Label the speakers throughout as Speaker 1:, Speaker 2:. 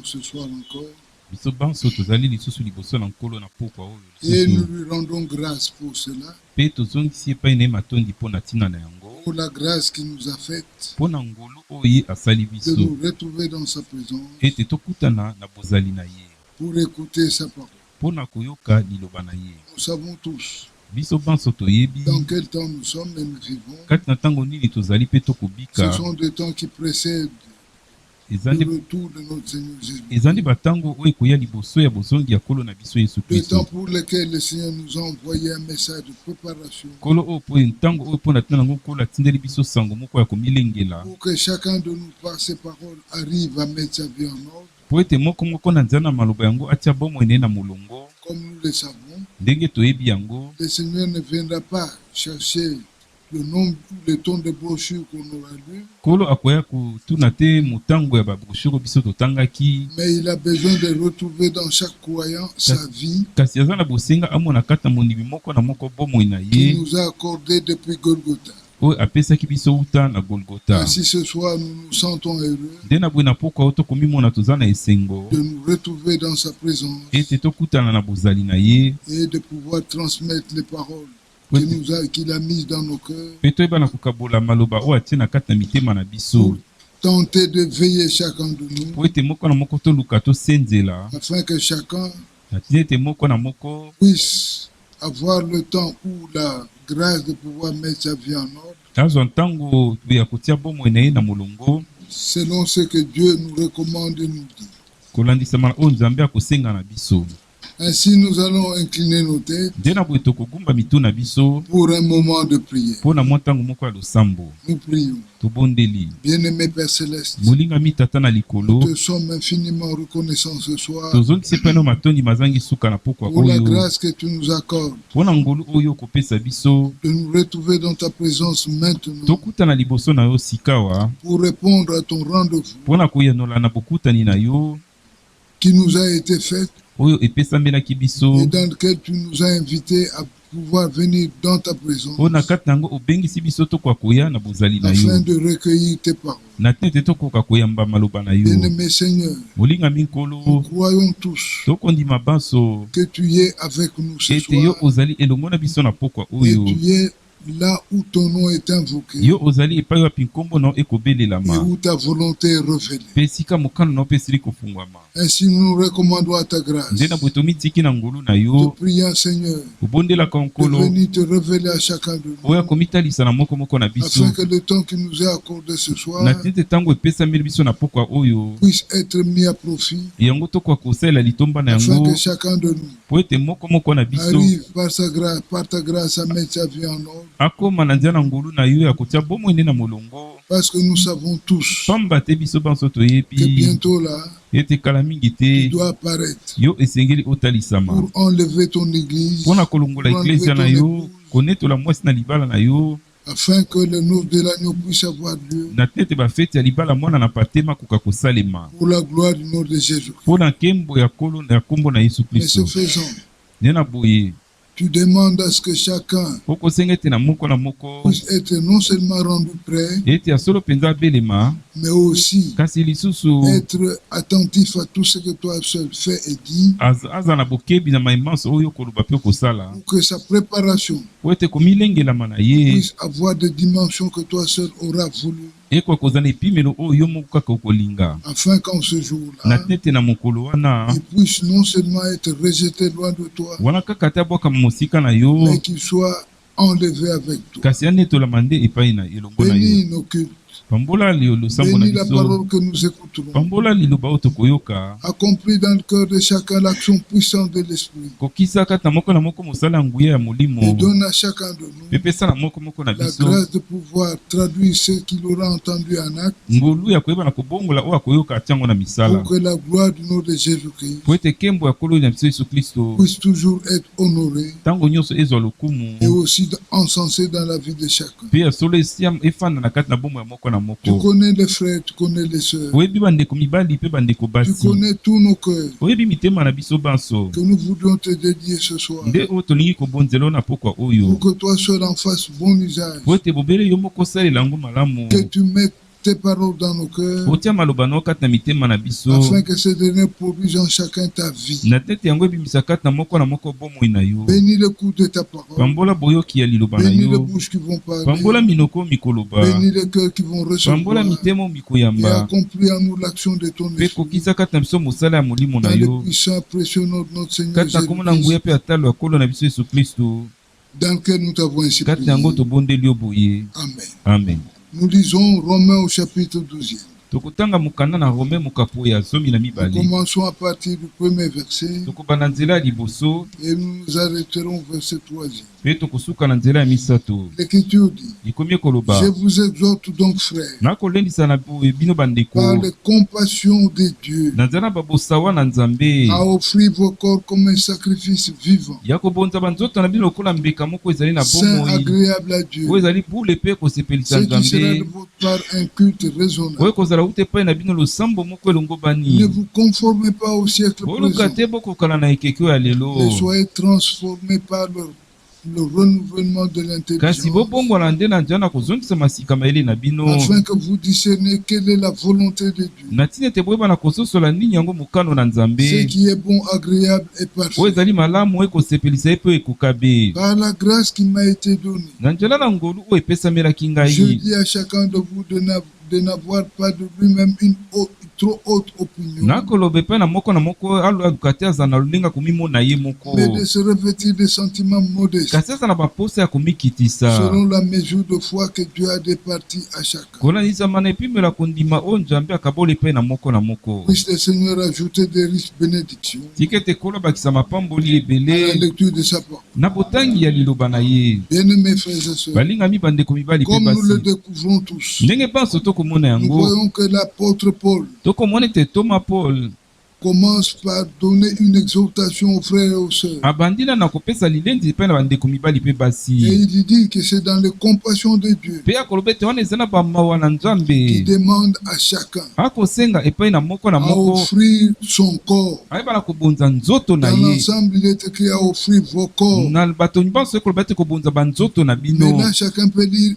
Speaker 1: ce soir encore.
Speaker 2: biso banso tozali lisusu liboso na nkolo na pokwa oyo
Speaker 1: Et nous
Speaker 2: lisusu
Speaker 1: lui rendons grâce pour cela,
Speaker 2: mpe tozongisi epai na ye matondi mpo na ntina na yango
Speaker 1: pour la grâce qu'il nous a faite
Speaker 2: mpo na ngolu oyo ye asali
Speaker 1: de
Speaker 2: biso
Speaker 1: nous retrouver dans sa présence
Speaker 2: ete tokutana na bozali na ye
Speaker 1: pour écouter sa parole.
Speaker 2: mpo na koyoka liloba na ye.
Speaker 1: Nous savons tous
Speaker 2: biso banso toyebi
Speaker 1: dans quel temps nous sommes et nous vivons.
Speaker 2: kati na ntango nini tozali mpe
Speaker 1: Ce
Speaker 2: tokobika
Speaker 1: sont des temps qui précèdent
Speaker 2: eza
Speaker 1: le
Speaker 2: nde
Speaker 1: retour de notre Seigneur Jésus.
Speaker 2: eza nde batango oyo ekoya liboso ya bozongi ya nkolo na biso yesu
Speaker 1: Des temps
Speaker 2: kristo
Speaker 1: pour lesquels le Seigneur nous a envoyé un message de préparation
Speaker 2: nkolo oyo mpo ntango oyo mpo na ntina nango nkolo atindeli biso sango moko ya komilengela
Speaker 1: pour que chacun de nous, par ses paroles, arrive à mettre sa vie en ordre,
Speaker 2: mpo ete moko na nzela na maloba yango atia bomoi na ye na molongo
Speaker 1: comme nous le savons.
Speaker 2: ndenge toyebi yango.
Speaker 1: Le Seigneur ne viendra pas chercher le nombre ou le ton de brochures qu'on aura lu,
Speaker 2: nkolo akoya kotuna te motango ya babrochure biso totangaki,
Speaker 1: mais il a besoin de retrouver dans chaque croyant sa vie
Speaker 2: kasi aza na bosenga amona kati na mondimi moko na moko bomoi na
Speaker 1: qu'il
Speaker 2: ye
Speaker 1: nous a accordé depuis Golgotha.
Speaker 2: oyo apesaki biso wuta na golgota.
Speaker 1: Ainsi ce soir nous nous sentons heureux
Speaker 2: nde na boye na pokwa oyo tokomimona toza na esengo
Speaker 1: de nous retrouver dans sa présence
Speaker 2: ete tokutana na bozali na ye
Speaker 1: et de pouvoir transmettre les paroles
Speaker 2: Oui.
Speaker 1: qu'il a mises dans nos cœurs,
Speaker 2: mpe toyeba na kokabola maloba oyo atie na kati na mitema na biso
Speaker 1: pour tenter de veiller chacun de nous,
Speaker 2: po ete moko na moko toluka tosenzela
Speaker 1: afin que chacun
Speaker 2: na tina ete moko na moko
Speaker 1: puisse avoir le temps ou la grâce de pouvoir mettre sa vie en ordre,
Speaker 2: azwa ntango ya kotia bomoi na ye na molongo
Speaker 1: selon ce que Dieu nous recommande et nous dit.
Speaker 2: kolandisama oyo nzambe akosenga na biso.
Speaker 1: Ainsi, nous allons incliner nos têtes
Speaker 2: nde na boye tokogumba mitu na biso
Speaker 1: pour un moment de prière.
Speaker 2: mpo na mwa ntango moko ya losambo.
Speaker 1: Nous prions.
Speaker 2: Tobondeli.
Speaker 1: Bien-aimé Père Céleste,
Speaker 2: molingami tata na likolo
Speaker 1: nous te sommes infiniment reconnaissants ce soir
Speaker 2: tozongisi epai na matondi mazangi suka na pokwa
Speaker 1: pour la
Speaker 2: oyo
Speaker 1: grâce que tu nous accordes
Speaker 2: mpo na ngolu oyo okopesa biso
Speaker 1: de nous retrouver dans ta présence maintenant
Speaker 2: tokutana liboso na yo sikawa
Speaker 1: pour répondre à ton rendez-vous
Speaker 2: mpo na koyanola na bokutani na yo
Speaker 1: qui nous a été fait
Speaker 2: oyo epesamelaki biso
Speaker 1: et dans lequel tu nous as invités à pouvoir venir dans ta présence
Speaker 2: mpo na kati na yango obengisi biso tokoka koya na bozali na
Speaker 1: afin
Speaker 2: yo
Speaker 1: de recueillir tes paroles.
Speaker 2: na tina ete tokoka koyamba maloba na yo.
Speaker 1: Bien-aimé Seigneur,
Speaker 2: molingami
Speaker 1: nous
Speaker 2: nkolo
Speaker 1: croyons tous
Speaker 2: tokondima baso
Speaker 1: que tu es avec nous ce
Speaker 2: ete yo
Speaker 1: soir
Speaker 2: ozali elongo na biso na pokwa
Speaker 1: et
Speaker 2: oyo
Speaker 1: tu es là où ton nom est invoqué
Speaker 2: yo ozali epai wapi nkombo na yo
Speaker 1: et
Speaker 2: ekobelelama
Speaker 1: où ta volonté est révélée.
Speaker 2: mpe esika mokano na yo mpe esili kofungwama.
Speaker 1: Ainsi nous nous recommandons à ta grâce.
Speaker 2: nde na boye tomitiki na ngolu na
Speaker 1: Te
Speaker 2: yo
Speaker 1: prions Seigneur
Speaker 2: obondelaka
Speaker 1: de
Speaker 2: nkolo
Speaker 1: venir te révéler à chacun de nous
Speaker 2: oyo akomitalisa na moko na biso
Speaker 1: afin que le temps qui nous est accordé ce soir
Speaker 2: na tina ete ntango epesameli biso na pokwa oyo
Speaker 1: puisse être mis à profit
Speaker 2: yango tokoka kosalela litomba na
Speaker 1: afin
Speaker 2: yango
Speaker 1: que chacun de nous
Speaker 2: po ete moko na biso
Speaker 1: arrive par ta grâce à mettre sa vie en ordre,
Speaker 2: akóma na nzela na ngolu na yo ya kotia bomoi nde na molongo
Speaker 1: parce que nous savons tous
Speaker 2: pamba te biso banso
Speaker 1: que
Speaker 2: toyebi
Speaker 1: bientôt là
Speaker 2: ete kala mingi
Speaker 1: tu
Speaker 2: te
Speaker 1: dois apparaître
Speaker 2: yo esengeli otalisama
Speaker 1: pour enlever ton église,
Speaker 2: mpo na kolongola
Speaker 1: pour enlever
Speaker 2: eklesia
Speaker 1: ton
Speaker 2: na yo
Speaker 1: épouse,
Speaker 2: konetola mwasi na libala na yo
Speaker 1: afin que le noces de l'agneau puisse avoir lieu
Speaker 2: na tina ete bafeti ya libala mwana na patema koka kosalema
Speaker 1: pour la gloire du nom de Jésus.
Speaker 2: mpo na nkembo ya nkombo na yesu
Speaker 1: Mais ce
Speaker 2: kristo.
Speaker 1: faisant,
Speaker 2: nde na boye
Speaker 1: tu demandes à ce que chacun
Speaker 2: okosenga ete na moko
Speaker 1: puisse être non seulement rendu prêt,
Speaker 2: ete ya solo mpenza abelema
Speaker 1: mais aussi
Speaker 2: kasi lisusu
Speaker 1: être attentif à tout ce que toi seul fais et dis,
Speaker 2: aza na bokebi na maimanso oyo okoloba mpe okosala
Speaker 1: pour que sa préparation
Speaker 2: po ete komilengelama na ye
Speaker 1: puisse avoir des dimensions que toi seul auras voulu,
Speaker 2: ekoka kozala na epimelo oyo yo moko kaka okolinga
Speaker 1: afin qu'en ce
Speaker 2: na
Speaker 1: jour-là,
Speaker 2: tina ete na mokolo wana
Speaker 1: il puisse non seulement être rejeté loin de toi,
Speaker 2: wana kaka te abwakama mosika na yo
Speaker 1: mais qu'il soit enlevé avec toi.
Speaker 2: kasi anetolama nde epai na elongo na yo.
Speaker 1: Bénis nos cultes,
Speaker 2: pambola losambo na
Speaker 1: bénis la
Speaker 2: biso
Speaker 1: parole que nous écouterons.
Speaker 2: pambola liloba oyo tokoyoka
Speaker 1: Accomplis dans le cœur de chacun l'action puissante de l'Esprit
Speaker 2: kokisa kati na moko mosala ya nguya ya
Speaker 1: et
Speaker 2: molimo
Speaker 1: donne à chacun de nous
Speaker 2: mpe pesa na moko na
Speaker 1: la
Speaker 2: biso
Speaker 1: grâce de pouvoir traduire ce qu'il aura entendu en acte
Speaker 2: ngolu ya koyeba na kobongola oyo akoyoka atiango na misala
Speaker 1: pour que la gloire du nom de Jésus-Christ
Speaker 2: po ete nkembo ya nkolo na biso yesu kristo
Speaker 1: puisse toujours être honorée
Speaker 2: ntango nyonso ezwa lokumu
Speaker 1: et aussi encensée dans la vie de chacun.
Speaker 2: mpe ya solo efanda na kati na bomoi ya moko na
Speaker 1: Tu
Speaker 2: moko.
Speaker 1: connais les frères, tu connais les sœurs,
Speaker 2: oyebi bandeko mibali mpe bandeko
Speaker 1: tu
Speaker 2: basi
Speaker 1: connais tous nos cœurs
Speaker 2: oyebi mitema na biso banso
Speaker 1: que nous voudrions te dédier ce soir
Speaker 2: nde oyo tolingi kobonzela na pokwa oyo
Speaker 1: pour que toi seul en fasses bon usage,
Speaker 2: po ete bobele yo moko osalela yango malamu
Speaker 1: que tu mettes tes paroles dans nos cœurs,
Speaker 2: otia maloba na yo kati na mitema na biso
Speaker 1: afin que ces derniers produisent en chacun ta vie.
Speaker 2: na tete yango ebimisa kati na moko bomoi na yo.
Speaker 1: Bénis l'écoute de ta parole.
Speaker 2: Pambola boyoki ya liloba na
Speaker 1: Bénis les
Speaker 2: yo,
Speaker 1: bouches qui vont parler.
Speaker 2: pambola minoko mikoloba,
Speaker 1: Bénis les cœurs qui vont
Speaker 2: pambola
Speaker 1: recevoir.
Speaker 2: mitema
Speaker 1: Et
Speaker 2: mikoyamba,
Speaker 1: accomplis en nous l'action de ton
Speaker 2: mpe
Speaker 1: esprit.
Speaker 2: kokisa kati na biso mosala ya molimo na
Speaker 1: Dans le
Speaker 2: yo
Speaker 1: puissant précieux nom de notre Seigneur
Speaker 2: kati na kombo na nguya
Speaker 1: Jésus-Christ,
Speaker 2: mpe atalo ya kolo na biso yesu kristo,
Speaker 1: dans lequel nous t'avons ainsi
Speaker 2: kati na yango
Speaker 1: prié.
Speaker 2: tobondeli yo boye.
Speaker 1: Amen.
Speaker 2: Amen.
Speaker 1: Nous lisons Romains au chapitre 12.
Speaker 2: tokotanga mokanda na rome mokapo ya 12.
Speaker 1: Nous commençons à partir du premier verset
Speaker 2: tokobanda nzela ya liboso
Speaker 1: et nous nous arrêterons au verset 3.
Speaker 2: mpe tokosuka na nzela ya misato.
Speaker 1: L'Écriture dit:
Speaker 2: likomi koloba,
Speaker 1: Je vous exhorte donc, frères,
Speaker 2: nakolendisa na bino bandeko
Speaker 1: par les compassions de Dieu,
Speaker 2: na nzela babosawa na nzambe
Speaker 1: à offrir vos corps comme un sacrifice vivant,
Speaker 2: ya kobonza banzoto na bino lokola mbeka moko ezali na
Speaker 1: saint,
Speaker 2: bomoi,
Speaker 1: agréable à Dieu,
Speaker 2: oyo ezali bule mpe kosepelisa
Speaker 1: ce qui sera de
Speaker 2: nzambe,
Speaker 1: votre part un culte raisonnable.
Speaker 2: oyo ekozala ute epai na bino losambo moko elongo
Speaker 1: Ne
Speaker 2: bani.
Speaker 1: vous conformez pas au siècle
Speaker 2: boluka
Speaker 1: présent,
Speaker 2: te bokokala na ekeke oyo ya lelo,
Speaker 1: mais soyez transformés par le renouvellement de
Speaker 2: kasi
Speaker 1: l'intelligence,
Speaker 2: bobongwana nde na nzela na kozongisa masika mayele na bino,
Speaker 1: afin que vous discerniez quelle est la volonté de Dieu,
Speaker 2: na ntina ete boyeba na kososola nini yango mokano na
Speaker 1: ce
Speaker 2: nzambe,
Speaker 1: qui est bon, agréable et
Speaker 2: oyo
Speaker 1: parfait.
Speaker 2: ezali malamu ekosepelisa ye mpe ekokabe.
Speaker 1: Par la grâce qui m'a été donnée,
Speaker 2: na nzela na ngolu oyo epesamelaki
Speaker 1: je
Speaker 2: ngai,
Speaker 1: dis à chacun de vous de n'avoir pas de lui-même une trop haute opinion,
Speaker 2: nakoloba epai na moko aluka te aza na lolinga komimona ye moko,
Speaker 1: mais de se revêtir de sentiments modestes,
Speaker 2: kasi aza na baposa ya komikitisa
Speaker 1: selon la mesure de foi que Dieu a départie à chacun.
Speaker 2: kolangisama na epimelo ya kondima oyo nzambe akabola epai na moko.
Speaker 1: Puisse le Seigneur ajouter des riches bénédictions
Speaker 2: tika ete kolo bakisa mapamboli
Speaker 1: à la
Speaker 2: ebele
Speaker 1: lecture de sa parole.
Speaker 2: na botangi ya liloba na ye.
Speaker 1: Bien-aimés frères et sœurs,
Speaker 2: balingami bandeko mibali mpe
Speaker 1: comme nous le
Speaker 2: basi,
Speaker 1: découvrons tous,
Speaker 2: ndenge panso tokomona
Speaker 1: nous
Speaker 2: yango,
Speaker 1: voyons que l'apôtre Paul
Speaker 2: tokomona ete Thomas Paul
Speaker 1: commence par donner une exhortation aux frères et aux sœurs.
Speaker 2: abandina na kopesa lilendi epai na bandeko mibali mpe
Speaker 1: Et
Speaker 2: basi,
Speaker 1: il dit que c'est dans les compassions de Dieu
Speaker 2: mpe akoloba ete wana eza na bamawa na
Speaker 1: qui
Speaker 2: nzambe,
Speaker 1: demande à chacun
Speaker 2: akosenga epai na
Speaker 1: à
Speaker 2: moko
Speaker 1: offrir son corps.
Speaker 2: ayeba na kobonza nzoto na
Speaker 1: Dans
Speaker 2: ye.
Speaker 1: l'ensemble, il est écrit à offrir vos corps.
Speaker 2: na bato nyonso ekoloba ete kobonza banzoto na
Speaker 1: Mais
Speaker 2: bino,
Speaker 1: là, chacun peut dire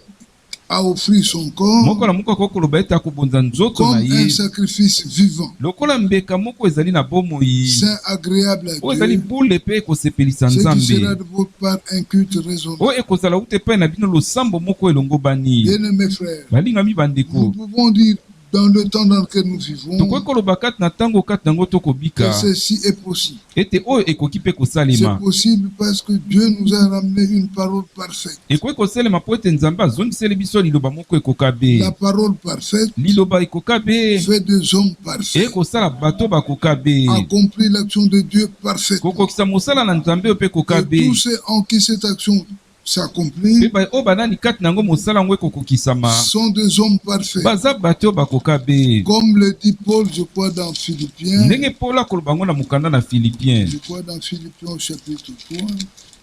Speaker 1: à offrir son corps
Speaker 2: moko na moko akokoloba ete akobonza nzoto
Speaker 1: comme
Speaker 2: na
Speaker 1: un
Speaker 2: ye
Speaker 1: sacrifice vivant,
Speaker 2: lokola mbeka moko ezali na bomoi,
Speaker 1: saint, agréable à
Speaker 2: oyo ezali
Speaker 1: Dieu,
Speaker 2: bule mpe ekosepelisa
Speaker 1: ce qui
Speaker 2: nzambe,
Speaker 1: sera de votre part un culte raisonnable.
Speaker 2: oyo ekozala ute epai na bino losambo moko elongo bani.
Speaker 1: Bien-aimés frères,
Speaker 2: balingami
Speaker 1: nous
Speaker 2: bandeko,
Speaker 1: pouvons dire dans le temps dans lequel nous vivons
Speaker 2: tokoki koloba kati na ntango kati nango
Speaker 1: que
Speaker 2: tokobika
Speaker 1: ceci est possible.
Speaker 2: ete oyo ekoki mpe
Speaker 1: C'est
Speaker 2: kosalema,
Speaker 1: possible parce que Dieu nous a ramené une parole parfaite.
Speaker 2: ekoki kosalema mpo ete nzambe azongiseli biso liloba moko ekokabe,
Speaker 1: La parole parfaite
Speaker 2: liloba ekokabe
Speaker 1: fait des hommes parfaits,
Speaker 2: ekosala bato bakokabe,
Speaker 1: accomplit l'action de Dieu parfaitement.
Speaker 2: kokokisa mosala na nzambe oyo mpe
Speaker 1: Et
Speaker 2: ekokabe,
Speaker 1: tous ceux en qui cette action s'accomplit
Speaker 2: mpe oyo banani kati na yango mosala yango ekokokisama
Speaker 1: sont des hommes parfaits.
Speaker 2: baza bato oyo bakokabe,
Speaker 1: Comme le dit Paul, je crois dans Philippiens,
Speaker 2: ndenge Paul akoloba yango na mokanda na Philipien.
Speaker 1: je crois dans Philippiens au chapitre 3,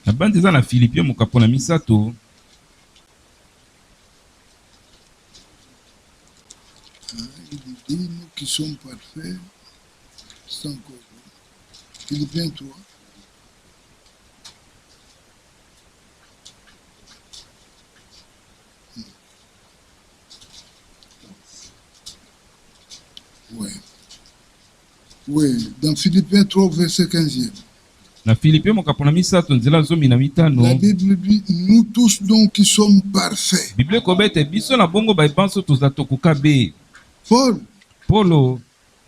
Speaker 2: na bandi eza na Philipien mokapo na misato,
Speaker 1: il dit, nous qui sommes parfaits, c'est encore Philippiens 3. Ouais. Oui, dans Philippiens 3, verset 15e.
Speaker 2: na Philipien mokapo na misato nzela 15.
Speaker 1: La Bible dit, nous tous donc qui sommes parfaits.
Speaker 2: Bible ekoba ete biso na bongo bayebanso toza tokokabe.
Speaker 1: Paul
Speaker 2: Polo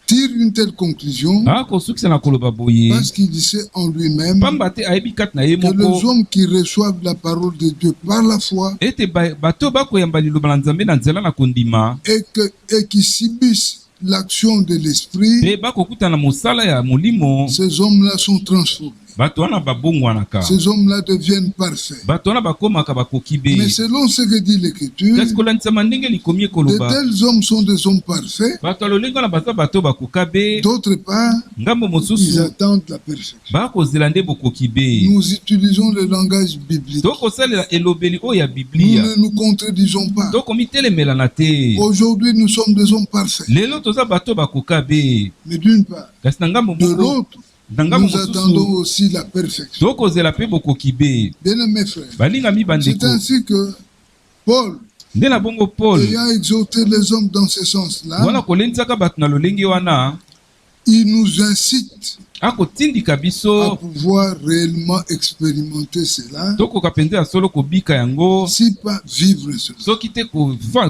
Speaker 1: tire une telle conclusion
Speaker 2: akosukisa na koloba boye
Speaker 1: parce qu'il disait en lui-même
Speaker 2: pamba te ayebi kati na ye
Speaker 1: que les
Speaker 2: moko
Speaker 1: hommes qui reçoivent la parole de Dieu par la foi
Speaker 2: ete bato bakoyamba liloba na nzambe na nzela na kondima
Speaker 1: et qui subissent l'action de l'esprit,
Speaker 2: mpe bakokutana mosala ya molimo,
Speaker 1: ces hommes-là sont transformés.
Speaker 2: bato wana babongwanaka,
Speaker 1: Ces hommes-là deviennent parfaits.
Speaker 2: bato wana bakomaka bakoki be.
Speaker 1: Mais selon ce que dit l'Écriture,
Speaker 2: kasi kolandisama ndenge likomi
Speaker 1: de
Speaker 2: ekoloba
Speaker 1: tels hommes sont des hommes parfaits.
Speaker 2: bato ya lolengo wana baza bato bakoka be,
Speaker 1: D'autre part,
Speaker 2: ngambo
Speaker 1: ils
Speaker 2: mosusu
Speaker 1: attendent la perfection.
Speaker 2: bakozela nde bokoki be.
Speaker 1: Nous utilisons le langage biblique.
Speaker 2: tokosalela elobeli oyo ya
Speaker 1: Nous
Speaker 2: biblia,
Speaker 1: ne nous contredisons pas.
Speaker 2: tokomitelemela te.
Speaker 1: Aujourd'hui, nous sommes des hommes parfaits.
Speaker 2: lelo toza bato bakoka be,
Speaker 1: Mais d'une part,
Speaker 2: kasi na ngambo
Speaker 1: de
Speaker 2: moko
Speaker 1: l'autre,
Speaker 2: na ngambo
Speaker 1: nous attendons
Speaker 2: mosusu
Speaker 1: aussi la perfection.
Speaker 2: tokozela mpe bokoki be.
Speaker 1: Bien-aimés frères,
Speaker 2: balingami
Speaker 1: c'est
Speaker 2: bandeko,
Speaker 1: ainsi que Paul
Speaker 2: nde na bongo Paul
Speaker 1: ayant exhorté les hommes dans ce sens-là,
Speaker 2: wana kolendisaka bato na lolenge wana
Speaker 1: il nous incite
Speaker 2: akotindika
Speaker 1: à
Speaker 2: biso
Speaker 1: pouvoir réellement expérimenter cela,
Speaker 2: tokoka mpenza ya solo kobika yango
Speaker 1: si pas vivre cela.
Speaker 2: soki te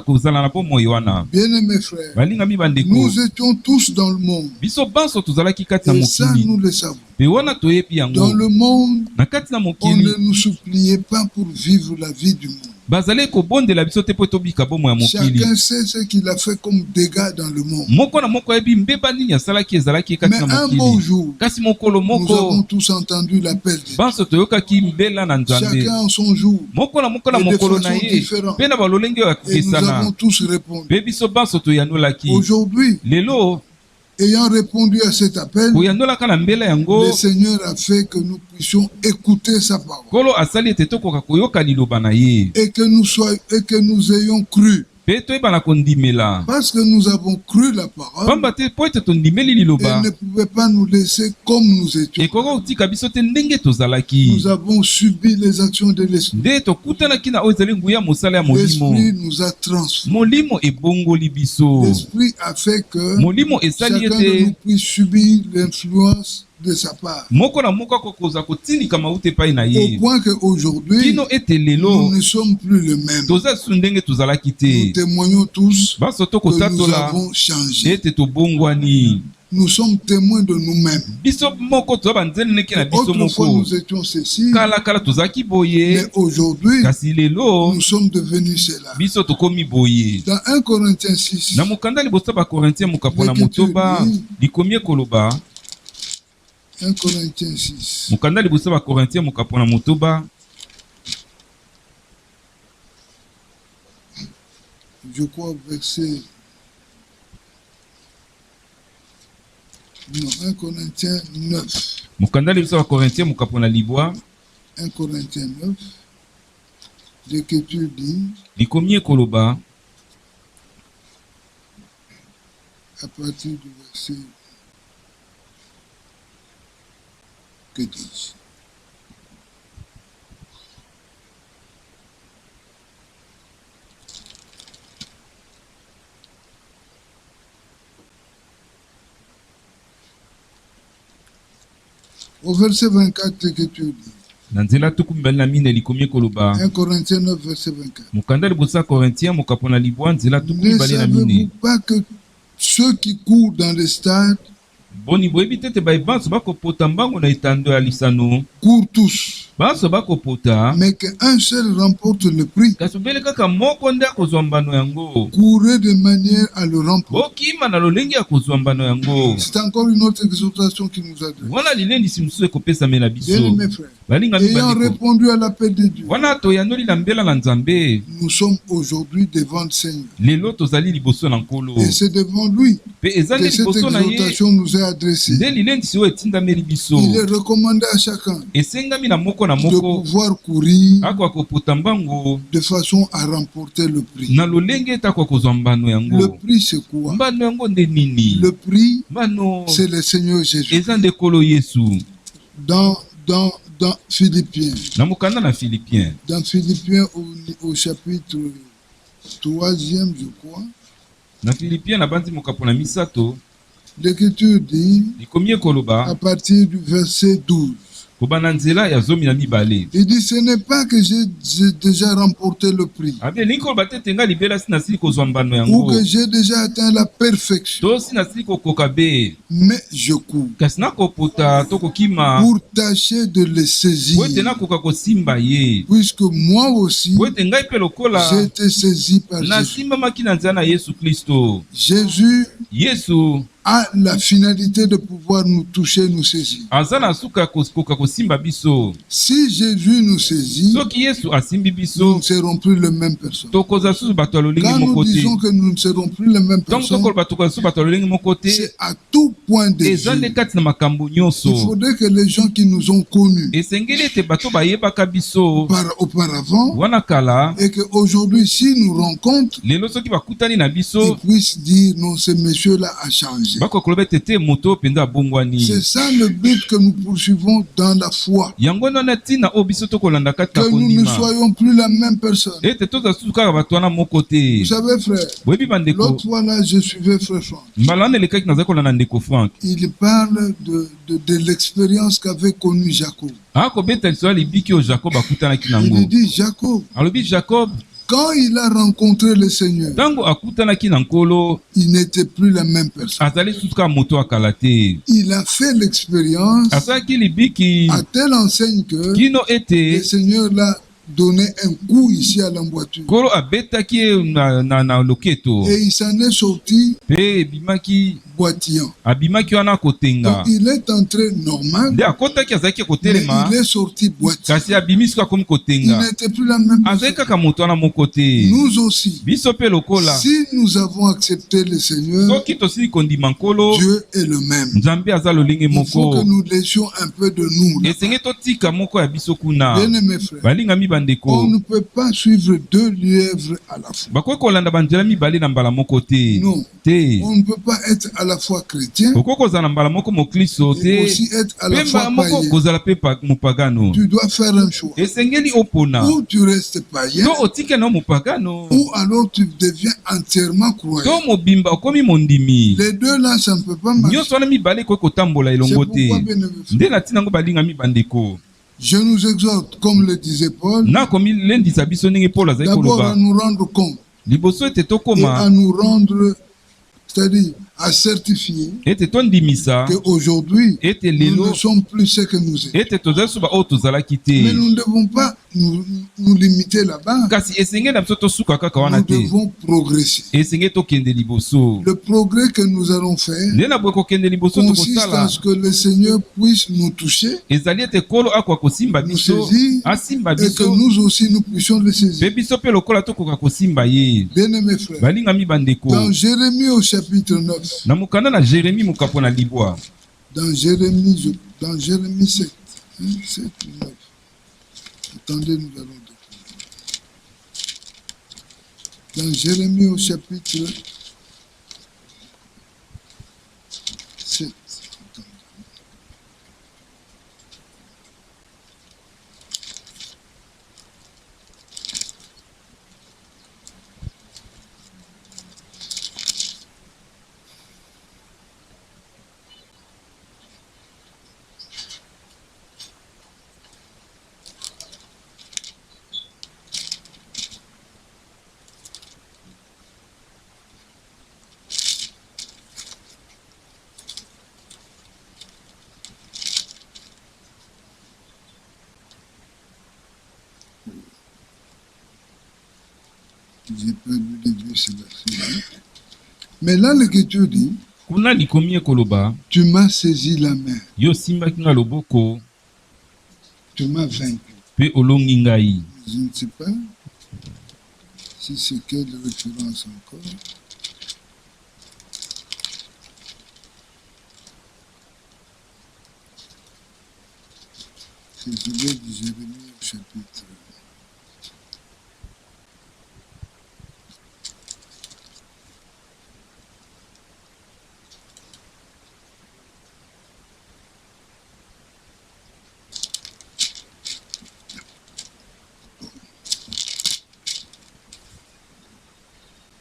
Speaker 2: kozala na bomoi wana.
Speaker 1: Bien-aimés frères,
Speaker 2: balingami bandeko,
Speaker 1: nous étions tous dans le monde,
Speaker 2: biso banso tozalaki kati na
Speaker 1: et ça
Speaker 2: mokili
Speaker 1: nous le savons.
Speaker 2: mpe wana toyebi
Speaker 1: Dans
Speaker 2: yango
Speaker 1: le monde,
Speaker 2: na kati na
Speaker 1: on
Speaker 2: mokili
Speaker 1: ne nous suppliait pas pour vivre la vie du monde.
Speaker 2: bazali kobondela biso te mpo tobika bomoi ya mokili.
Speaker 1: Chacun sait ce qu'il a fait comme dégâts dans le monde.
Speaker 2: moko na moko ayebi mbeba nini asalaki ezalaki kati
Speaker 1: Mais
Speaker 2: na
Speaker 1: un beau
Speaker 2: mokili.
Speaker 1: jour,
Speaker 2: kasi mokolo
Speaker 1: nous avons
Speaker 2: moko
Speaker 1: tous entendu l'appel de Dieu.
Speaker 2: banso toyokaki mbela na nzambe,
Speaker 1: Chacun en son jour.
Speaker 2: moko na moko na
Speaker 1: Et de
Speaker 2: mokolo na
Speaker 1: façon
Speaker 2: ye
Speaker 1: différente.
Speaker 2: mpe na balolenge oyo ya
Speaker 1: Et nous avons
Speaker 2: kokesana.
Speaker 1: tous répondu.
Speaker 2: mpe biso banso toyanolaki.
Speaker 1: Aujourd'hui,
Speaker 2: lelo
Speaker 1: ayant répondu à cet appel,
Speaker 2: koyanolaka na mbela yango,
Speaker 1: le Seigneur a fait que nous puissions écouter sa parole.
Speaker 2: kolo asali ete tokoka koyoka liloba na ye
Speaker 1: Et que nous ayons cru.
Speaker 2: mpe toyebana kondimela.
Speaker 1: Parce que nous avons cru la parole,
Speaker 2: pamba te mpo ete tondimeli liloba
Speaker 1: elle ne pouvait pas nous laisser comme nous étions.
Speaker 2: ekoka kotika biso te ndenge tozalaki.
Speaker 1: Nous avons subi les actions de l'Esprit.
Speaker 2: nde tokutanaki na oyo ezali nguya mosala ya molimo.
Speaker 1: L'Esprit nous a transformés.
Speaker 2: molimo ebongoli biso.
Speaker 1: L'Esprit a fait que
Speaker 2: molimo esali
Speaker 1: chacun de nous
Speaker 2: ete
Speaker 1: puisse subir l'influence de sa part.
Speaker 2: moko na moko akokoza kotindika mauta epai na
Speaker 1: Au
Speaker 2: ye
Speaker 1: point qu'aujourd'hui,
Speaker 2: kino ete
Speaker 1: nous
Speaker 2: lelo
Speaker 1: ne sommes plus le même.
Speaker 2: toza su ndenge tozalaki
Speaker 1: Nous
Speaker 2: te.
Speaker 1: témoignons tous
Speaker 2: baso
Speaker 1: que nous
Speaker 2: tokotatola
Speaker 1: avons changé.
Speaker 2: ete tobongwani.
Speaker 1: Nous sommes témoins de nous-mêmes.
Speaker 2: biso moko toza banzeleneki na biso
Speaker 1: Autrefois,
Speaker 2: moko.
Speaker 1: nous étions ceci,
Speaker 2: kala tozalaki boye,
Speaker 1: mais aujourd'hui,
Speaker 2: kasi lelo
Speaker 1: nous sommes devenus cela.
Speaker 2: biso tokomi boye.
Speaker 1: Dans 1 Corinthiens 6,
Speaker 2: na mokanda liboso ya bakorintien mokapo na motoba likomi ekoloba.
Speaker 1: 1 Corinthiens 6,
Speaker 2: mokanda liboso ya bakorintien mokapo na motoba
Speaker 1: je crois verset... Non, 1 Corinthiens 9.
Speaker 2: mokanda liboso ya bakorintien mokapo na libwa
Speaker 1: 1 Corinthiens 9, l'Écriture dit,
Speaker 2: likomi ekoloba
Speaker 1: à partir du verset, que dis-je? Au verset 24, l'Écriture dit,
Speaker 2: na nzela tuku mibali na mine likomi ekoloba.
Speaker 1: 1 Corinthiens 9, verset 24.
Speaker 2: mokanda liboso ya korintien mokapo na libwa nzela tuku
Speaker 1: Ne
Speaker 2: mibali na
Speaker 1: savez-vous
Speaker 2: mine.
Speaker 1: pas que ceux qui courent dans les stades
Speaker 2: boni boyebi te ete banso bakopota mbango na etando ya lisano,
Speaker 1: courent tous,
Speaker 2: banso bakopota
Speaker 1: mais qu'un seul remporte le prix?
Speaker 2: kasi obele kaka moko nde akozwa mbano yango.
Speaker 1: Courez de manière à le remporter.
Speaker 2: okima na lolenge ya kozwa mbano yango.
Speaker 1: C'est encore une autre exhortation qui nous a donné.
Speaker 2: wana lilendisi mosusu ekopesame na biso.
Speaker 1: Bien, mes frères,
Speaker 2: balinga
Speaker 1: ayant
Speaker 2: mibandeko,
Speaker 1: répondu à l'appel de Dieu,
Speaker 2: wana toyanoli na mbela na nzambe,
Speaker 1: nous sommes aujourd'hui devant le Seigneur.
Speaker 2: lelo tozali liboso na nkolo
Speaker 1: Et c'est devant lui
Speaker 2: mpe eza
Speaker 1: que
Speaker 2: nde
Speaker 1: cette
Speaker 2: liboso na ye
Speaker 1: exhortation nous est adressée.
Speaker 2: nde lilendisi oyo etindameli biso.
Speaker 1: Il est recommandé à chacun
Speaker 2: esengami na moko na
Speaker 1: de
Speaker 2: moko
Speaker 1: pouvoir courir
Speaker 2: akoka kopota mbango
Speaker 1: de façon à remporter le prix.
Speaker 2: na lolenge ete akoka kozwa mbano
Speaker 1: Le
Speaker 2: yango.
Speaker 1: prix, c'est quoi?
Speaker 2: mbano yango nde nini?
Speaker 1: Le prix,
Speaker 2: mbano
Speaker 1: c'est le Seigneur Jésus.
Speaker 2: eza nde nkolo yesu.
Speaker 1: Dans Philippiens,
Speaker 2: na mokanda na Philipien
Speaker 1: dans Philippiens au chapitre 3e, je crois,
Speaker 2: na Philipien na bandi mokapo na misato
Speaker 1: l'Écriture dit,
Speaker 2: likomi
Speaker 1: à
Speaker 2: ekoloba
Speaker 1: partir du verset 12,
Speaker 2: kobanda nzela ya zomi na mibale.
Speaker 1: il dit, ce n'est pas que j'ai déjà remporté le prix
Speaker 2: abe elingi koloba te ete ngai libela si nasili kozwa mbano
Speaker 1: ou
Speaker 2: yango
Speaker 1: que j'ai déjà atteint la perfection,
Speaker 2: to si nasili kokoka be,
Speaker 1: mais je cours
Speaker 2: kasi nakopota to kokima
Speaker 1: pour tâcher de les saisir,
Speaker 2: po ete nakoka kosimba ye,
Speaker 1: puisque moi aussi
Speaker 2: po ete ngai mpe lokola
Speaker 1: j'ai été saisi par Jésus.
Speaker 2: nasimbamaki na nzela na Yesu Kristo.
Speaker 1: Jésus
Speaker 2: Yesu
Speaker 1: a la finalité de pouvoir nous toucher, nous saisir.
Speaker 2: aza na suka ya kokoka kosimba biso.
Speaker 1: Si Jésus nous saisit,
Speaker 2: soki Yesu asimbi
Speaker 1: nous
Speaker 2: biso
Speaker 1: ne serons plus les mêmes personnes.
Speaker 2: tokoza susu bato ya lolenge
Speaker 1: Quand nous
Speaker 2: moko te.
Speaker 1: disons que nous ne serons plus les mêmes
Speaker 2: ntango
Speaker 1: personnes,
Speaker 2: tokoloba tokoza susu bato ya lolenge moko te,
Speaker 1: c'est à tout point de
Speaker 2: eza nde
Speaker 1: vue.
Speaker 2: kati na makambo
Speaker 1: Il
Speaker 2: nyonso.
Speaker 1: faudrait que les gens qui nous ont connus
Speaker 2: esengeli ete bato bayebaka biso
Speaker 1: auparavant,
Speaker 2: wana kala,
Speaker 1: et qu'aujourd'hui, s'ils nous rencontrent,
Speaker 2: lelo soki bakutani na
Speaker 1: ils
Speaker 2: biso
Speaker 1: puissent dire, non, ce monsieur-là a changé. brisé.
Speaker 2: bakokoloba ete te moto mpenza abongwani.
Speaker 1: C'est ça le but que nous poursuivons dans la foi.
Speaker 2: yango nana ntina oyo biso tokolanda kati na
Speaker 1: Que nous ne
Speaker 2: kondima
Speaker 1: soyons plus la même personne.
Speaker 2: ete tozala susu kaka bato wana moko te.
Speaker 1: Vous savez, frère,
Speaker 2: boyebi bandeko
Speaker 1: l'autre fois là, je suivais Frère Franck.
Speaker 2: mbala wana elekaki nazali kolanda ndeko Frank
Speaker 1: Il parle de l'expérience qu'avait connue Jacob.
Speaker 2: akobeta liso ya libiki oyo Jacob akutanaki
Speaker 1: Il
Speaker 2: nango.
Speaker 1: lui dit, Jacob,
Speaker 2: alobi Jacob
Speaker 1: quand il a rencontré le Seigneur,
Speaker 2: ntango akutanaki na nkolo
Speaker 1: il n'était plus la même personne.
Speaker 2: azali susu kaka moto akala te.
Speaker 1: Il a fait l'expérience
Speaker 2: asalaki libiki
Speaker 1: à telle enseigne que
Speaker 2: kino
Speaker 1: le
Speaker 2: ete
Speaker 1: Seigneur l'a donné un coup ici à l'emboîture.
Speaker 2: nkolo abetaki ye na loketo
Speaker 1: Et il s'en est sorti
Speaker 2: mpe ebimaki
Speaker 1: boitillant.
Speaker 2: abimaki wana kotenga.
Speaker 1: Donc il est entré normal,
Speaker 2: nde akotaki azalaki
Speaker 1: mais
Speaker 2: kotelema
Speaker 1: il est sorti boitillant.
Speaker 2: kasi abimi soki akomi
Speaker 1: Il
Speaker 2: kotenga
Speaker 1: n'était plus la même
Speaker 2: azali
Speaker 1: personne.
Speaker 2: kaka moto wana moko te.
Speaker 1: Nous aussi,
Speaker 2: biso mpe lokola
Speaker 1: si nous avons accepté le Seigneur,
Speaker 2: soki tosili kondima nkolo
Speaker 1: Dieu est le même.
Speaker 2: nzambe aza lolenge
Speaker 1: Il faut que
Speaker 2: moko.
Speaker 1: nous laissions un peu de nous. là.
Speaker 2: esenge totika moko ya biso kuna.
Speaker 1: Bien-aimés frères,
Speaker 2: balingami
Speaker 1: on
Speaker 2: bandeko
Speaker 1: ne peut pas suivre deux lièvres à la fois.
Speaker 2: bakoki kolanda banzela mibale na mbala moko te.
Speaker 1: Non.
Speaker 2: te
Speaker 1: On ne peut pas être à la fois chrétien
Speaker 2: okoki kozala na mbala moko moklisto
Speaker 1: et
Speaker 2: te
Speaker 1: aussi être à la
Speaker 2: mpe mbala
Speaker 1: fois
Speaker 2: moko
Speaker 1: païen.
Speaker 2: kozala mpe mopagano.
Speaker 1: Tu dois faire un choix.
Speaker 2: esengeli opona
Speaker 1: Ou tu restes païen,
Speaker 2: to otika na mopagano
Speaker 1: ou alors tu deviens entièrement croyant.
Speaker 2: to mobimba okomi mondimi.
Speaker 1: Les deux là, ça ne peut pas marcher.
Speaker 2: nyonso wana mibale ekoki kotambola
Speaker 1: C'est
Speaker 2: elongo te.
Speaker 1: pourquoi, bien-aimés frères,
Speaker 2: nde na ntina yango balingami bandeko
Speaker 1: je nous exhorte, comme le disait Paul,
Speaker 2: nakomi lendisa biso ndenge Paul azali
Speaker 1: d'abord à
Speaker 2: koloba
Speaker 1: nous rendre compte
Speaker 2: liboso ete
Speaker 1: et à
Speaker 2: tokoma
Speaker 1: nous rendre, c'est-à-dire à certifier
Speaker 2: ete tondimisa
Speaker 1: qu'aujourd'hui,
Speaker 2: ete
Speaker 1: nous
Speaker 2: lelo
Speaker 1: ne sommes plus ce que nous étions.
Speaker 2: ete tozali so baoyo tozalaki
Speaker 1: Mais
Speaker 2: te.
Speaker 1: nous ne devons pas nous limiter là-bas.
Speaker 2: kasi esengeli na biso tosuka kaka wana
Speaker 1: Nous
Speaker 2: te.
Speaker 1: devons progresser.
Speaker 2: esengeli tokende liboso.
Speaker 1: Le progrès que nous allons faire
Speaker 2: nde na boye kokende liboso
Speaker 1: consiste à
Speaker 2: tokosala
Speaker 1: ce que le Seigneur puisse nous toucher
Speaker 2: ezali ete kolo akoka kosimba
Speaker 1: nous
Speaker 2: biso
Speaker 1: saisir
Speaker 2: asimba
Speaker 1: et que
Speaker 2: biso
Speaker 1: nous aussi nous puissions le
Speaker 2: mpe
Speaker 1: saisir.
Speaker 2: biso mpe lokola tokoka kosimba ye.
Speaker 1: Bien-aimés frères,
Speaker 2: balingami bandeko
Speaker 1: dans Jérémie au chapitre 9,
Speaker 2: na mokanda na Jérémi mokapo na libwa
Speaker 1: dans Jérémie 7, 7 ou 9. Attendez, nous allons découvrir. Dans Jérémie au chapitre 7. Attendez. J'ai perdu les yeux, c'est là. Mais là, l'Écriture dit,
Speaker 2: kuna likomi ekoloba
Speaker 1: tu m'as saisi la main,
Speaker 2: yo simbaki nga loboko
Speaker 1: tu m'as vaincu.
Speaker 2: mpe olongi ngai.
Speaker 1: Je ne sais pas si c'est quelle référence encore. C'est celui de Jérémie au chapitre.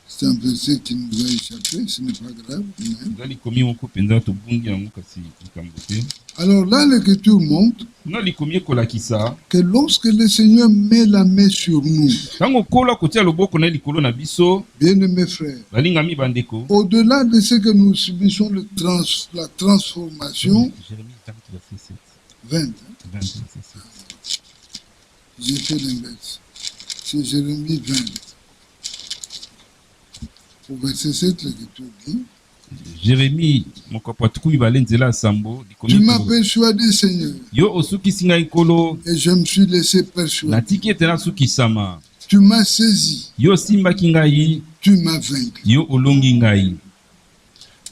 Speaker 1: C'est un verset qui nous a échappé, ce n'est pas grave. Mais...
Speaker 2: eza likomi moko mpenza tobungi yango kasi likambo te.
Speaker 1: Alors là, l'Écriture montre
Speaker 2: kuna likomi ekolakisa
Speaker 1: que lorsque le Seigneur met la main sur nous,
Speaker 2: ntango kola kotia loboko na ye likolo na biso
Speaker 1: bien-aimés frères,
Speaker 2: balingami bandeko.
Speaker 1: au-delà de ce que nous subissons, la transformation,
Speaker 2: Jérémie 20, verset 7.
Speaker 1: 20, hein,
Speaker 2: 20, verset 7.
Speaker 1: j'ai fait l'inverse. C'est Jérémie 20. Au verset 7, l'Écriture dit,
Speaker 2: Jérémi mokapo atuku mibale nzela ya sambo likomi
Speaker 1: tu m'as
Speaker 2: ekoloba,
Speaker 1: persuadé, Seigneur,
Speaker 2: yo osukisi ngai nkolo
Speaker 1: et je me suis laissé persuader.
Speaker 2: natiki ete nasukisama.
Speaker 1: Tu m'as saisi,
Speaker 2: yo osimbaki ngai
Speaker 1: tu m'as vaincu.
Speaker 2: yo olongi ngai.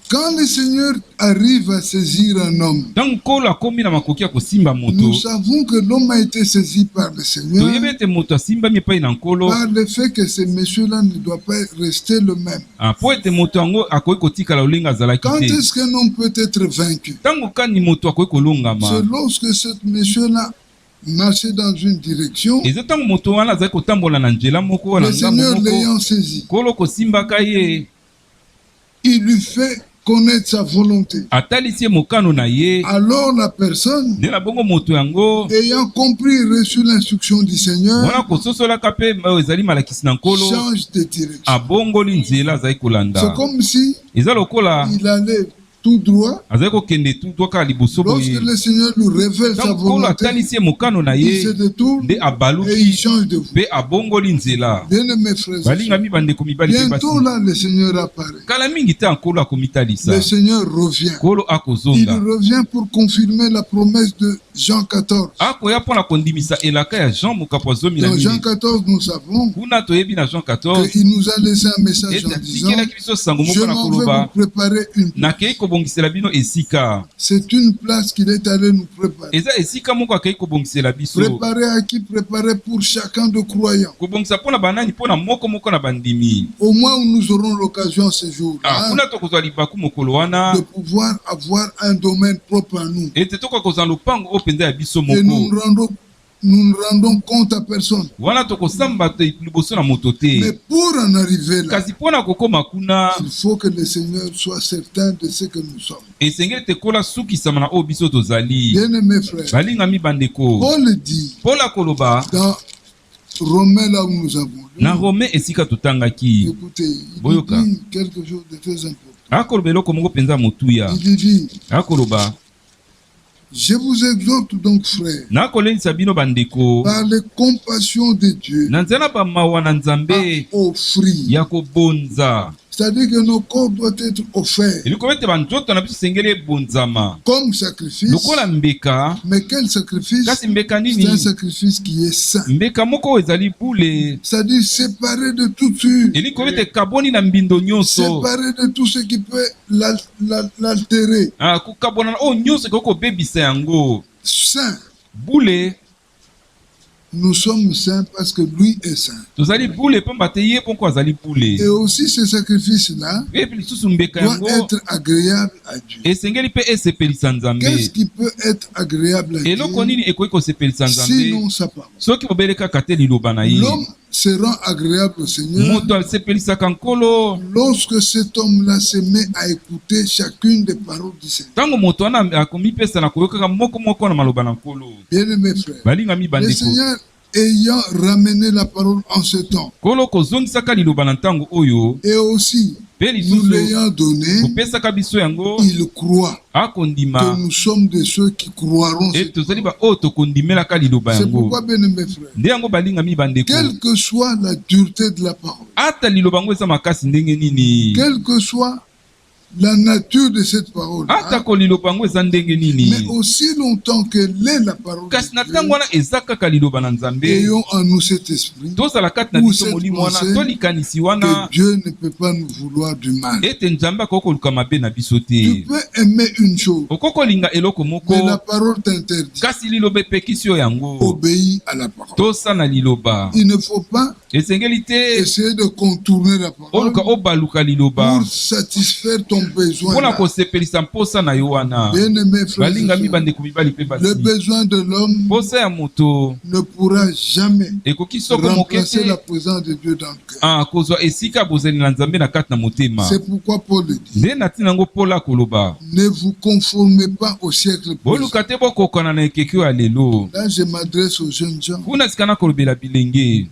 Speaker 1: Quand le Seigneur arrive à saisir un homme,
Speaker 2: ntango nkolo akomi na makoki ya kosimba
Speaker 1: nous
Speaker 2: moto,
Speaker 1: savons que l'homme a été saisi par le Seigneur
Speaker 2: toyebi ete moto asimbami epai na nkolo
Speaker 1: par le fait que ce monsieur-là ne doit pas rester le même.
Speaker 2: mpo ete moto yango akoki kotikala olingi azalaki
Speaker 1: Quand
Speaker 2: te.
Speaker 1: est-ce qu'un homme peut être vaincu?
Speaker 2: Ntango kani moto akoki kolongama,
Speaker 1: C'est lorsque ce monsieur-là marchait dans une direction,
Speaker 2: eza ntango moto wana azali kotambola na nzela moko wana
Speaker 1: le
Speaker 2: ngambo
Speaker 1: Seigneur
Speaker 2: moko,
Speaker 1: l'ayant saisi,
Speaker 2: nkolo kosimbaka ye,
Speaker 1: il lui fait connaître sa volonté.
Speaker 2: atalisi ye mokano na ye.
Speaker 1: Alors la personne,
Speaker 2: Nde na bongo moto yango
Speaker 1: ayant compris, reçu l'instruction du
Speaker 2: wana
Speaker 1: Seigneur,
Speaker 2: kososolaka mpe oyo ezali malakisi na nkolo,
Speaker 1: change de direction.
Speaker 2: abongoli nzela azali
Speaker 1: C'est
Speaker 2: kolanda.
Speaker 1: comme si
Speaker 2: Eza lokola
Speaker 1: il allait tout droit.
Speaker 2: azali kokende tutu kaka liboso
Speaker 1: Lorsque
Speaker 2: boye.
Speaker 1: le Seigneur lui révèle sa
Speaker 2: Ntango nkolo
Speaker 1: volonté,
Speaker 2: atalisi ye mokano na
Speaker 1: il se
Speaker 2: ye,
Speaker 1: détourne
Speaker 2: nde
Speaker 1: et il
Speaker 2: abaluki
Speaker 1: change de voie.
Speaker 2: mpe abongoli nzela.
Speaker 1: Bien-aimés frères et
Speaker 2: balingami
Speaker 1: sœurs,
Speaker 2: bandeko mibali mpe basi,
Speaker 1: bientôt là, le Seigneur apparaît.
Speaker 2: kala mingi te nkolo akomitalisa,
Speaker 1: Le Seigneur revient.
Speaker 2: nkolo
Speaker 1: Il
Speaker 2: akozonga,
Speaker 1: revient pour confirmer la promesse de Jean 14.
Speaker 2: akoya mpona kondimisa elaka ya Jean mokapo azomi na
Speaker 1: Dans Jean
Speaker 2: nini.
Speaker 1: 14, nous savons
Speaker 2: Kuna toyebi na Jean 14
Speaker 1: qu'il nous a laissé un message
Speaker 2: ete
Speaker 1: en disant,
Speaker 2: atikelaki biso sango
Speaker 1: je
Speaker 2: moko na
Speaker 1: m'en vais
Speaker 2: koloba,
Speaker 1: vous préparer une place.
Speaker 2: nakei kobongisela bino esika.
Speaker 1: C'est une place qu'il est allé nous préparer.
Speaker 2: Eza esika moko akei kobongisela biso,
Speaker 1: Préparer à qui? Préparer pour chacun de croyants.
Speaker 2: kobongisa mpona banani, mpona moko na bandimi.
Speaker 1: Au moins où nous aurons l'occasion ce jour-là
Speaker 2: Kuna tokozwa libaku mokolo wana
Speaker 1: de pouvoir avoir un domaine propre à nous.
Speaker 2: ete tokokozwa lopango oyo mpenza ya biso
Speaker 1: Et
Speaker 2: moko,
Speaker 1: nous ne rendons compte à personne.
Speaker 2: wana tokosamba liboso na moto
Speaker 1: Mais
Speaker 2: te.
Speaker 1: pour en arriver là,
Speaker 2: Kasi mpona kokóma kuna
Speaker 1: il faut que le Seigneur soit certain de ce que nous sommes.
Speaker 2: esengeli te kola sukisama na oyo biso tozali.
Speaker 1: Bien-aimés frères,
Speaker 2: balingami bandeko,
Speaker 1: Paul dit
Speaker 2: mpola koloba
Speaker 1: dans Romains, là où nous avons lu,
Speaker 2: na Rome esika totangaki,
Speaker 1: écoutez, il
Speaker 2: Boyoka.
Speaker 1: dit quelque chose de très important.
Speaker 2: akoloba eloko moko mpenza motuya,
Speaker 1: Il dit,
Speaker 2: akoloba
Speaker 1: je vous exhorte donc, frères,
Speaker 2: nakolelisa bino bandeko
Speaker 1: par les compassions de Dieu,
Speaker 2: na nzela bamawa na
Speaker 1: à
Speaker 2: nzambe
Speaker 1: offrir.
Speaker 2: ya kobonza.
Speaker 1: C'est-à-dire que nos corps doivent être offerts
Speaker 2: eliko ete banzoto na biso esengeli ebonzama
Speaker 1: comme sacrifice.
Speaker 2: lokola mbeka.
Speaker 1: Mais quel sacrifice?
Speaker 2: Kasi mbeka
Speaker 1: C'est un
Speaker 2: nini?
Speaker 1: sacrifice qui est saint.
Speaker 2: mbeka moko oyo ezali bule,
Speaker 1: C'est-à-dire séparé de tout ce,
Speaker 2: eliko ete kaboni na mbindo nyonso,
Speaker 1: séparé de tout ce qui peut l'altérer.
Speaker 2: kokabona na oyo nyonso ekoki kobebisa yango.
Speaker 1: Saint.
Speaker 2: Bule,
Speaker 1: Nous sommes saints parce que lui est saint.
Speaker 2: tozali bule pamba te ye mpo azali bule.
Speaker 1: Et aussi ce sacrifice-là
Speaker 2: Pe lisusu mbeka
Speaker 1: doit
Speaker 2: yango
Speaker 1: être agréable à Dieu.
Speaker 2: esengeli mpe esepelisa nzambe.
Speaker 1: Qu'est-ce qui peut être agréable à
Speaker 2: eloko
Speaker 1: Dieu
Speaker 2: nini ekoki kosepelisa nzambe
Speaker 1: sinon sa parole?
Speaker 2: soki bobelekaka te liloba na ye?
Speaker 1: L'homme se rend agréable au Seigneur
Speaker 2: moto asepelisaka nkolo
Speaker 1: lorsque cet homme-là se met à écouter chacune des paroles du Seigneur.
Speaker 2: ntango moto wana akomipesa na koyokaka moko na maloba na nkolo.
Speaker 1: Bien-aimés frères,
Speaker 2: balingami
Speaker 1: le
Speaker 2: bandeko,
Speaker 1: Seigneur ayant ramené la parole en ce temps
Speaker 2: nkolo kozongisaka liloba na ntango oyo,
Speaker 1: et aussi
Speaker 2: mpe
Speaker 1: nous
Speaker 2: lisusu
Speaker 1: l'ayant donné,
Speaker 2: kopesaka biso yango,
Speaker 1: il croit que
Speaker 2: akondima
Speaker 1: nous sommes de ceux qui croiront.
Speaker 2: ete tozali baoyo tokondimelaka liloba
Speaker 1: C'est
Speaker 2: yango.
Speaker 1: pourquoi, bien-aimés frères,
Speaker 2: nde yango balingami bandeko,
Speaker 1: quelle que soit la dureté de la parole,
Speaker 2: ata liloba yango eza makasi ndenge nini,
Speaker 1: quelle que soit la nature de cette parole,
Speaker 2: ata ko liloba yango eza ndenge nini,
Speaker 1: mais aussi longtemps qu'elle est la parole
Speaker 2: kasi na
Speaker 1: de
Speaker 2: ntango
Speaker 1: Dieu,
Speaker 2: wana eza kaka liloba na nzambe,
Speaker 1: ayons en nous cet esprit
Speaker 2: tozala kati na
Speaker 1: Ou
Speaker 2: biso
Speaker 1: cette
Speaker 2: molimo wana,
Speaker 1: pensée
Speaker 2: to likanisi
Speaker 1: que
Speaker 2: wana
Speaker 1: Dieu ne peut pas nous vouloir du mal.
Speaker 2: ete nzambe akoki koluka mabe na biso
Speaker 1: Tu
Speaker 2: te.
Speaker 1: peux aimer une chose,
Speaker 2: okoki kolinga eloko moko,
Speaker 1: mais la parole t'interdit.
Speaker 2: kasi liloba epekisi yo yango,
Speaker 1: Obéis à la parole.
Speaker 2: tosa na liloba.
Speaker 1: Il ne faut pas
Speaker 2: esengeli te
Speaker 1: essayer de contourner la parole
Speaker 2: oluka obaluka liloba
Speaker 1: pour satisfaire ton besoin.
Speaker 2: mpona
Speaker 1: là.
Speaker 2: kosepelisa mposa na yo wana.
Speaker 1: Bien-aimés frères et
Speaker 2: balingami
Speaker 1: sœurs,
Speaker 2: bandeko mibali mpe
Speaker 1: le
Speaker 2: basi,
Speaker 1: besoin de l'homme
Speaker 2: mposa ya moto
Speaker 1: ne pourra jamais
Speaker 2: ekoki soko moke
Speaker 1: remplacer la
Speaker 2: te
Speaker 1: présence de Dieu dans le cœur.
Speaker 2: kozwa esika bozali na nzambe na kati na motema.
Speaker 1: C'est pourquoi Paul le dit.
Speaker 2: nde na ntina yango pola koloba,
Speaker 1: Ne vous conformez pas au siècle présent.
Speaker 2: boluka te bokokana na ekeke oyo ya lelo.
Speaker 1: Là, je m'adresse aux jeunes gens.
Speaker 2: kuna sika na kolobela bilenge,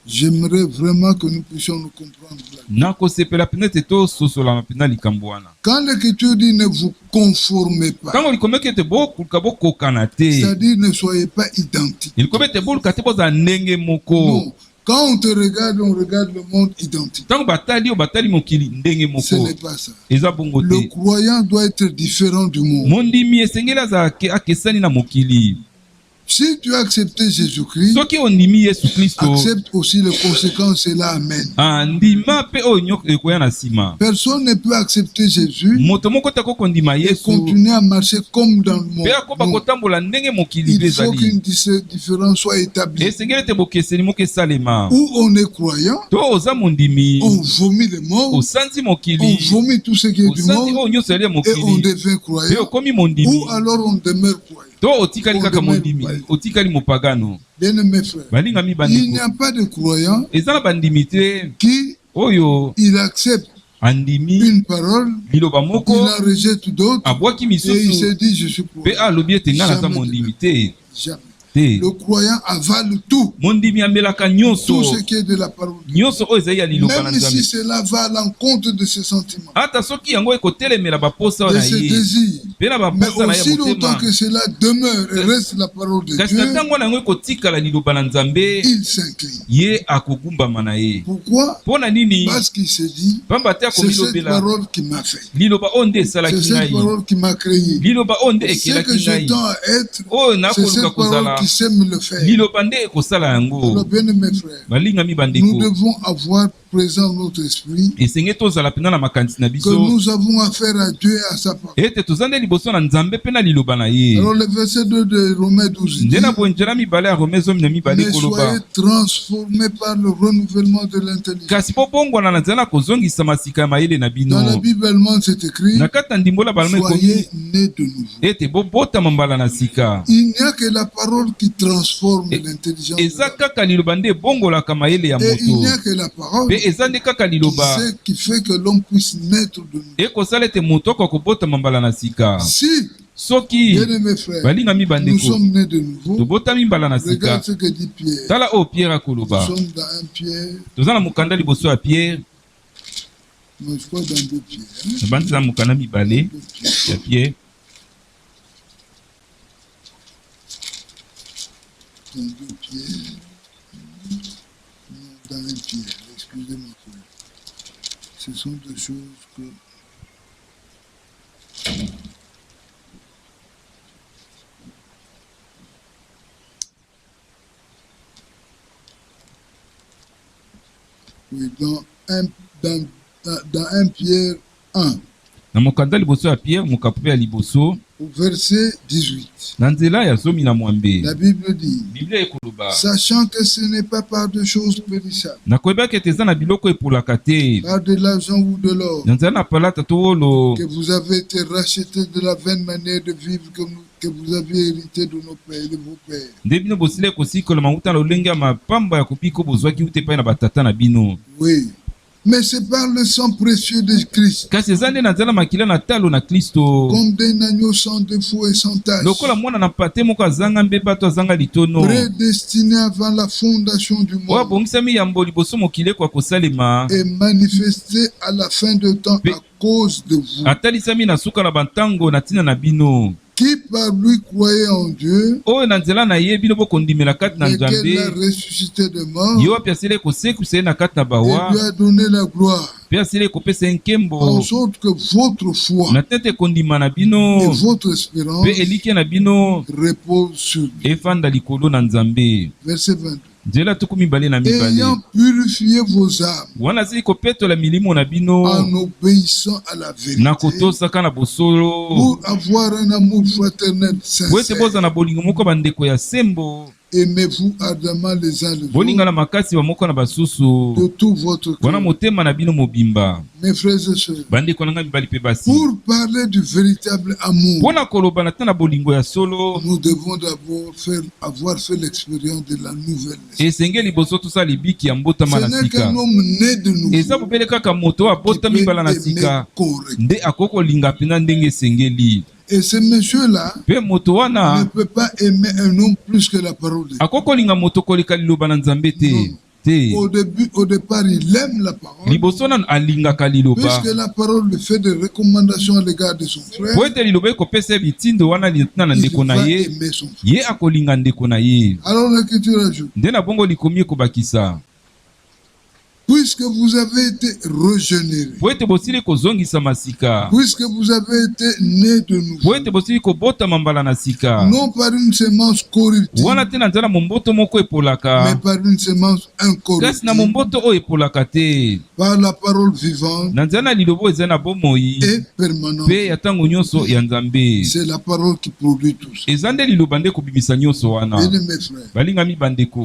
Speaker 1: J'aimerais vraiment que nous puissions nous comprendre. Là.
Speaker 2: na kosepela pene te tososolama mpena likambo wana.
Speaker 1: Quand l'Écriture dit ne vous conformez pas,
Speaker 2: ntango likomeki ete bokoluka bokokana te,
Speaker 1: c'est-à-dire ne soyez pas identiques.
Speaker 2: likomi ete boluka te bozala ndenge moko.
Speaker 1: Non. Quand on te regarde, on regarde le monde identique.
Speaker 2: ntango batali yo batali mokili ndenge
Speaker 1: Ce
Speaker 2: moko,
Speaker 1: n'est pas ça.
Speaker 2: eza bongo
Speaker 1: Le
Speaker 2: te.
Speaker 1: croyant doit être différent du monde.
Speaker 2: mondimi esengeli azala akesani na mokili.
Speaker 1: Si tu as accepté Jésus-Christ,
Speaker 2: soki ondimi yesu kristo
Speaker 1: accepte aussi les conséquences, c'est là, amen.
Speaker 2: ndima mpe oyo nyonso ekoya na nsima.
Speaker 1: Personne ne peut accepter Jésus
Speaker 2: moto moko te akokondima
Speaker 1: et
Speaker 2: yesu
Speaker 1: continuer à marcher comme dans le monde.
Speaker 2: mpe akoba
Speaker 1: Non.
Speaker 2: kotambola ndenge mokili
Speaker 1: Il faut
Speaker 2: ezali.
Speaker 1: qu'une différence soit établie.
Speaker 2: esengeli ete bokeseni moko esalema.
Speaker 1: Où on est croyant,
Speaker 2: to oza mondimi
Speaker 1: on vomit le monde,
Speaker 2: osanzi
Speaker 1: on
Speaker 2: mokili
Speaker 1: vomit tout ce qui est du
Speaker 2: osanzi
Speaker 1: monde
Speaker 2: oyo nyonso yali ya
Speaker 1: et on
Speaker 2: mokili
Speaker 1: devient
Speaker 2: mpe
Speaker 1: croyant.
Speaker 2: okomi mondimi
Speaker 1: Ou alors on demeure croyant.
Speaker 2: to otikali kaka mondimi otikali mopagano.
Speaker 1: Bien-aimés frères,
Speaker 2: balingami
Speaker 1: il n'y
Speaker 2: bandeko
Speaker 1: a pas de croyant
Speaker 2: eza na bandimi te
Speaker 1: qui
Speaker 2: oyo
Speaker 1: il accepte
Speaker 2: andimi
Speaker 1: une parole,
Speaker 2: liloba
Speaker 1: il
Speaker 2: moko
Speaker 1: en rejette d'autres
Speaker 2: abwaki
Speaker 1: et il se
Speaker 2: misusu
Speaker 1: dit je suis
Speaker 2: mpe
Speaker 1: croyant.
Speaker 2: alobi ete ngai naza
Speaker 1: Jamais
Speaker 2: mondimi
Speaker 1: de
Speaker 2: te
Speaker 1: Jamais.
Speaker 2: te.
Speaker 1: Le croyant avale tout,
Speaker 2: mondimi amelaka
Speaker 1: tout
Speaker 2: nyonso
Speaker 1: ce qui est de la parole.
Speaker 2: nyonso oyo ezali ya liloba na
Speaker 1: Même si
Speaker 2: nzambe
Speaker 1: cela va à l'encontre de ses sentiments,
Speaker 2: ata soki yango ekotelemela baposa oyo
Speaker 1: de
Speaker 2: na
Speaker 1: ses
Speaker 2: ye
Speaker 1: désirs.
Speaker 2: mpe na
Speaker 1: Mais
Speaker 2: baposa na ye
Speaker 1: aussi longtemps
Speaker 2: motema
Speaker 1: que cela demeure et reste la parole de
Speaker 2: kasi na
Speaker 1: Dieu,
Speaker 2: ntango na yango ekotikala liloba na nzambe
Speaker 1: il s'incline.
Speaker 2: ye akogumbama na ye.
Speaker 1: Pourquoi?
Speaker 2: mpo na nini?
Speaker 1: Parce qu'il se dit,
Speaker 2: pamba te
Speaker 1: c'est cette
Speaker 2: akomilobela
Speaker 1: parole qui m'a fait.
Speaker 2: liloba oyo nde
Speaker 1: C'est
Speaker 2: esalaki
Speaker 1: cette
Speaker 2: ngai
Speaker 1: parole qui m'a créé.
Speaker 2: liloba oyo nde
Speaker 1: Ce que
Speaker 2: ekelaki
Speaker 1: je
Speaker 2: ngai
Speaker 1: tends à être,
Speaker 2: oyo
Speaker 1: c'est
Speaker 2: nakoluka
Speaker 1: cette parole
Speaker 2: kozala
Speaker 1: qui sait me le faire.
Speaker 2: liloba nde ekosala yango.
Speaker 1: Alors, bien mes frères,
Speaker 2: balingami
Speaker 1: nous
Speaker 2: bandeko
Speaker 1: devons avoir présent notre esprit
Speaker 2: esenge tozala mpena na makanisi na
Speaker 1: que
Speaker 2: biso
Speaker 1: nous avons affaire à Dieu et à sa parole.
Speaker 2: ete toza nde liboso na nzambe mpe na liloba na ye.
Speaker 1: Alors le verset 2 de Romains 12 dit,
Speaker 2: nde na bonzela mibale ya rome zomi na mibale
Speaker 1: mais soyez
Speaker 2: koloba
Speaker 1: transformés par le renouvellement de l'intelligence.
Speaker 2: kasi bobongwana na nzela kozongisa masika ya mayele na
Speaker 1: Dans la
Speaker 2: bino.
Speaker 1: Bible allemande, c'est écrit,
Speaker 2: na kati na ndimbola balama ekomi
Speaker 1: soyez nés de nouveau.
Speaker 2: ete bobotama mbala na sika.
Speaker 1: Il n'y a que la parole qui transforme l'intelligence.
Speaker 2: eza kaka liloba nde ebongolaka mayele ya
Speaker 1: Et il n'y
Speaker 2: moto
Speaker 1: a que la parole
Speaker 2: mpe eza nde kaka liloba
Speaker 1: qui fait que l'homme puisse naître de nouveau.
Speaker 2: ekosala ete moto akoka kobotama mbala na sika.
Speaker 1: Si,
Speaker 2: soki
Speaker 1: bien mes frères,
Speaker 2: balingami
Speaker 1: nous
Speaker 2: bandeko
Speaker 1: sommes nés de nouveau,
Speaker 2: tobotami mbala na sika,
Speaker 1: regarde ce que dit Pierre.
Speaker 2: tala oyo pierre
Speaker 1: Nous
Speaker 2: akoloba.
Speaker 1: sommes dans un Pierre,
Speaker 2: toza na mokanda liboso ya pierre
Speaker 1: non, je crois dans deux Pierre. Hein?
Speaker 2: ebandi za mokanda mibale
Speaker 1: Deux Pierre.
Speaker 2: ya pierre
Speaker 1: Dans deux Pierre. Non, dans un Pierre. Excusez-moi. Frère. Ce sont des choses que... Oui, dans un Pierre 1,
Speaker 2: na mokanda liboso ya pierre mokapo ya liboso
Speaker 1: au verset 18,
Speaker 2: na nzela ya zomi na mwambe
Speaker 1: la Bible dit,
Speaker 2: biblia ekoloba
Speaker 1: sachant que ce n'est pas par de choses périssables,
Speaker 2: nakoyebaki ete eza na biloko epolaka te
Speaker 1: par de l'argent ou de l'or,
Speaker 2: na nzela na palata to wolo
Speaker 1: que vous avez été rachetés de la vaine manière de vivre que vous aviez hérité de nos pères, de vos pères.
Speaker 2: nde bino bosila ekosikola mauta na lolenge ya mapamba ya kobika bozwaki ute epai na batata na bino.
Speaker 1: Oui, mais c'est par le sang précieux de Christ,
Speaker 2: kasi eza nde na nzela makila na talo na kristo
Speaker 1: comme d'un agneau sans défaut et sans tache,
Speaker 2: lokola mwana na pate moko azanga mbeba to azanga litono
Speaker 1: prédestiné avant la fondation du
Speaker 2: oyo
Speaker 1: monde
Speaker 2: abongisami yambo liboso mokili ekwa kosalema
Speaker 1: et manifesté à la fin de temps à cause de vous,
Speaker 2: atalisami na suka na bantango na ntina na bino
Speaker 1: qui par lui croyait en Dieu,
Speaker 2: oyo na nzela na ye bino bokondimela kati na
Speaker 1: et qu'elle
Speaker 2: nzambe
Speaker 1: l'a ressuscité de mort
Speaker 2: ye wapi asili ekosekwisa ye na kati na
Speaker 1: et
Speaker 2: bawa
Speaker 1: lui a donné la gloire,
Speaker 2: mpe asili ekopesa ye
Speaker 1: en
Speaker 2: nkembo
Speaker 1: sorte que votre foi
Speaker 2: na tete ekondima na
Speaker 1: et
Speaker 2: bino
Speaker 1: votre espérance
Speaker 2: mpe elikya na bino
Speaker 1: repose sur lui.
Speaker 2: efanda likolo na nzambe.
Speaker 1: Verset 22.
Speaker 2: nzela tuku mibale na mibale
Speaker 1: Ayant purifié vos âmes
Speaker 2: wana asili kopetola milimo na bino
Speaker 1: en obéissant à la
Speaker 2: na
Speaker 1: vérité,
Speaker 2: kotosaka na bosolo
Speaker 1: pour avoir un amour fraternel
Speaker 2: po ete
Speaker 1: sincère.
Speaker 2: boza na bolingo moko bandeko ya sembo
Speaker 1: Aimez-vous ardemment les uns les autres
Speaker 2: bolingana makasi bamoko na basusu
Speaker 1: de tout votre
Speaker 2: wana
Speaker 1: cœur.
Speaker 2: motema na bino mobimba.
Speaker 1: Mes frères et sœurs,
Speaker 2: bandeko na ngai mibali mpe basi
Speaker 1: pour parler du véritable amour,
Speaker 2: mpo na koloba na ntan na bolingo ya solo
Speaker 1: nous devons d'abord avoir fait l'expérience de la nouvelle naissance.
Speaker 2: esenge liboso tosala libiki ya mbotama
Speaker 1: Ce
Speaker 2: na
Speaker 1: n'est
Speaker 2: sika.
Speaker 1: qu'un homme né de nouveau
Speaker 2: eza bobele kaka moto oyo
Speaker 1: qui
Speaker 2: abotami
Speaker 1: peut
Speaker 2: mbala na
Speaker 1: aimer
Speaker 2: sika
Speaker 1: correctement.
Speaker 2: nde akoki kolinga mpenza ndenge esengeli.
Speaker 1: Et ce monsieur-là
Speaker 2: mpe moto
Speaker 1: ne
Speaker 2: wana
Speaker 1: peut pas aimer un homme plus que la parole de Dieu.
Speaker 2: akoki kolinga moto koleka liloba na nzambe te
Speaker 1: Non.
Speaker 2: te.
Speaker 1: Au départ, il aime la parole,
Speaker 2: liboso nano alingaka liloba
Speaker 1: puisque la parole lui fait des recommandations à l'égard de son frère.
Speaker 2: po ete liloba ekopesa ye bitindo wana litina na
Speaker 1: Il
Speaker 2: ndeko na
Speaker 1: va
Speaker 2: ye
Speaker 1: aimer son frère.
Speaker 2: ye akolinga ndeko na ye.
Speaker 1: Alors l'Écriture ajoute,
Speaker 2: nde na bongo likomi ekobakisa
Speaker 1: puisque vous avez été régénérés,
Speaker 2: po ete bosili kozongisama sika,
Speaker 1: puisque vous avez été nés de nouveau,
Speaker 2: po ete bosili kobotama mbala na sika,
Speaker 1: non par une semence corruptible,
Speaker 2: wana te na nzela momboto moko
Speaker 1: mais
Speaker 2: epolaka,
Speaker 1: par une semence
Speaker 2: kasi na
Speaker 1: incorruptible,
Speaker 2: momboto oyo epolaka te,
Speaker 1: par la parole vivante
Speaker 2: na nzela na liloba eza na bomoi
Speaker 1: et permanente.
Speaker 2: mpe ya ntango nyonso ya Nzambe.
Speaker 1: C'est la parole qui produit tout ça.
Speaker 2: Eza nde liloba nde kobimisa nyonso wana.
Speaker 1: Bien mes frères.
Speaker 2: Balingami bandeko,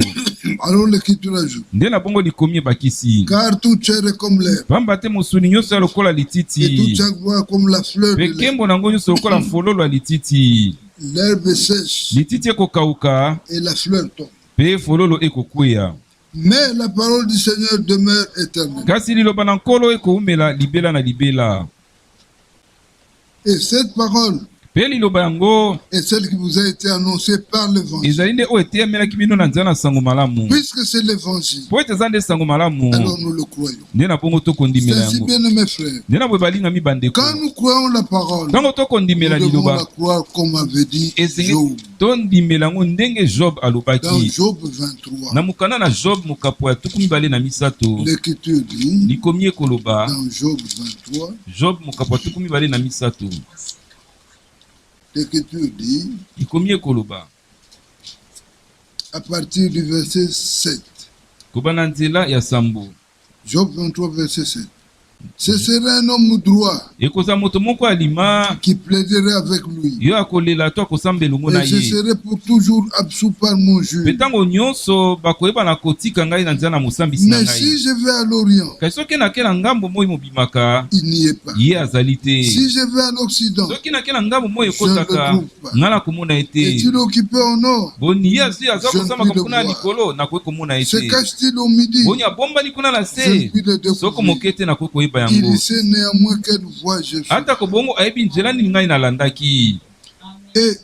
Speaker 1: Alors l'écriture ajoute,
Speaker 2: nde na bongo likomi ebakisi,
Speaker 1: car toute chair est comme l'herbe,
Speaker 2: pamba te mosuni nyonso ya lokola
Speaker 1: et toute
Speaker 2: lititi,
Speaker 1: chaque voix comme la fleur de
Speaker 2: mpe
Speaker 1: l'herbe.
Speaker 2: nkembo nango nyonso lokola fololo ya lititi.
Speaker 1: L'herbe sèche
Speaker 2: Lititi ekokauka
Speaker 1: et la fleur tombe.
Speaker 2: mpe fololo ekokweya,
Speaker 1: Mais la parole du Seigneur demeure éternelle.
Speaker 2: kasi liloba na nkolo ekoumela libela na libela.
Speaker 1: Et cette parole
Speaker 2: Mpe liloba yango
Speaker 1: est celle qui vous a été annoncée par l'évangile.
Speaker 2: ezali nde oyo eteyamelaki bino na nzela na sango malamu.
Speaker 1: Puisque c'est l'évangile,
Speaker 2: Po ete eza nde sango malamu,
Speaker 1: alors nous le croyons.
Speaker 2: nde na bongo
Speaker 1: C'est
Speaker 2: tokondimela
Speaker 1: ainsi,
Speaker 2: yango.
Speaker 1: bien mes frères.
Speaker 2: Nde na boye balingami bandeko,
Speaker 1: Quand nous croyons la parole,
Speaker 2: ntango
Speaker 1: nous
Speaker 2: tokondimela
Speaker 1: devons la
Speaker 2: liloba,
Speaker 1: croire comme avait dit
Speaker 2: esengi
Speaker 1: Job.
Speaker 2: tondimela yango ndenge Job
Speaker 1: Dans
Speaker 2: alobaki
Speaker 1: Job 23,
Speaker 2: na mokanda na Job mokapo ya 23.
Speaker 1: l'Écriture dit,
Speaker 2: likomi ekoloba,
Speaker 1: dans Job 23,
Speaker 2: Job mokapo ya 23,
Speaker 1: l'Écriture dit,
Speaker 2: likomi ekoloba
Speaker 1: à partir du verset 7,
Speaker 2: kobana nzela ya sambo,
Speaker 1: Job 23, verset 7, ce serait un homme droit
Speaker 2: ekozala moto moko alima
Speaker 1: qui plaiderait avec lui,
Speaker 2: yo akolela to akosamba elongo na
Speaker 1: et je
Speaker 2: ye,
Speaker 1: serai pour toujours absous par mon juge.
Speaker 2: mpe ntango nyonso bakoyeba na kotika ngai na nzela na mosambisi na
Speaker 1: Mais
Speaker 2: ngai.
Speaker 1: si je vais à l'Orient,
Speaker 2: Kasi soki nake na ngambo moi mobimaka,
Speaker 1: il n'y est pas.
Speaker 2: ye azali te.
Speaker 1: Si je vais à l'Occident,
Speaker 2: Soki nake na ngambo moi
Speaker 1: je ne le
Speaker 2: ekotaka,
Speaker 1: trouve pas.
Speaker 2: ngai nakomona ye te.
Speaker 1: Est-il occupé au nord?
Speaker 2: Boni ye azwi aza
Speaker 1: Je ne
Speaker 2: kosambaka
Speaker 1: puis le
Speaker 2: kuna ya
Speaker 1: voir.
Speaker 2: likolo, nakoki komona ye
Speaker 1: Se
Speaker 2: te.
Speaker 1: cache-t-il au midi?
Speaker 2: Boni abombali kuna na
Speaker 1: Je ne
Speaker 2: se,
Speaker 1: puis le
Speaker 2: soko
Speaker 1: découvrir.
Speaker 2: moke te nakoki koyeba
Speaker 1: Il
Speaker 2: yango.
Speaker 1: sait néanmoins quelle voie je suis.
Speaker 2: Ata kobongo ayebi nzela nini ngai nalandaki.
Speaker 1: Et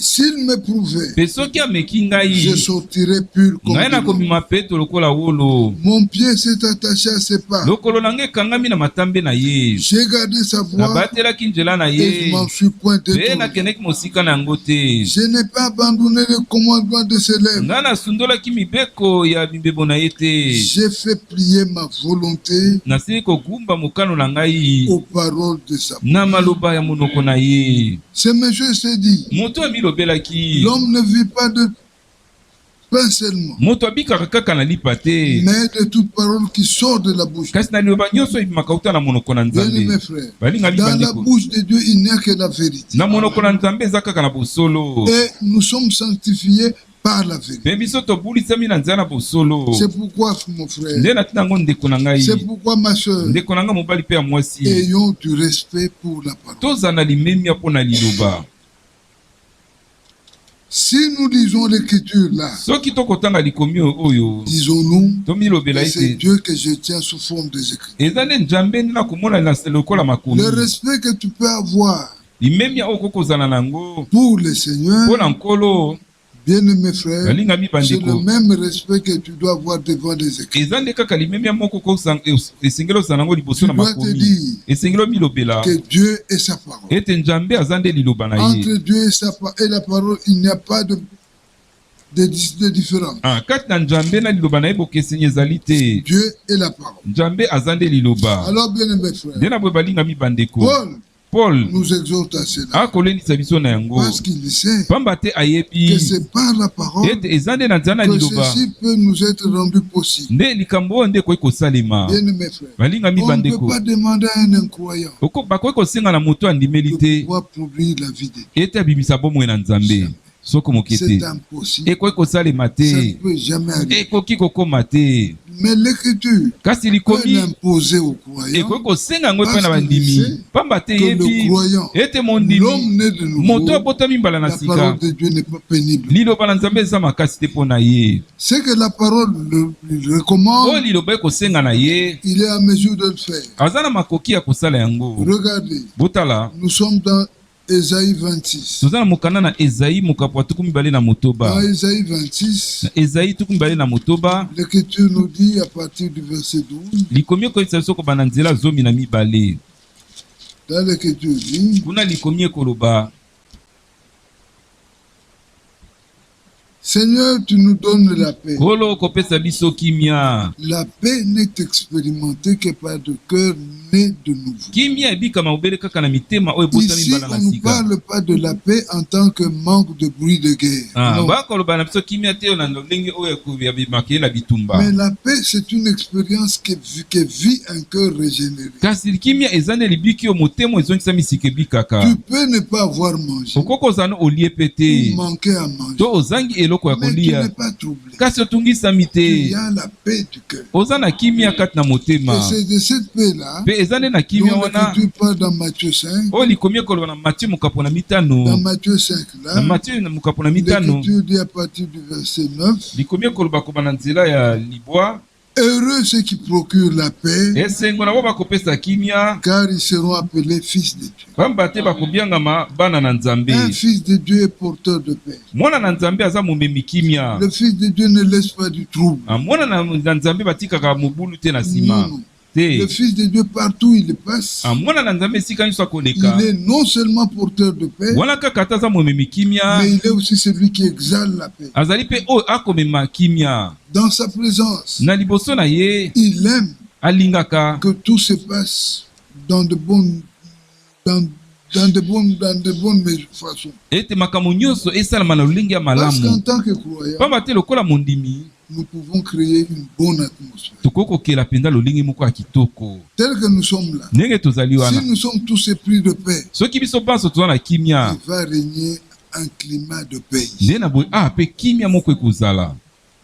Speaker 1: s'il m'éprouvait,
Speaker 2: Mpe soki ameki
Speaker 1: je
Speaker 2: ngai,
Speaker 1: sortirais pur comme
Speaker 2: ngai
Speaker 1: de l'eau.
Speaker 2: nakobima peto lokola wolo.
Speaker 1: Mon pied s'est attaché à ses pas.
Speaker 2: Lokolo na ngai ekangami na matambe na ye.
Speaker 1: J'ai gardé sa voie
Speaker 2: Nabatelaki nzela na
Speaker 1: et je
Speaker 2: ye,
Speaker 1: m'en suis point
Speaker 2: mpe
Speaker 1: détourné.
Speaker 2: nakendeki mosika na yango te.
Speaker 1: Je n'ai pas abandonné le commandement de ses lèvres.
Speaker 2: Ngai nasundolaki mibeko ya mibebo na ye te.
Speaker 1: J'ai fait plier ma volonté
Speaker 2: Nasili kogumba mokano na ngai
Speaker 1: aux paroles de sa bouche.
Speaker 2: na maloba ya monoko na ye.
Speaker 1: Ce monsieur s'est dit,
Speaker 2: Moto amilobelaki,
Speaker 1: l'homme ne vit pas de pain seulement,
Speaker 2: moto abikaka kaka na lipa te,
Speaker 1: mais de toute parole qui sort de la bouche.
Speaker 2: kasi na liloba nyonso ebimaka uta na monoko na
Speaker 1: Bien
Speaker 2: Nzambe.
Speaker 1: mes frères,
Speaker 2: Balingami
Speaker 1: dans la
Speaker 2: bandeko,
Speaker 1: bouche de Dieu, il n'y a que la vérité.
Speaker 2: na monoko na Nzambe eza kaka na bosolo.
Speaker 1: Et nous sommes sanctifiés par la vérité.
Speaker 2: Mpe biso tobulisami na nzela na bosolo.
Speaker 1: C'est pourquoi, mon frère,
Speaker 2: Nde natina yango ndeko na ngai,
Speaker 1: c'est pourquoi, ma soeur,
Speaker 2: ndeko na ngai mobali mpe ya mwasi,
Speaker 1: ayons du respect pour la parole.
Speaker 2: tozala na limemia mpo na liloba.
Speaker 1: Si nous lisons l'écriture là,
Speaker 2: Soki tokotanga likomi oyo,
Speaker 1: disons-nous,
Speaker 2: tomilobela
Speaker 1: et c'est
Speaker 2: ete
Speaker 1: Dieu que je tiens sous forme des écritures.
Speaker 2: eza nde Nzambe nde nakomona na lokola makomi.
Speaker 1: Le respect que tu peux avoir
Speaker 2: Limemia oyo kokozala nango
Speaker 1: pour le Seigneur,
Speaker 2: mpo na nkolo,
Speaker 1: bien-aimés frères,
Speaker 2: balingami
Speaker 1: c'est le
Speaker 2: bandeko,
Speaker 1: même respect que tu dois avoir devant des écritures.
Speaker 2: eza nde kaka limemia moko esengeli ozala nango liboso
Speaker 1: Tu
Speaker 2: na
Speaker 1: dois te
Speaker 2: makomi.
Speaker 1: dire
Speaker 2: Esengeli omilobela
Speaker 1: que Dieu est sa parole.
Speaker 2: ete Nzambe aza nde liloba na
Speaker 1: Entre
Speaker 2: ye.
Speaker 1: Dieu et la parole, il n'y a pas de différence.
Speaker 2: Kati na Nzambe na liloba na ye bokeseni ezali te.
Speaker 1: Dieu est la parole.
Speaker 2: Nzambe aza nde liloba.
Speaker 1: Alors, bien-aimés frères,
Speaker 2: Nde na boye balingami bandeko,
Speaker 1: Paul
Speaker 2: Paul
Speaker 1: nous exhorte à cela
Speaker 2: akolendisa biso na yango,
Speaker 1: parce qu'il sait
Speaker 2: pamba te
Speaker 1: que
Speaker 2: ayebi
Speaker 1: c'est par la parole
Speaker 2: ete eza nde na nzela na
Speaker 1: que
Speaker 2: liloba
Speaker 1: ceci peut nous être rendu possible.
Speaker 2: nde likambo oyo nde ekoki kosalema.
Speaker 1: Bien-aimés frères,
Speaker 2: Balingami
Speaker 1: on ne peut
Speaker 2: bandeko,
Speaker 1: pas demander à un incroyant
Speaker 2: bakoki kosenga na moto andimeli
Speaker 1: de
Speaker 2: te
Speaker 1: pouvoir produire la vie de Dieu.
Speaker 2: ete abimisa bomoi na Nzambe. Soko moke
Speaker 1: C'est
Speaker 2: te
Speaker 1: impossible.
Speaker 2: ekoki kosalema
Speaker 1: Ça ne
Speaker 2: te,
Speaker 1: peut jamais arriver.
Speaker 2: ekoki kokoma te.
Speaker 1: Mais l'écriture
Speaker 2: Kasi
Speaker 1: peut
Speaker 2: likomi
Speaker 1: l'imposer aux croyants
Speaker 2: ekoki kosenga yango epai na
Speaker 1: parce qu'il
Speaker 2: bandimi,
Speaker 1: sait
Speaker 2: pamba te
Speaker 1: que le
Speaker 2: yebi
Speaker 1: croyant,
Speaker 2: ete mondimi,
Speaker 1: l'homme né de nouveau,
Speaker 2: moto abotami mbala na
Speaker 1: la
Speaker 2: sika,
Speaker 1: parole de Dieu n'est pas pénible.
Speaker 2: liloba na Nzambe eza makasi te mpo na ye.
Speaker 1: C'est que la parole lui
Speaker 2: Oyo
Speaker 1: recommande,
Speaker 2: liloba ekosenga na ye,
Speaker 1: il est à mesure de le faire.
Speaker 2: aza na makoki ya kosala yango.
Speaker 1: Regardez,
Speaker 2: Botala,
Speaker 1: nous sommes dans Ésaïe 26.
Speaker 2: toza na mokanda na Ezayi mokapo ya 22 na motoba.
Speaker 1: Dans Ésaïe 26,
Speaker 2: Na Ezayi 22 na motoba,
Speaker 1: l'Écriture nous dit à partir du verset 12,
Speaker 2: likomi ekoyebisa biso kobanda nzela 12.
Speaker 1: dans l'Écriture dit,
Speaker 2: Kuna likomi ekoloba,
Speaker 1: Seigneur, tu nous donnes la paix.
Speaker 2: Kolo kopesa biso kimia.
Speaker 1: La paix n'est expérimentée que par de cœurs nés de nouveau.
Speaker 2: Kimia ebikama obele kaka na mitema oyo ebotami
Speaker 1: Ici,
Speaker 2: mbala na
Speaker 1: on ne
Speaker 2: sika.
Speaker 1: parle pas de la paix en tant que manque de bruit de guerre. Non.
Speaker 2: Bakoloba na biso kimia te na ndenge oyo ya bimakela bitumba.
Speaker 1: Mais la paix, c'est une expérience que vit un cœur régénéré.
Speaker 2: Kasi kimia ezane libiki o motemo ezongisa misika ebikaka.
Speaker 1: Tu peux ne pas avoir mangé
Speaker 2: Okoko ozana olie pete.
Speaker 1: ou manquer à manger.
Speaker 2: To ozangi eloko ya
Speaker 1: Mais tu n'es
Speaker 2: kolia.
Speaker 1: pas troublé.
Speaker 2: Kasi otungisami
Speaker 1: Il
Speaker 2: te.
Speaker 1: y a la paix du cœur.
Speaker 2: Ozana kimia kati na motema.
Speaker 1: Et c'est de cette paix-là
Speaker 2: Pe ezane na kimia
Speaker 1: dont
Speaker 2: wana.
Speaker 1: l'Écriture parle dans Matthieu 5.
Speaker 2: Oyo likomi ekoloba na Matthieu mokapo na
Speaker 1: Dans
Speaker 2: mitano.
Speaker 1: Matthieu 5,
Speaker 2: Na
Speaker 1: là,
Speaker 2: Matthieu na mokapo na mitano.
Speaker 1: l'Écriture dit à partir du verset 9,
Speaker 2: Likomi ekoloba koba na nzela ya libwa.
Speaker 1: heureux ceux qui procurent la paix,
Speaker 2: Esengo na bo bakopesa kimia.
Speaker 1: car ils seront appelés fils de Dieu.
Speaker 2: Pamba te bakobiangama bana na nzambe.
Speaker 1: Un fils de Dieu est porteur de paix.
Speaker 2: Mwana na nzambe aza momemi kimia.
Speaker 1: Le fils de Dieu ne laisse pas du trouble.
Speaker 2: Mwana na nzambe batikaka mobulu te na
Speaker 1: Non,
Speaker 2: nsima
Speaker 1: non.
Speaker 2: te.
Speaker 1: Le fils de Dieu, partout où il passe,
Speaker 2: Mwana na nzambe esika nyonso
Speaker 1: il
Speaker 2: akoleka
Speaker 1: est non seulement porteur de paix,
Speaker 2: wana kaka ata aza momemi kimia.
Speaker 1: mais il est aussi celui qui exale la paix.
Speaker 2: Azali mpe oyo akomema kimia
Speaker 1: Dans sa présence,
Speaker 2: na liboso na ye.
Speaker 1: il aime
Speaker 2: Alingaka
Speaker 1: que tout se passe dans de bonnes, dans de bonnes façons.
Speaker 2: ete makambo nyonso esalama na lolenge ya
Speaker 1: Parce qu'en
Speaker 2: malamu.
Speaker 1: tant que croyants,
Speaker 2: Pamba te lokola mondimi
Speaker 1: nous pouvons créer une bonne atmosphère.
Speaker 2: tokoki kokela mpenza lolenge moko ya kitoko
Speaker 1: Tel que nous sommes là,
Speaker 2: ndenge tozali wana.
Speaker 1: si nous sommes tous épris de paix,
Speaker 2: Soki biso banso toza na kimia
Speaker 1: il va régner un climat de paix.
Speaker 2: nde na boye mpe kimia moko ekozala.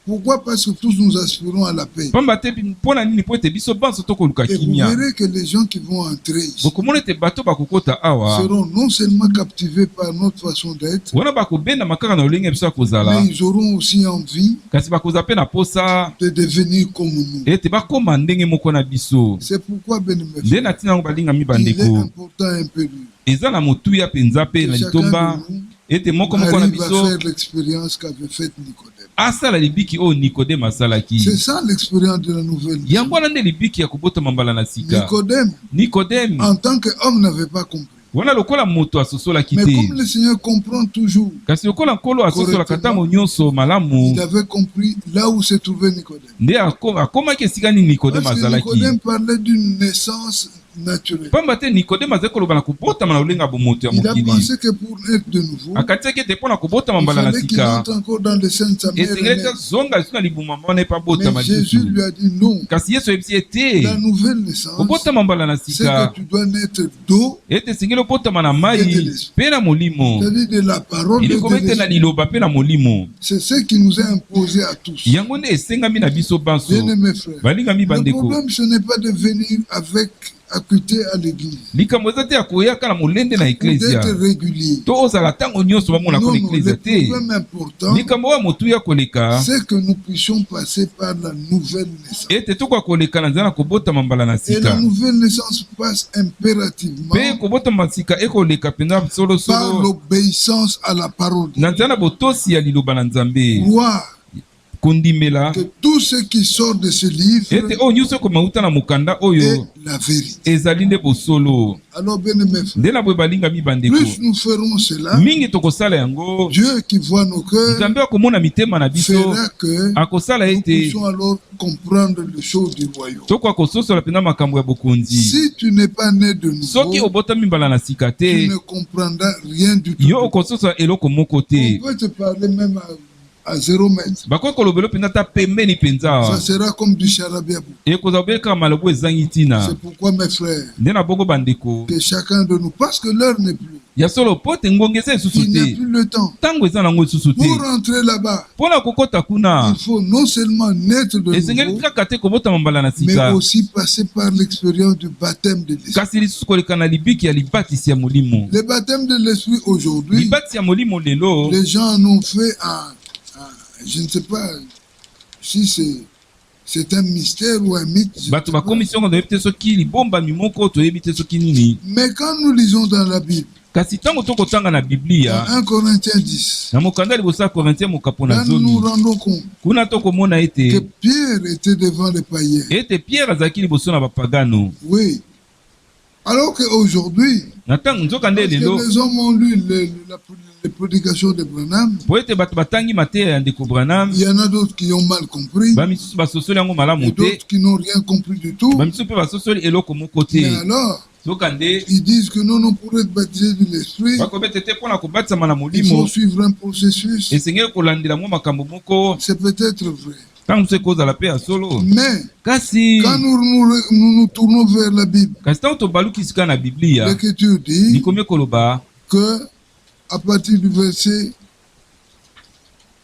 Speaker 1: Pourquoi? Parce que tous nous aspirons à la paix.
Speaker 2: Pamba te mpo na nini po ete biso banso tokoluka
Speaker 1: Et vous
Speaker 2: kimia.
Speaker 1: verrez que les gens qui vont entrer ici
Speaker 2: bokomona ete bato bakokota awa
Speaker 1: seront non seulement captivés par notre façon d'être,
Speaker 2: wana bakobenda makaka na lolenge ya biso ya kozala.
Speaker 1: mais ils auront aussi envie
Speaker 2: Kasi bakozala mpe na posa
Speaker 1: de devenir comme nous.
Speaker 2: ete bakoma ndenge moko na biso.
Speaker 1: C'est pourquoi, bien mes
Speaker 2: Nde
Speaker 1: frères,
Speaker 2: na ntina yango balingami
Speaker 1: il est
Speaker 2: bandeko
Speaker 1: important un peu lui.
Speaker 2: eza na motuya mpenza mpe
Speaker 1: Que
Speaker 2: na
Speaker 1: chacun
Speaker 2: litomba
Speaker 1: de nous
Speaker 2: ete moko moko na
Speaker 1: arrive à
Speaker 2: biso
Speaker 1: faire l'expérience qu'avait faite Nicodème.
Speaker 2: asala libiki oyo nikodeme asalaki.
Speaker 1: C'est ça l'expérience de la nouvelle vie.
Speaker 2: yango wana nde libiki ya kobotama mbala na sika.
Speaker 1: Nicodème,
Speaker 2: nikodeme
Speaker 1: en tant qu'homme, n'avait pas compris.
Speaker 2: wana lokola moto asosolaki
Speaker 1: Mais comme
Speaker 2: te.
Speaker 1: le Seigneur comprend toujours,
Speaker 2: Kasi lokola nkolo asosolaka ntango nyonso malamu
Speaker 1: il avait compris là où se trouvait Nicodème.
Speaker 2: nde akomaki esika nini nikodeme
Speaker 1: Parce que
Speaker 2: azalaki.
Speaker 1: Nicodème parlait d'une naissance naturelle.
Speaker 2: pamba te nikodeme azali koloba na kobotama na lolenge ya bomoto ya
Speaker 1: Il a
Speaker 2: mokili.
Speaker 1: pensé que pour être de nouveau,
Speaker 2: akatiaki ete mpo na kobotama
Speaker 1: il
Speaker 2: mbala na
Speaker 1: fallait qu'il
Speaker 2: sika
Speaker 1: entre encore dans le sein de sa mère.
Speaker 2: esengeli te zonga lisu na libuma wana epa botama
Speaker 1: Mais Jésus
Speaker 2: lisusu.
Speaker 1: lui a dit non.
Speaker 2: Kasi yesu ayebisi ete
Speaker 1: La nouvelle naissance,
Speaker 2: kobotama mbala na
Speaker 1: c'est
Speaker 2: sika
Speaker 1: que tu dois naître d'eau,
Speaker 2: ete esengeli obotama na mai mpe na molimo.
Speaker 1: c'est-à-dire de la parole de
Speaker 2: ilikomi ete na
Speaker 1: Dieu.
Speaker 2: liloba mpe na molimo.
Speaker 1: C'est ce qui nous a imposé à tous.
Speaker 2: yango nde esengami na biso banso
Speaker 1: Bien-aimés frères,
Speaker 2: balingami
Speaker 1: le
Speaker 2: bandeko.
Speaker 1: problème, ce n'est pas de venir avec acuité à l'église,
Speaker 2: likambo eza te ya koyaka na molende na
Speaker 1: ou
Speaker 2: eklezia
Speaker 1: d'être régulier.
Speaker 2: to ozala ntango nyonso bamonako
Speaker 1: Non,
Speaker 2: na
Speaker 1: non,
Speaker 2: eklezia
Speaker 1: le
Speaker 2: te.
Speaker 1: problème important,
Speaker 2: likambo oyo motuya koleka
Speaker 1: c'est que nous puissions passer par la nouvelle naissance.
Speaker 2: ete tokoka koleka na nzela na kobotama mbala na
Speaker 1: Et la
Speaker 2: sika
Speaker 1: nouvelle naissance passe impérativement
Speaker 2: mpe kobotama sika ekoleka mpenza
Speaker 1: par
Speaker 2: solosolo
Speaker 1: l'obéissance à la parole de
Speaker 2: na
Speaker 1: Dieu.
Speaker 2: nzela na botosi ya liloba na nzambe
Speaker 1: Croire
Speaker 2: kondimela
Speaker 1: que tout ce qui sort de ce livre
Speaker 2: ete oyo nyonso ekoma uta na mokanda
Speaker 1: est
Speaker 2: oyo
Speaker 1: la vérité.
Speaker 2: ezali nde bosolo.
Speaker 1: Alors, bien-aimés frères,
Speaker 2: nde na boye balingami bandeko
Speaker 1: plus nous ferons cela,
Speaker 2: mingi tokosala yango
Speaker 1: Dieu qui voit nos cœurs
Speaker 2: nzambe akomona mitema na biso
Speaker 1: fera que
Speaker 2: akosala
Speaker 1: nous
Speaker 2: ete
Speaker 1: puissions alors comprendre les choses du royaume.
Speaker 2: tokoka kososola mpenza makambo ya bokonzi.
Speaker 1: Si tu n'es pas né de
Speaker 2: soki
Speaker 1: nouveau,
Speaker 2: obotami mbala na sika
Speaker 1: tu
Speaker 2: te
Speaker 1: ne comprendras rien du tout.
Speaker 2: yo okososola eloko moko
Speaker 1: On
Speaker 2: te.
Speaker 1: peut te parler même à 0 mètre.
Speaker 2: bakoki kolobela mpenza ata pembeni
Speaker 1: Ça
Speaker 2: mpenza
Speaker 1: sera comme du charabia.
Speaker 2: ekozala obelekaka malobo ezangi ntina.
Speaker 1: C'est pourquoi, mes frères,
Speaker 2: nde na bongo bandeko
Speaker 1: que chacun de nous, parce que l'heure n'est plus,
Speaker 2: ya solo po te ngonga eza lisusu
Speaker 1: il n'y a
Speaker 2: te
Speaker 1: plus le temps.
Speaker 2: ntango eza nango lisusu te
Speaker 1: Pour rentrer là-bas,
Speaker 2: mpo na kokɔta kuna
Speaker 1: il faut non seulement naître de
Speaker 2: esengeli
Speaker 1: nouveau,
Speaker 2: kaka te kobotama mbala na
Speaker 1: mais
Speaker 2: sika
Speaker 1: aussi passer par l'expérience du baptême de l'Esprit.
Speaker 2: kasi lisusu koleka na libiki ya libatisi ya molimo.
Speaker 1: Le baptême de l'Esprit aujourd'hui,
Speaker 2: libatisi ya molimo lelo
Speaker 1: les gens en ont fait je ne sais pas si c'est un mystère ou un mythe. Je ne
Speaker 2: bato
Speaker 1: sais pas.
Speaker 2: bakomi songo toyebi te soki libombami moko toyebi te soki nini.
Speaker 1: Mais quand nous lisons dans la Bible,
Speaker 2: kasi ntango tokotanga na
Speaker 1: dans
Speaker 2: biblia
Speaker 1: 1 Corinthiens 10,
Speaker 2: na mokanda liboso ya korintien mokapo na
Speaker 1: là nous nous
Speaker 2: zomi
Speaker 1: rendons compte
Speaker 2: kuna tokomona
Speaker 1: que
Speaker 2: ete
Speaker 1: Pierre était devant les païens.
Speaker 2: Pierre azalaki liboso na bapagano.
Speaker 1: Oui. Alors qu'aujourd'hui,
Speaker 2: na ntango nzokande
Speaker 1: parce que
Speaker 2: lelo
Speaker 1: les hommes ont lu les prédications de Branham,
Speaker 2: po ete bato batangi mateya ya ndeko Branham,
Speaker 1: il y en a d'autres qui ont mal compris,
Speaker 2: bamisusu basosoli yango malamu
Speaker 1: et
Speaker 2: te,
Speaker 1: d'autres qui n'ont rien compris du tout.
Speaker 2: bamisusu mpe basosoli eloko moko
Speaker 1: Mais
Speaker 2: te.
Speaker 1: alors,
Speaker 2: Nzokande
Speaker 1: ils disent que non, pour être baptisé de l'esprit,
Speaker 2: bakobeta te mpona kobatisama na
Speaker 1: il faut
Speaker 2: molimo
Speaker 1: suivre un processus.
Speaker 2: esengeli kolandela mwa makambo moko.
Speaker 1: C'est peut-être vrai.
Speaker 2: Ntango mosu ekozala mpe ya solo,
Speaker 1: Mais
Speaker 2: kasi
Speaker 1: quand nous tournons vers la Bible,
Speaker 2: kasi ntango tobaluki sika na biblia
Speaker 1: l'Écriture dit
Speaker 2: likomi koloba
Speaker 1: que à partir du verset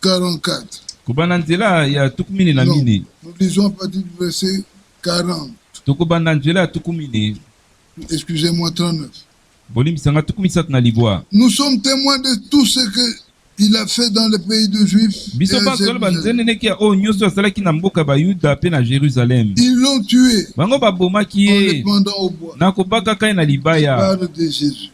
Speaker 1: 44,
Speaker 2: kobanda nzela ya tuku mine na
Speaker 1: non,
Speaker 2: mine,
Speaker 1: nous lisons à partir du verset 40,
Speaker 2: tokobanda nzela ya tuku mine,
Speaker 1: excusez-moi, 39.
Speaker 2: bolimbisanga tuku misato na libwa.
Speaker 1: Nous sommes témoins de tout ce qu'il a fait dans le pays de Juifs. Et
Speaker 2: Biso
Speaker 1: à
Speaker 2: banso
Speaker 1: Jérusalem.
Speaker 2: banzeneneki ya oyo nyonso asalaki na mboka bayuda mpe na Jérusalem.
Speaker 1: Ils l'ont tué
Speaker 2: Bango babomaki
Speaker 1: en le
Speaker 2: ye
Speaker 1: pendant au bois.
Speaker 2: na kobaka ye na libaya.
Speaker 1: Parle de Jésus.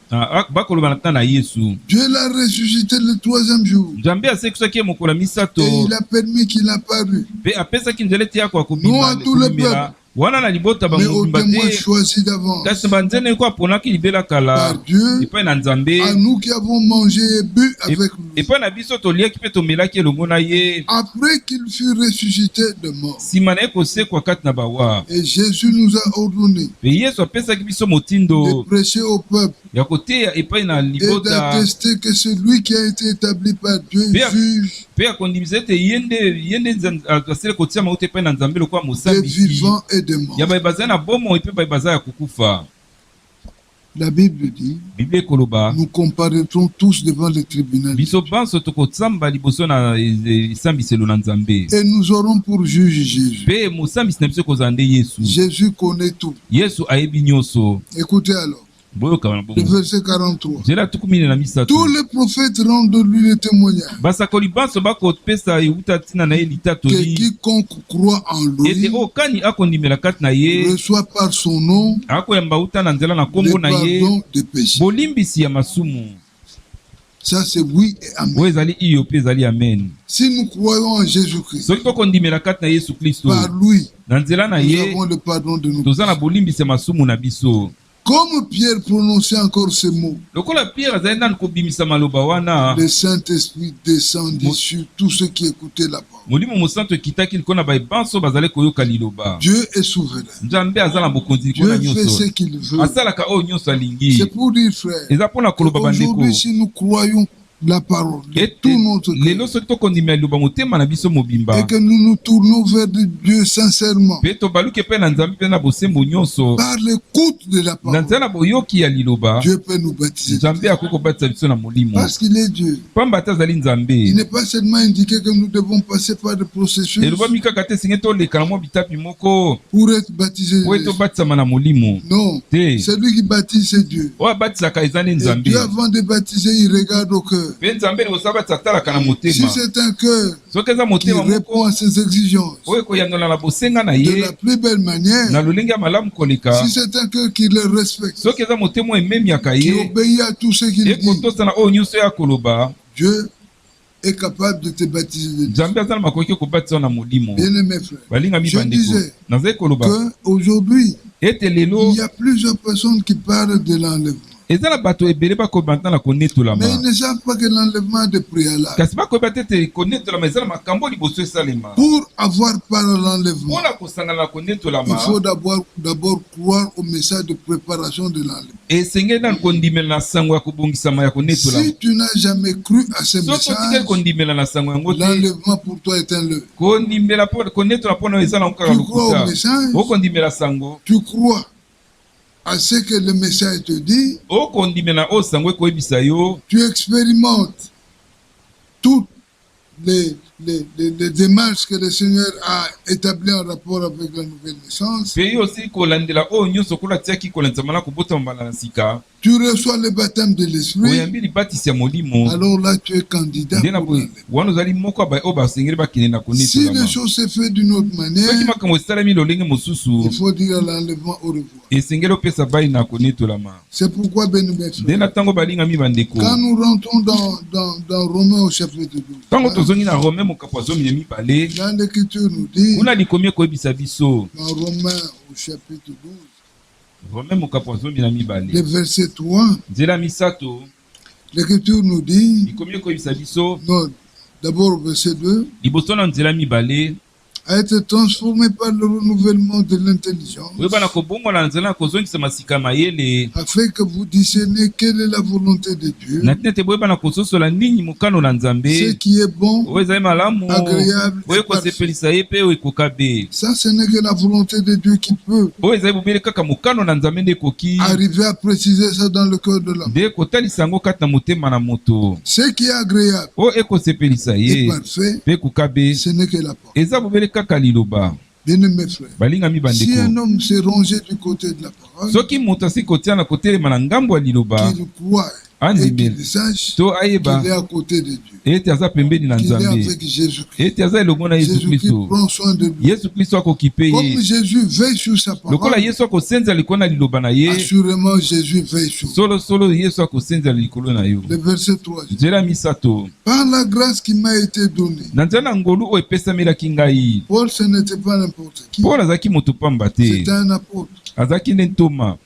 Speaker 2: Bakoloba na ntan na Yesu.
Speaker 1: Dieu l'a ressuscité le 3e jour.
Speaker 2: Nzambe asekisaki ye mokolo ya misato
Speaker 1: Et il a permis qu'il apparût.
Speaker 2: mpe apesaki nzela ete yako ya
Speaker 1: Non à tout le
Speaker 2: kobimela wana na libota
Speaker 1: Mais aux
Speaker 2: bamobimba
Speaker 1: témoins
Speaker 2: te,
Speaker 1: choisis d'avance
Speaker 2: kasi banzene ko aponaki libela kala
Speaker 1: par Dieu,
Speaker 2: epai na Nzambe,
Speaker 1: à nous qui avons mangé et bu avec lui.
Speaker 2: epai na biso toliaki mpe tomelaki elongo na ye
Speaker 1: Après qu'il fut ressuscité de mort.
Speaker 2: nsima na ye kosekwa kati na bawa.
Speaker 1: Et Jésus nous a ordonné
Speaker 2: Mpe Yesu apesaki biso
Speaker 1: de
Speaker 2: motindo
Speaker 1: prêcher au peuple
Speaker 2: ya koteya epai na
Speaker 1: et
Speaker 2: libota
Speaker 1: d'attester que celui qui a été établi par Dieu
Speaker 2: Bien.
Speaker 1: juge
Speaker 2: mpe akondimisa ete ye nde asili kotia mauta epai na Nzambe lokola
Speaker 1: des
Speaker 2: mosambisi
Speaker 1: vivants et des morts.
Speaker 2: ya baye bazali na bomoi mpe baye bazali ya kokufa.
Speaker 1: La Bible dit,
Speaker 2: Biblia ekoloba
Speaker 1: nous comparaîtrons tous devant le tribunal
Speaker 2: biso banso tokotsamba liboso na esambiselo na Nzambe,
Speaker 1: et nous aurons pour juge Jésus.
Speaker 2: mpe mosambisi na biso ekozala nde Yesu.
Speaker 1: Jésus connaît tout.
Speaker 2: Yesu ayebi nyonso.
Speaker 1: Écoutez alors,
Speaker 2: Boyoka na
Speaker 1: le
Speaker 2: bongo
Speaker 1: verset 43.
Speaker 2: nzela tuku mine na misato,
Speaker 1: Tous les prophètes rendent de lui le témoignage
Speaker 2: basakoli banso bakopesa euta ntina na ye
Speaker 1: que
Speaker 2: litatoli
Speaker 1: quiconque croit en
Speaker 2: ete
Speaker 1: lui
Speaker 2: oyo kani akondimela kati na ye
Speaker 1: reçoit par son nom
Speaker 2: akoyamba uta na nzela na
Speaker 1: le
Speaker 2: nkombo na ye
Speaker 1: pardon des péchés.
Speaker 2: bolimbisi ya masumu.
Speaker 1: Ça c'est oui et amen.
Speaker 2: Oyo ezali iyo mpe ezali amen.
Speaker 1: Si nous croyons en Jésus-Christ,
Speaker 2: soki tokondimela kati na Yesu Kristo
Speaker 1: par lui,
Speaker 2: na nzela na
Speaker 1: nous
Speaker 2: ye
Speaker 1: avons le pardon de nos
Speaker 2: toza na
Speaker 1: péchés.
Speaker 2: bolimbisi ya masumu na biso.
Speaker 1: Comme Pierre prononçait encore ces mots,
Speaker 2: Lokola Pierre azali nanu kobimisa maloba wana,
Speaker 1: le Saint-Esprit descendit sur tous ceux qui écoutaient la parole.
Speaker 2: molimo mosantu ekitaki likolo na baye banso bazali koyoka liloba.
Speaker 1: Dieu est souverain.
Speaker 2: Nzambe aza na bokonzi likolo na
Speaker 1: Dieu fait ce
Speaker 2: nyonso,
Speaker 1: qu'il veut.
Speaker 2: asalaka oyo nyonso alingi.
Speaker 1: C'est pour dire, frère,
Speaker 2: Eza mpona koloba bandeko
Speaker 1: aujourd'hui, si nous croyons la parole de
Speaker 2: ete
Speaker 1: tout notre
Speaker 2: lelo
Speaker 1: cœur
Speaker 2: soki tokondimela liloba motema na biso mobimba
Speaker 1: et que nous nous tournons vers Dieu sincèrement
Speaker 2: mpe tobaluki mpe na Nzambe mpe na bosembo nyonso
Speaker 1: par l'écoute de la
Speaker 2: na
Speaker 1: parole,
Speaker 2: nzela na boyoki ya liloba,
Speaker 1: Dieu peut nous baptiser.
Speaker 2: Nzambe akoki kobatisa biso na molimo
Speaker 1: Parce qu'il est Dieu.
Speaker 2: pamba te azali
Speaker 1: Il
Speaker 2: Nzambe.
Speaker 1: n'est pas seulement indiqué que nous devons passer par des processus
Speaker 2: elobami kaka te esengeli toleka na mwa bitapi moko
Speaker 1: pour être baptisés.
Speaker 2: po ete tobatisama na molimo
Speaker 1: Non,
Speaker 2: te.
Speaker 1: celui qui baptise, c'est Dieu.
Speaker 2: Oyo abatisaka eza nde
Speaker 1: Et
Speaker 2: Nzambe,
Speaker 1: Dieu, avant de baptiser, il regarde au cœur.
Speaker 2: mpe Nzambe liboso abatisa atalaka na
Speaker 1: Si
Speaker 2: motema.
Speaker 1: c'est un cœur
Speaker 2: Soki eza
Speaker 1: qui
Speaker 2: motema moko
Speaker 1: répond à ses exigences
Speaker 2: oyo ekoyangola na bosenga na
Speaker 1: de
Speaker 2: ye
Speaker 1: la plus belle manière,
Speaker 2: na lolenge ya malamu koleka,
Speaker 1: si c'est un cœur qui le respecte,
Speaker 2: soki eza motema oyo ememiaka
Speaker 1: qui
Speaker 2: ye
Speaker 1: obéit à tout ce qu'il dit,
Speaker 2: ekotosana oyo nyonso ya koloba,
Speaker 1: Dieu est capable de te baptiser de Dieu.
Speaker 2: Nzambe aza na makoki kobatisa na molimo.
Speaker 1: Bien-aimé frère,
Speaker 2: Balingami
Speaker 1: je
Speaker 2: bandeko,
Speaker 1: disais
Speaker 2: nazali koloba
Speaker 1: qu'aujourd'hui,
Speaker 2: ete lelo
Speaker 1: il y a plusieurs personnes qui parlent de l'enlèvement.
Speaker 2: eza na bato ebele bakobanda na
Speaker 1: Mais
Speaker 2: konetolama,
Speaker 1: ils ne savent pas que l'enlèvement de préalable.
Speaker 2: kasi bakoyeba te ete konetolama eza na makambo liboso esalema.
Speaker 1: Pour avoir par l'enlèvement,
Speaker 2: mpona kosangana na
Speaker 1: il
Speaker 2: konetolama
Speaker 1: faut d'abord croire au message de préparation de l'enlèvement.
Speaker 2: esengeli nanu kondimela na sango ya kobongisama ya konetolama.
Speaker 1: Si tu n'as jamais cru à ce
Speaker 2: soki otikali
Speaker 1: message,
Speaker 2: kondimela na sango yango te,
Speaker 1: l'enlèvement pour toi est un leurre.
Speaker 2: kondimela konetola mpona eza na kaka
Speaker 1: Tu crois au
Speaker 2: lokuta,
Speaker 1: message,
Speaker 2: okondimela sango,
Speaker 1: tu crois à ce que le message te dit,
Speaker 2: okondimela oyo sango ekoyebisa yo,
Speaker 1: tu expérimentes toutes les démarches que le Seigneur a établies en rapport avec la nouvelle naissance.
Speaker 2: mpe yo osili kolandela oyo nyonso kola atiaki kolandisama na kobotama mbala na sika,
Speaker 1: Tu reçois le baptême de l'esprit,
Speaker 2: oyambi libatisi ya molimo,
Speaker 1: alors là tu es candidat
Speaker 2: nde na
Speaker 1: pour
Speaker 2: boye
Speaker 1: l'enlèvement.
Speaker 2: wana ozali moko ya oyo basengeli bakende na
Speaker 1: Si
Speaker 2: konetolama.
Speaker 1: les choses se font d'une autre manière,
Speaker 2: soki makambo esalami lolenge mosusu,
Speaker 1: il faut dire à l'enlèvement au revoir.
Speaker 2: esengeli opesa bai na konetolama.
Speaker 1: C'est pourquoi, bien mes
Speaker 2: nde
Speaker 1: frères,
Speaker 2: na ntango balingami bandeko,
Speaker 1: quand nous rentrons dans Romains au chapitre 12,
Speaker 2: ntango tozongi na Rome mokapo azomi ya mibale,
Speaker 1: là l'Écriture nous dit,
Speaker 2: kuna likomi ekoyebisa biso
Speaker 1: dans Romains au chapitre 12,
Speaker 2: Romain mokapo ya zomi na mibale.
Speaker 1: Le verset 3,
Speaker 2: Nzela misato
Speaker 1: l'Écriture nous dit,
Speaker 2: ikomi koyebisa biso
Speaker 1: non, d'abord au verset 2,
Speaker 2: liboso na nzela mibale
Speaker 1: a été transformé par le renouvellement de l'intelligence,
Speaker 2: oyeba na kobongola na nzela na kozongisa masika mayele
Speaker 1: afin que vous discerniez quelle est la volonté de Dieu,
Speaker 2: na tina ete boyeba na kososola nini mokano na
Speaker 1: ce
Speaker 2: nzambe
Speaker 1: qui est bon,
Speaker 2: oyo ezali malamu
Speaker 1: agréable
Speaker 2: oyo
Speaker 1: et parfait.
Speaker 2: kosepelisa ye mpe oyo ekoka be
Speaker 1: Ça, ce n'est que la volonté de Dieu qui peut
Speaker 2: oyo ezali bobele kaka mokano na nzambe nde ekoki
Speaker 1: arriver à préciser ça dans le cœur de l'homme.
Speaker 2: nde kotalisa yango kati na motema na moto
Speaker 1: Ce qui est agréable
Speaker 2: oyo ekosepelisa
Speaker 1: et
Speaker 2: ye
Speaker 1: parfait,
Speaker 2: mpe ekoka be
Speaker 1: ce n'est que la parole.
Speaker 2: eza bobele kaka liloba.
Speaker 1: Bien-aimés frères,
Speaker 2: balingami
Speaker 1: si un
Speaker 2: bandeko
Speaker 1: homme s'est rangé du côté de la parole,
Speaker 2: soki moto asi kotia na kotelema na ngambo ya liloba
Speaker 1: qu'il croit et
Speaker 2: andimeli
Speaker 1: qu'il sache
Speaker 2: to
Speaker 1: qu'il
Speaker 2: ayeba
Speaker 1: est à côté de Dieu,
Speaker 2: ete aza pembeni na
Speaker 1: qu'il est
Speaker 2: nzambe
Speaker 1: avec Jésus-Christ.
Speaker 2: ete aza elongo na yesu
Speaker 1: Jésus qui
Speaker 2: kristo
Speaker 1: prend soin de lui.
Speaker 2: yesu kristo akokipe
Speaker 1: Comme
Speaker 2: ye
Speaker 1: Jésus veille sur sa
Speaker 2: lokola
Speaker 1: parole,
Speaker 2: yesu akosenza likolo na liloba na ye
Speaker 1: assurément Jésus veille sur lui.
Speaker 2: solosolo yesu akosenza likolo na yo.
Speaker 1: Le verset 3.
Speaker 2: nzela misato
Speaker 1: Par la grâce qui m'a été donnée.
Speaker 2: na nzela na ngolu oyo epesamelaki ngai
Speaker 1: Paul, ce n'était pas n'importe qui.
Speaker 2: paul azalaki moto pamba te
Speaker 1: C'était un apôtre.
Speaker 2: azalaki nde ntoma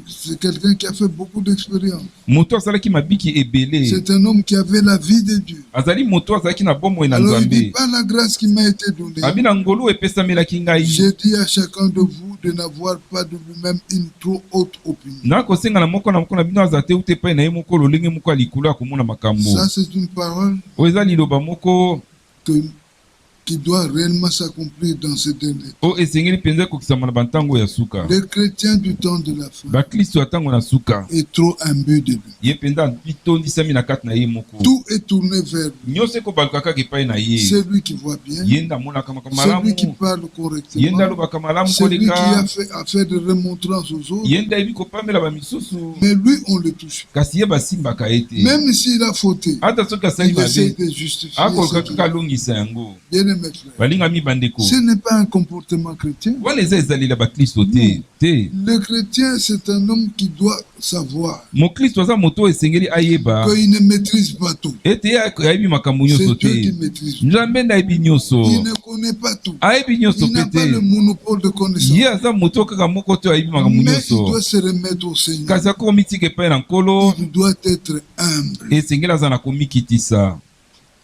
Speaker 1: C'est quelqu'un qui a fait beaucoup d'expérience.
Speaker 2: moto asalaki mabiki ebele
Speaker 1: C'est un homme qui avait la vie de Dieu.
Speaker 2: azali moto azalaki na bomoi na
Speaker 1: Alors il dit,
Speaker 2: nzambe
Speaker 1: par la grâce qui m'a été donnée,
Speaker 2: abi na ngolu oyo epesamelaki ngai
Speaker 1: j'ai dit à chacun de vous de n'avoir pas de lui-même une trop haute opinion.
Speaker 2: nakosenga na moko na bino aza te ute epai na ye moko lolenge moko ya likolo ya komona makambo
Speaker 1: Ça, c'est une parole
Speaker 2: oyo eza liloba moko
Speaker 1: qui doit réellement s'accomplir dans ce dernier temps.
Speaker 2: oyo esengeli mpenza ekokisama na bantango ya suka
Speaker 1: Les chrétiens du temps de la fin
Speaker 2: baklisto ya ntango na suka
Speaker 1: est trop imbu de lui.
Speaker 2: ye mpenza bitondisami na kati na ye moko
Speaker 1: Tout est tourné vers lui.
Speaker 2: nyonso ekobaluka kaka epai na ye
Speaker 1: C'est lui qui voit bien,
Speaker 2: ye nde amonaka makambo
Speaker 1: c'est lui
Speaker 2: malamu
Speaker 1: qui parle
Speaker 2: ye nde
Speaker 1: correctement,
Speaker 2: alobaka malamu
Speaker 1: c'est lui qui
Speaker 2: koleka
Speaker 1: a fait de remontrance aux autres,
Speaker 2: ye nde ayebi kopamela bamisusu
Speaker 1: mais lui, on le touche.
Speaker 2: kasi ye basimbaka ye te
Speaker 1: Même s'il a fauté,
Speaker 2: ata soki asali
Speaker 1: il essaie
Speaker 2: mabe
Speaker 1: de justifier
Speaker 2: akoluka
Speaker 1: ça.
Speaker 2: kaka alongisa yango.
Speaker 1: Bien-aimés frères,
Speaker 2: balingami bandeko
Speaker 1: ce n'est pas un comportement chrétien.
Speaker 2: wana eza ezaleli ya baklisto te te
Speaker 1: Le chrétien, c'est un homme qui doit savoir
Speaker 2: moklisto aza moto oyo esengeli ayeba
Speaker 1: qu'il ne maîtrise pas tout.
Speaker 2: ete ye ayebi makambo nyonso
Speaker 1: C'est Dieu qui
Speaker 2: te
Speaker 1: maîtrise tout.
Speaker 2: nzambe nde ayebi nyonso
Speaker 1: Il ne connaît pas tout.
Speaker 2: ayebi nyonso
Speaker 1: Il n'a
Speaker 2: mpe
Speaker 1: pas le
Speaker 2: te
Speaker 1: monopole de connaissance.
Speaker 2: ye aza moto kaka moko te ayebi makambo
Speaker 1: Mais il doit
Speaker 2: nyonso
Speaker 1: se remettre au Seigneur.
Speaker 2: kasi akomitika epai na nkolo
Speaker 1: Il doit être humble.
Speaker 2: esengeli aza na komikitisa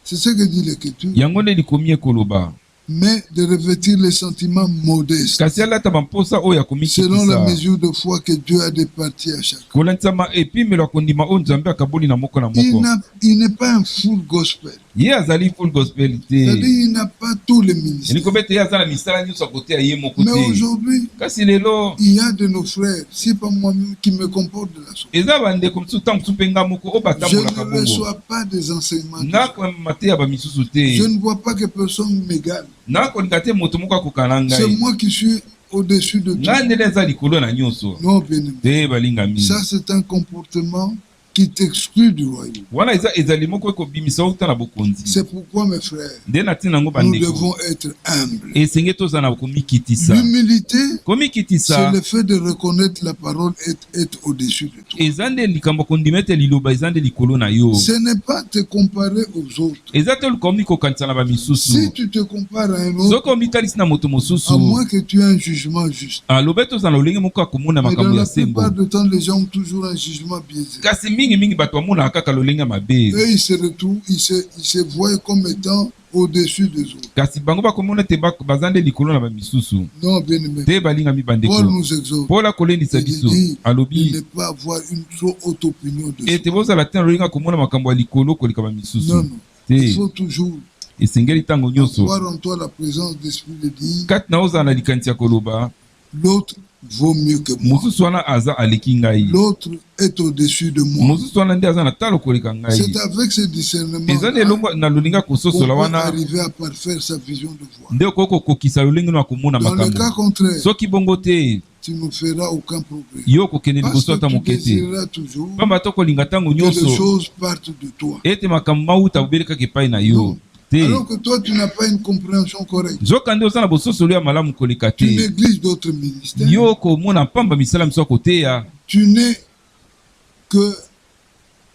Speaker 1: C'est ce que dit l'Écriture.
Speaker 2: yango nde likomi ekoloba
Speaker 1: Mais de revêtir les sentiments modestes
Speaker 2: kasi alata bamposa oyo ya
Speaker 1: selon la
Speaker 2: komikitisa
Speaker 1: mesure de foi que Dieu a départie à chacun.
Speaker 2: kolandisama epimelo ya kondima oyo nzambe akaboli na moko na moko
Speaker 1: Il n'est pas un full gospel.
Speaker 2: ye azali full gospel
Speaker 1: C'est-à-dire
Speaker 2: te
Speaker 1: il n'a pas tous les ministères.
Speaker 2: elingi kobe te ye aza na misala nyonso ya koteya ye moko
Speaker 1: Mais
Speaker 2: te
Speaker 1: aujourd'hui,
Speaker 2: kasi lelo
Speaker 1: il y a de nos frères, c'est pas moi-même qui me comporte de la sorte.
Speaker 2: eza bandeko mosusu ntango mosusu mpe nga moko oyo
Speaker 1: Je
Speaker 2: batambolaka
Speaker 1: ne
Speaker 2: bongo
Speaker 1: reçois pas des enseignements.
Speaker 2: nakomema te ya bamisusu
Speaker 1: Je
Speaker 2: te
Speaker 1: ne vois pas que personne m'égale.
Speaker 2: nakolinga te moto moko akoka na
Speaker 1: C'est
Speaker 2: ngai
Speaker 1: moi qui suis au-dessus de tout.
Speaker 2: ngai ndele eza likolo na nyonso
Speaker 1: Non, bien-aimé.
Speaker 2: te balingami
Speaker 1: Ça, c'est un comportement qui t'exclut du royaume.
Speaker 2: wana eza ezali moko ekobimisa outa na bokonzi
Speaker 1: C'est pourquoi, mes frères,
Speaker 2: nde na ntina yango
Speaker 1: nous
Speaker 2: bandeko
Speaker 1: devons être humbles.
Speaker 2: esenge toza na komikitisa
Speaker 1: L'humilité,
Speaker 2: komikitisa
Speaker 1: c'est le fait de reconnaître la parole et être au-dessus de tout.
Speaker 2: eza nde likambo kondima ete liloba eza nde likolo na yo
Speaker 1: Ce n'est pas te comparer aux autres.
Speaker 2: eza te lukomi kokanisa na
Speaker 1: Si
Speaker 2: bamisusu
Speaker 1: tu te compares à un autre,
Speaker 2: soki omitalisi na moto
Speaker 1: à
Speaker 2: mosusu
Speaker 1: moins que tu aies un jugement juste.
Speaker 2: alobe toza na lolenge moko ya komona
Speaker 1: Mais dans
Speaker 2: makambo
Speaker 1: la
Speaker 2: ya sembo
Speaker 1: plupart du temps, les gens ont toujours un jugement biaisé.
Speaker 2: kasi mingimingi bato bamonaka kaka lolenge mabe
Speaker 1: Eux, ils se retrouvent, ils se voient comme étant au-dessus des autres.
Speaker 2: kasi bango bakomona ete baza nde likolo na bamisusu
Speaker 1: Non, bien aimé.
Speaker 2: te balingami
Speaker 1: Paul
Speaker 2: bandeko
Speaker 1: nous exhorte.
Speaker 2: mpo akolendisa
Speaker 1: Il
Speaker 2: biso
Speaker 1: dit de
Speaker 2: alobi
Speaker 1: ne pas avoir une trop haute opinion de
Speaker 2: ete
Speaker 1: soi.
Speaker 2: bozala te na lolinga komona makambo ya likolo koleka
Speaker 1: Non,
Speaker 2: bamisusu
Speaker 1: non. Il
Speaker 2: te
Speaker 1: faut toujours
Speaker 2: esengeli ntango nyonso
Speaker 1: avoir en toi la présence d'esprit de dire
Speaker 2: kati na ozala na likanisi ya koloba
Speaker 1: l'autre vaut mieux que moi.
Speaker 2: mosusu wana aza aleki ngai
Speaker 1: L'autre est au-dessus de moi.
Speaker 2: mosusu wana nde aza na talo koleka ngai
Speaker 1: C'est avec ce discernement
Speaker 2: eza nde elongo na lolinga
Speaker 1: qu'on
Speaker 2: kososola
Speaker 1: peut
Speaker 2: wana
Speaker 1: arriver à parfaire sa vision de voix.
Speaker 2: nde okoki kokokisa lolenge no ya komona
Speaker 1: Dans le cas
Speaker 2: makambo
Speaker 1: contraire,
Speaker 2: soki bongo te
Speaker 1: tu ne feras aucun progrès.
Speaker 2: yo okokende
Speaker 1: Parce
Speaker 2: liboso
Speaker 1: que
Speaker 2: ata
Speaker 1: tu
Speaker 2: moke te
Speaker 1: désireras toujours
Speaker 2: pamba to kolinga ntango
Speaker 1: que les
Speaker 2: nyonso
Speaker 1: choses partent de toi.
Speaker 2: ete makambo mauta bobeli kaka epai na yo
Speaker 1: Non.
Speaker 2: te
Speaker 1: Alors que toi, tu n'as pas une compréhension correcte.
Speaker 2: nzoka nde oza na bososolo ya malamu koleka
Speaker 1: Tu
Speaker 2: te
Speaker 1: négliges d'autres ministères.
Speaker 2: yo komona pamba misala miso ya koteya
Speaker 1: Tu n'es que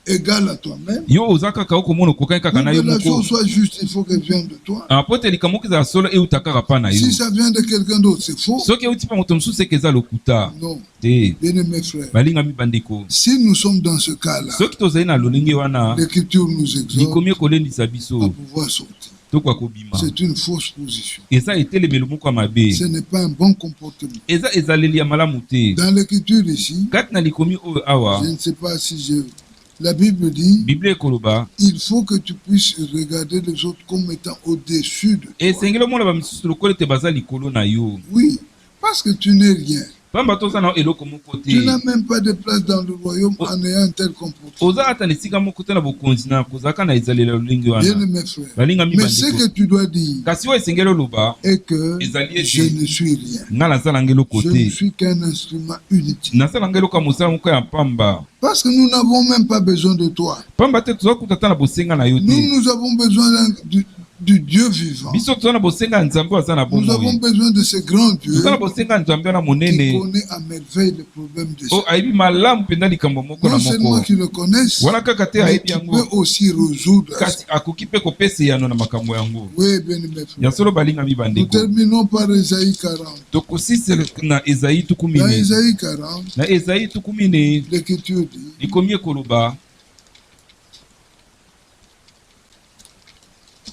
Speaker 1: égal à toi-même.
Speaker 2: yo oza kaka okomona okokani kaka
Speaker 1: Pour
Speaker 2: na
Speaker 1: que
Speaker 2: yo
Speaker 1: la
Speaker 2: moko
Speaker 1: chose soit juste, il faut qu'elle vienne de toi.
Speaker 2: po te likambo eza solo euta kaka pa na yo
Speaker 1: Si ça vient de quelqu'un d'autre, c'est faux.
Speaker 2: soki euti mpa moto mosusu eke eza lokuta
Speaker 1: Non.
Speaker 2: te
Speaker 1: Bien-aimés frères,
Speaker 2: balingami bandeko
Speaker 1: si nous sommes dans ce cas-là,
Speaker 2: soki tozali na lolenge wana
Speaker 1: l'Écriture nous exhorte
Speaker 2: likomi ekolendisa
Speaker 1: à
Speaker 2: biso
Speaker 1: pouvoir sortir.
Speaker 2: tokoka kobima
Speaker 1: C'est une fausse position.
Speaker 2: eza etelemelo moko ya mabe
Speaker 1: Ce n'est pas un bon comportement.
Speaker 2: eza ezaleli ya malamu te
Speaker 1: Dans l'Écriture ici,
Speaker 2: kati na likomi oyo awa
Speaker 1: je ne sais pas si je... La Bible dit,
Speaker 2: biblia ekoloba
Speaker 1: il faut que tu puisses regarder les autres comme étant au-dessus de toi.
Speaker 2: esengeli omona bamisusu lokola ete baza likolo na yo
Speaker 1: Oui, parce que tu n'es rien.
Speaker 2: pamba toza na eloko moko
Speaker 1: Tu
Speaker 2: te
Speaker 1: n'as même pas de place dans le royaume en ayant un tel comportement.
Speaker 2: oza ata na esika moko te na bokonzi na kozalaka na ezaleli ya lolenge wana
Speaker 1: Bien, mes frères.
Speaker 2: balingami
Speaker 1: Mais ce
Speaker 2: bandeko
Speaker 1: que tu dois dire
Speaker 2: kasi oyo esengeli oloba
Speaker 1: est que
Speaker 2: Ezali ete
Speaker 1: je ne suis rien.
Speaker 2: nga nazalanga eloko
Speaker 1: Je ne
Speaker 2: te
Speaker 1: suis qu'un instrument inutile.
Speaker 2: nazalanga eloko ya mosala moko ya pamba
Speaker 1: Parce que nous n'avons même pas besoin de toi.
Speaker 2: pamba te toza kuta ata na bosenga na yo te
Speaker 1: Nous avons besoin du Dieu vivant.
Speaker 2: biso toza na bosenga ya nzambe oyo aza na
Speaker 1: Nous avons
Speaker 2: bomoi
Speaker 1: besoin de ce grand Dieu
Speaker 2: toza na bosenga ya nzambe wana
Speaker 1: qui
Speaker 2: monene
Speaker 1: connaît à merveille les problèmes de
Speaker 2: oyo
Speaker 1: ça.
Speaker 2: ayebi malamu mpenza likambo moko na
Speaker 1: Non seulement
Speaker 2: moko
Speaker 1: qu'il le connaisse,
Speaker 2: wana kaka te
Speaker 1: mais
Speaker 2: ayebi
Speaker 1: qui
Speaker 2: yango
Speaker 1: peut aussi résoudre ça.
Speaker 2: kasi akoki mpe kopesa eyano na makambo yango
Speaker 1: Oui, bien mes
Speaker 2: ya
Speaker 1: frères.
Speaker 2: solo balingami
Speaker 1: Nous
Speaker 2: bandeko
Speaker 1: terminons par Ésaïe 40.
Speaker 2: tokosisela na ezayi tuku
Speaker 1: Dans
Speaker 2: mine
Speaker 1: Ésaïe 40,
Speaker 2: na ezayi tuku mine
Speaker 1: l'Écriture dit,
Speaker 2: likomi ekoloba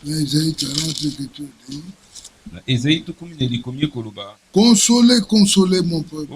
Speaker 1: dans Ésaïe 40, l'Écriture dit,
Speaker 2: na ezayi tuku mine likomi ekoloba
Speaker 1: consolez, consolez mon peuple,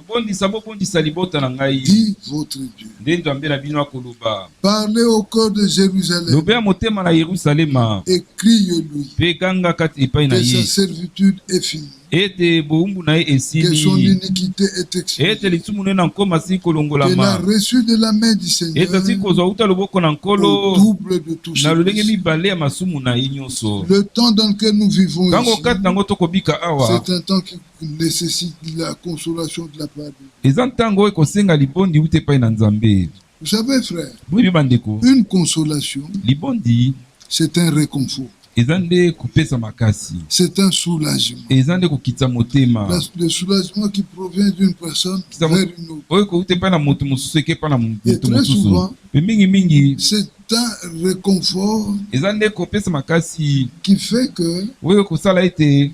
Speaker 2: bobondisa libota na ngai
Speaker 1: dit votre Dieu.
Speaker 2: nde nzambe na bino akoloba
Speaker 1: Parlez au cœur de Jérusalem
Speaker 2: lobeya motema na yerusalema
Speaker 1: et criez-lui
Speaker 2: mpe ganga kati epai na
Speaker 1: que sa
Speaker 2: ye
Speaker 1: servitude est finie,
Speaker 2: ete bowumbu na ye
Speaker 1: que son
Speaker 2: esili
Speaker 1: iniquité est expiée,
Speaker 2: ete lisumu ne na nkoma asili
Speaker 1: qu'elle a
Speaker 2: kolongolama
Speaker 1: reçu de la main du
Speaker 2: ete
Speaker 1: Seigneur
Speaker 2: asili kozwa uta loboko na
Speaker 1: au
Speaker 2: nkolo
Speaker 1: double de tout
Speaker 2: na lolenge
Speaker 1: ce.
Speaker 2: mibale ya masumu na ye nyonso
Speaker 1: Le temps dans lequel nous vivons
Speaker 2: ntango
Speaker 1: ici,
Speaker 2: kati nango tokobika awa
Speaker 1: c'est un temps qui nécessite la consolation de la part de Dieu.
Speaker 2: eza ntango oyo ekosenga libondi uta epai na nzambe
Speaker 1: Vous savez, frère,
Speaker 2: boyebi bandeko
Speaker 1: une consolation,
Speaker 2: libondi
Speaker 1: c'est un réconfort,
Speaker 2: eza nde kopesa makasi
Speaker 1: c'est un soulagement.
Speaker 2: eza nde kokitisa motema
Speaker 1: Le soulagement qui provient d'une personne vers une autre.
Speaker 2: oyo kouta epai na moto mosusu eke epai na moto
Speaker 1: très
Speaker 2: mosusu
Speaker 1: souvent,
Speaker 2: mpe mingimingi
Speaker 1: C'est un réconfort
Speaker 2: eza nde kopesa makasi
Speaker 1: qui fait que
Speaker 2: oyo kosala ete